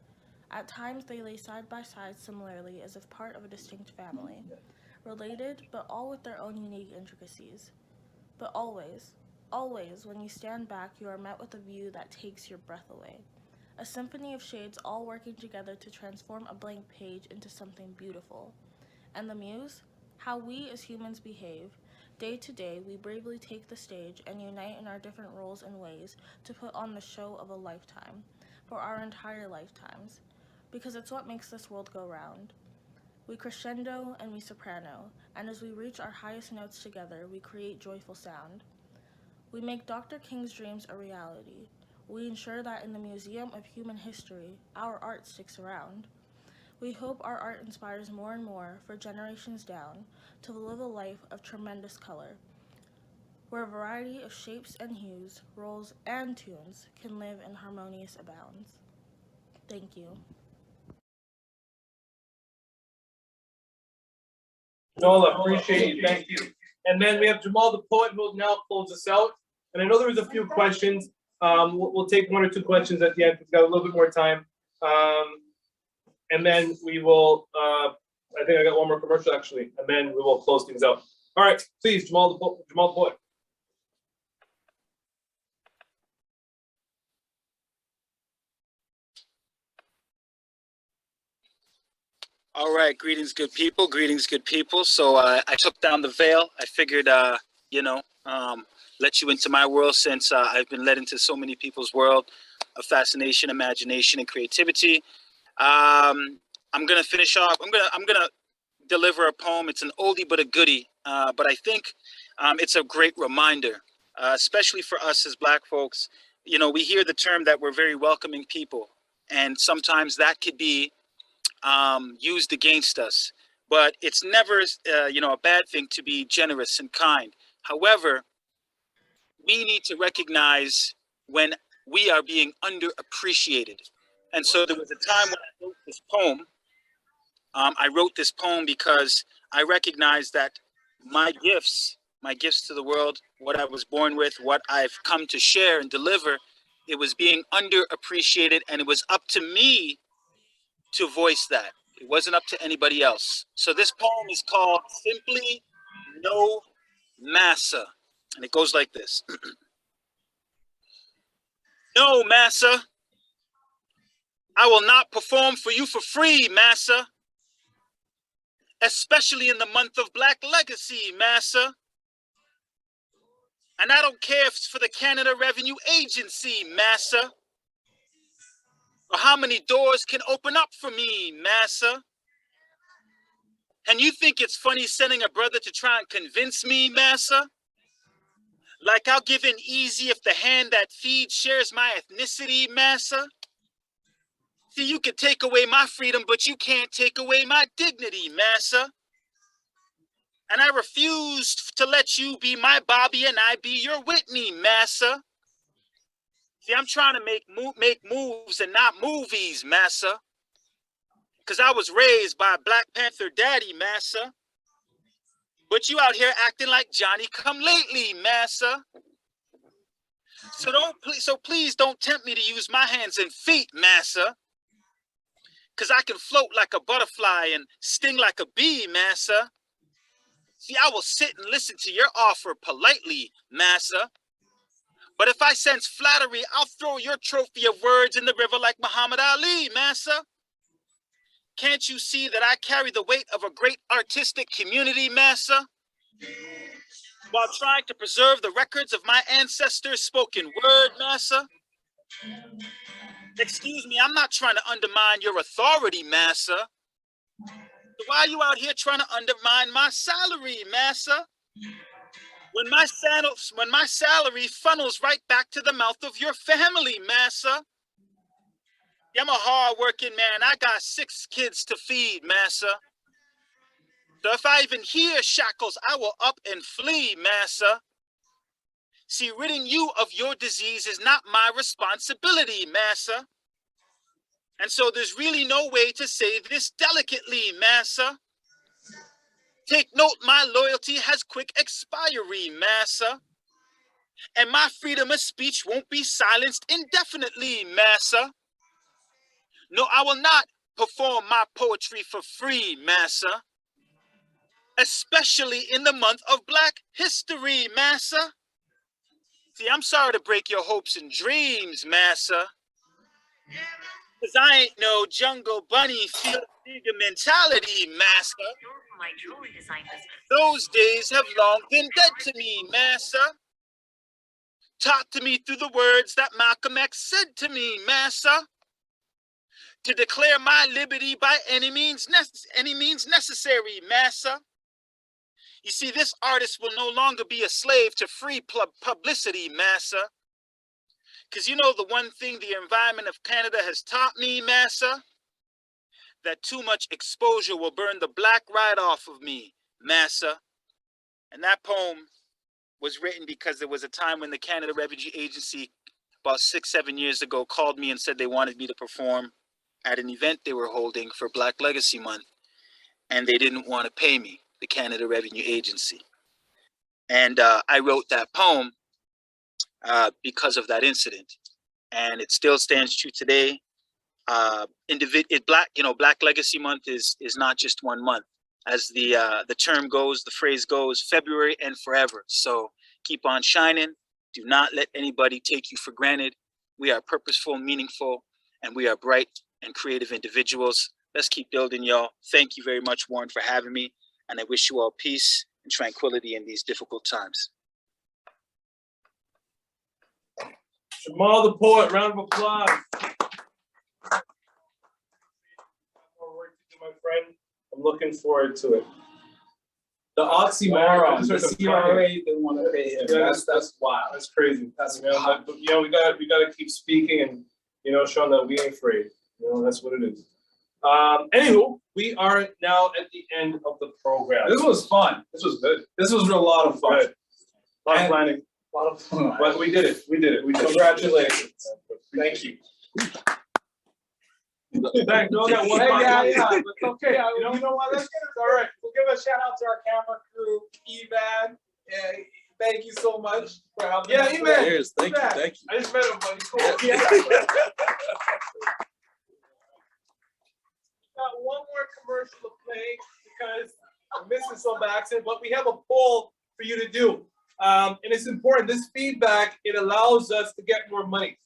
S8: At times they lay side by side similarly as if part of a distinct family. Related, but all with their own unique intricacies. But always, when you stand back, you are met with a view that takes your breath away. A symphony of shades all working together to transform a blank page into something beautiful. And the muse? How we as humans behave. Day to day, we bravely take the stage and unite in our different roles and ways to put on the show of a lifetime, for our entire lifetimes, because it's what makes this world go round. We crescendo and we soprano, and as we reach our highest notes together, we create joyful sound. We make Dr. King's dreams a reality. We ensure that in the Museum of Human History, our art sticks around. We hope our art inspires more and more, for generations down, to live a life of tremendous color, where a variety of shapes and hues, roles and tunes can live in harmonious abounds. Thank you.
S2: Nola, appreciate you. Thank you. And then we have Jamal the poet who will now close us out. And I know there was a few questions. We'll take one or two questions at the end. We've got a little bit more time. And then we will, I think I got one more commercial actually, and then we will close things out. All right, please, Jamal the poet.
S4: All right, greetings, good people. Greetings, good people. So I took down the veil. I figured, let you into my world since I've been led into so many people's world of fascination, imagination, and creativity. I'm gonna finish off. I'm gonna deliver a poem. It's an oldie but a goodie, but I think it's a great reminder, especially for us as Black folks. You know, we hear the term that we're very welcoming people, and sometimes that could be used against us. But it's never, a bad thing to be generous and kind. However, we need to recognize when we are being underappreciated. And so there was a time when I wrote this poem. I wrote this poem because I recognized that my gifts to the world, what I was born with, what I've come to share and deliver, it was being underappreciated, and it was up to me to voice that. It wasn't up to anybody else. So this poem is called Simply No Massa. And it goes like this. No, Massa. I will not perform for you for free, Massa. Especially in the month of Black Legacy, Massa. And I don't care if it's for the Canada Revenue Agency, Massa. Or how many doors can open up for me, Massa. And you think it's funny sending a brother to try and convince me, Massa? Like I'll give in easy if the hand that feeds shares my ethnicity, Massa? See, you can take away my freedom, but you can't take away my dignity, Massa. And I refuse to let you be my Bobby and I be your Whitney, Massa. See, I'm trying to make moves and not movies, Massa. Because I was raised by a Black Panther daddy, Massa. But you out here acting like Johnny come lately, Massa. So please don't tempt me to use my hands and feet, Massa. Because I can float like a butterfly and sting like a bee, Massa. See, I will sit and listen to your offer politely, Massa. But if I sense flattery, I'll throw your trophy of words in the river like Muhammad Ali, Massa. Can't you see that I carry the weight of a great artistic community, Massa? While trying to preserve the records of my ancestors' spoken word, Massa? Excuse me, I'm not trying to undermine your authority, Massa. So why are you out here trying to undermine my salary, Massa? When my salary funnels right back to the mouth of your family, Massa. I'm a hard-working man. I got 6 kids to feed, Massa. So if I even hear shackles, I will up and flee, Massa. See, ridding you of your disease is not my responsibility, Massa. And so there's really no way to say this delicately, Massa. Take note, my loyalty has quick expiry, Massa. And my freedom of speech won't be silenced indefinitely, Massa. No, I will not perform my poetry for free, Massa. Especially in the month of Black History, Massa. See, I'm sorry to break your hopes and dreams, Massa. Cause I ain't no jungle bunny field digger mentality, Massa. Those days have long been dead to me, Massa. Taught to me through the words that Malcolm X said to me, Massa. To declare my liberty by any means necessary, Massa. You see, this artist will no longer be a slave to free publicity, Massa. Because you know the one thing the environment of Canada has taught me, Massa? That too much exposure will burn the black right off of me, Massa. And that poem was written because there was a time when the Canada Revenue Agency, about 6-7 years ago, called me and said they wanted me to perform at an event they were holding for Black Legacy Month, and they didn't want to pay me. the Canada Revenue Agency. And I wrote that poem because of that incident, and it still stands true today. Black Legacy Month is not just 1 month, as the term goes, the phrase goes, February and forever. So keep on shining. Do not let anybody take you for granted. We are purposeful, meaningful, and we are bright and creative individuals. Let's keep building, y'all. Thank you very much, Warren, for having me, and I wish you all peace and tranquility in these difficult times.
S2: Jamal the poet, round of applause. More work to do, my friend. I'm looking forward to it.
S1: The oxymoron, the
S2: That's
S1: CRA didn't want to pay him.
S2: Yeah,
S1: That's wild.
S2: That's crazy.
S1: That's
S2: but, we gotta keep speaking and showing that we ain't afraid. That's what it is. Anywho, we are now at the end of the program.
S1: This was fun.
S2: This was good.
S1: This was a lot of fun.
S2: Good. A lot of planning. A lot of fun. But we did it. We did it. We did it.
S1: Congratulations.
S2: Thank you. Thank you. Yeah. It's okay.
S1: You know what? Let's get it. All right. We'll give a shout out to our camera crew, Evan. Thank you so much for helping.
S2: Yeah, Evan.
S12: Cheers. Thank you.
S2: I just met him, but he's cool.
S1: Yeah.
S2: Got one more commercial to play because I'm missing some by accident, but we have a poll for you to do. And it's important. This feedback, it allows us to get more money.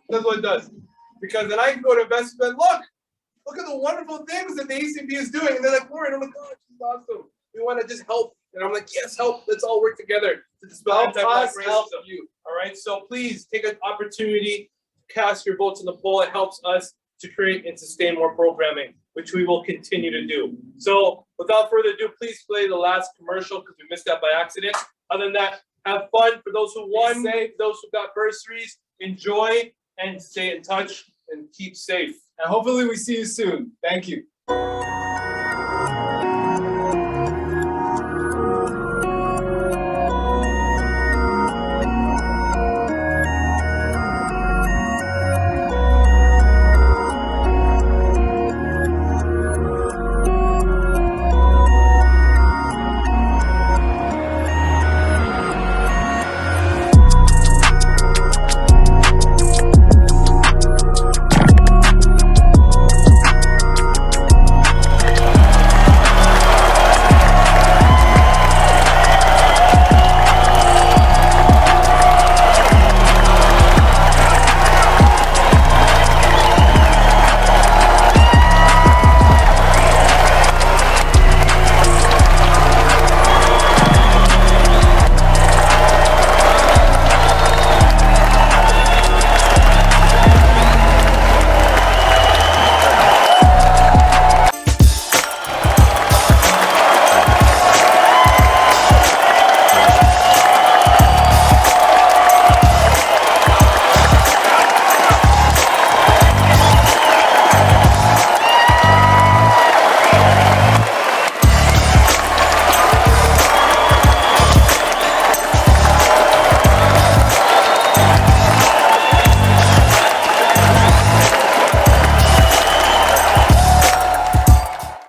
S2: That's what it does. Because then I can go to investment, look at the wonderful things that the ACMP is doing. And they're like, Warren, I'm like, oh, she's awesome. We want to just help. And I'm like, yes, help. Let's all work together to dispel anti-Black racism. Help you. All right. So please take an opportunity, cast your votes in the poll. It helps us to create and sustain more programming, which we will continue to do. So without further ado, please play the last commercial because we missed that by accident. Other than that, have fun for those who won, those who got bursaries, enjoy and stay in touch and keep safe.
S1: And hopefully we see you soon. Thank you.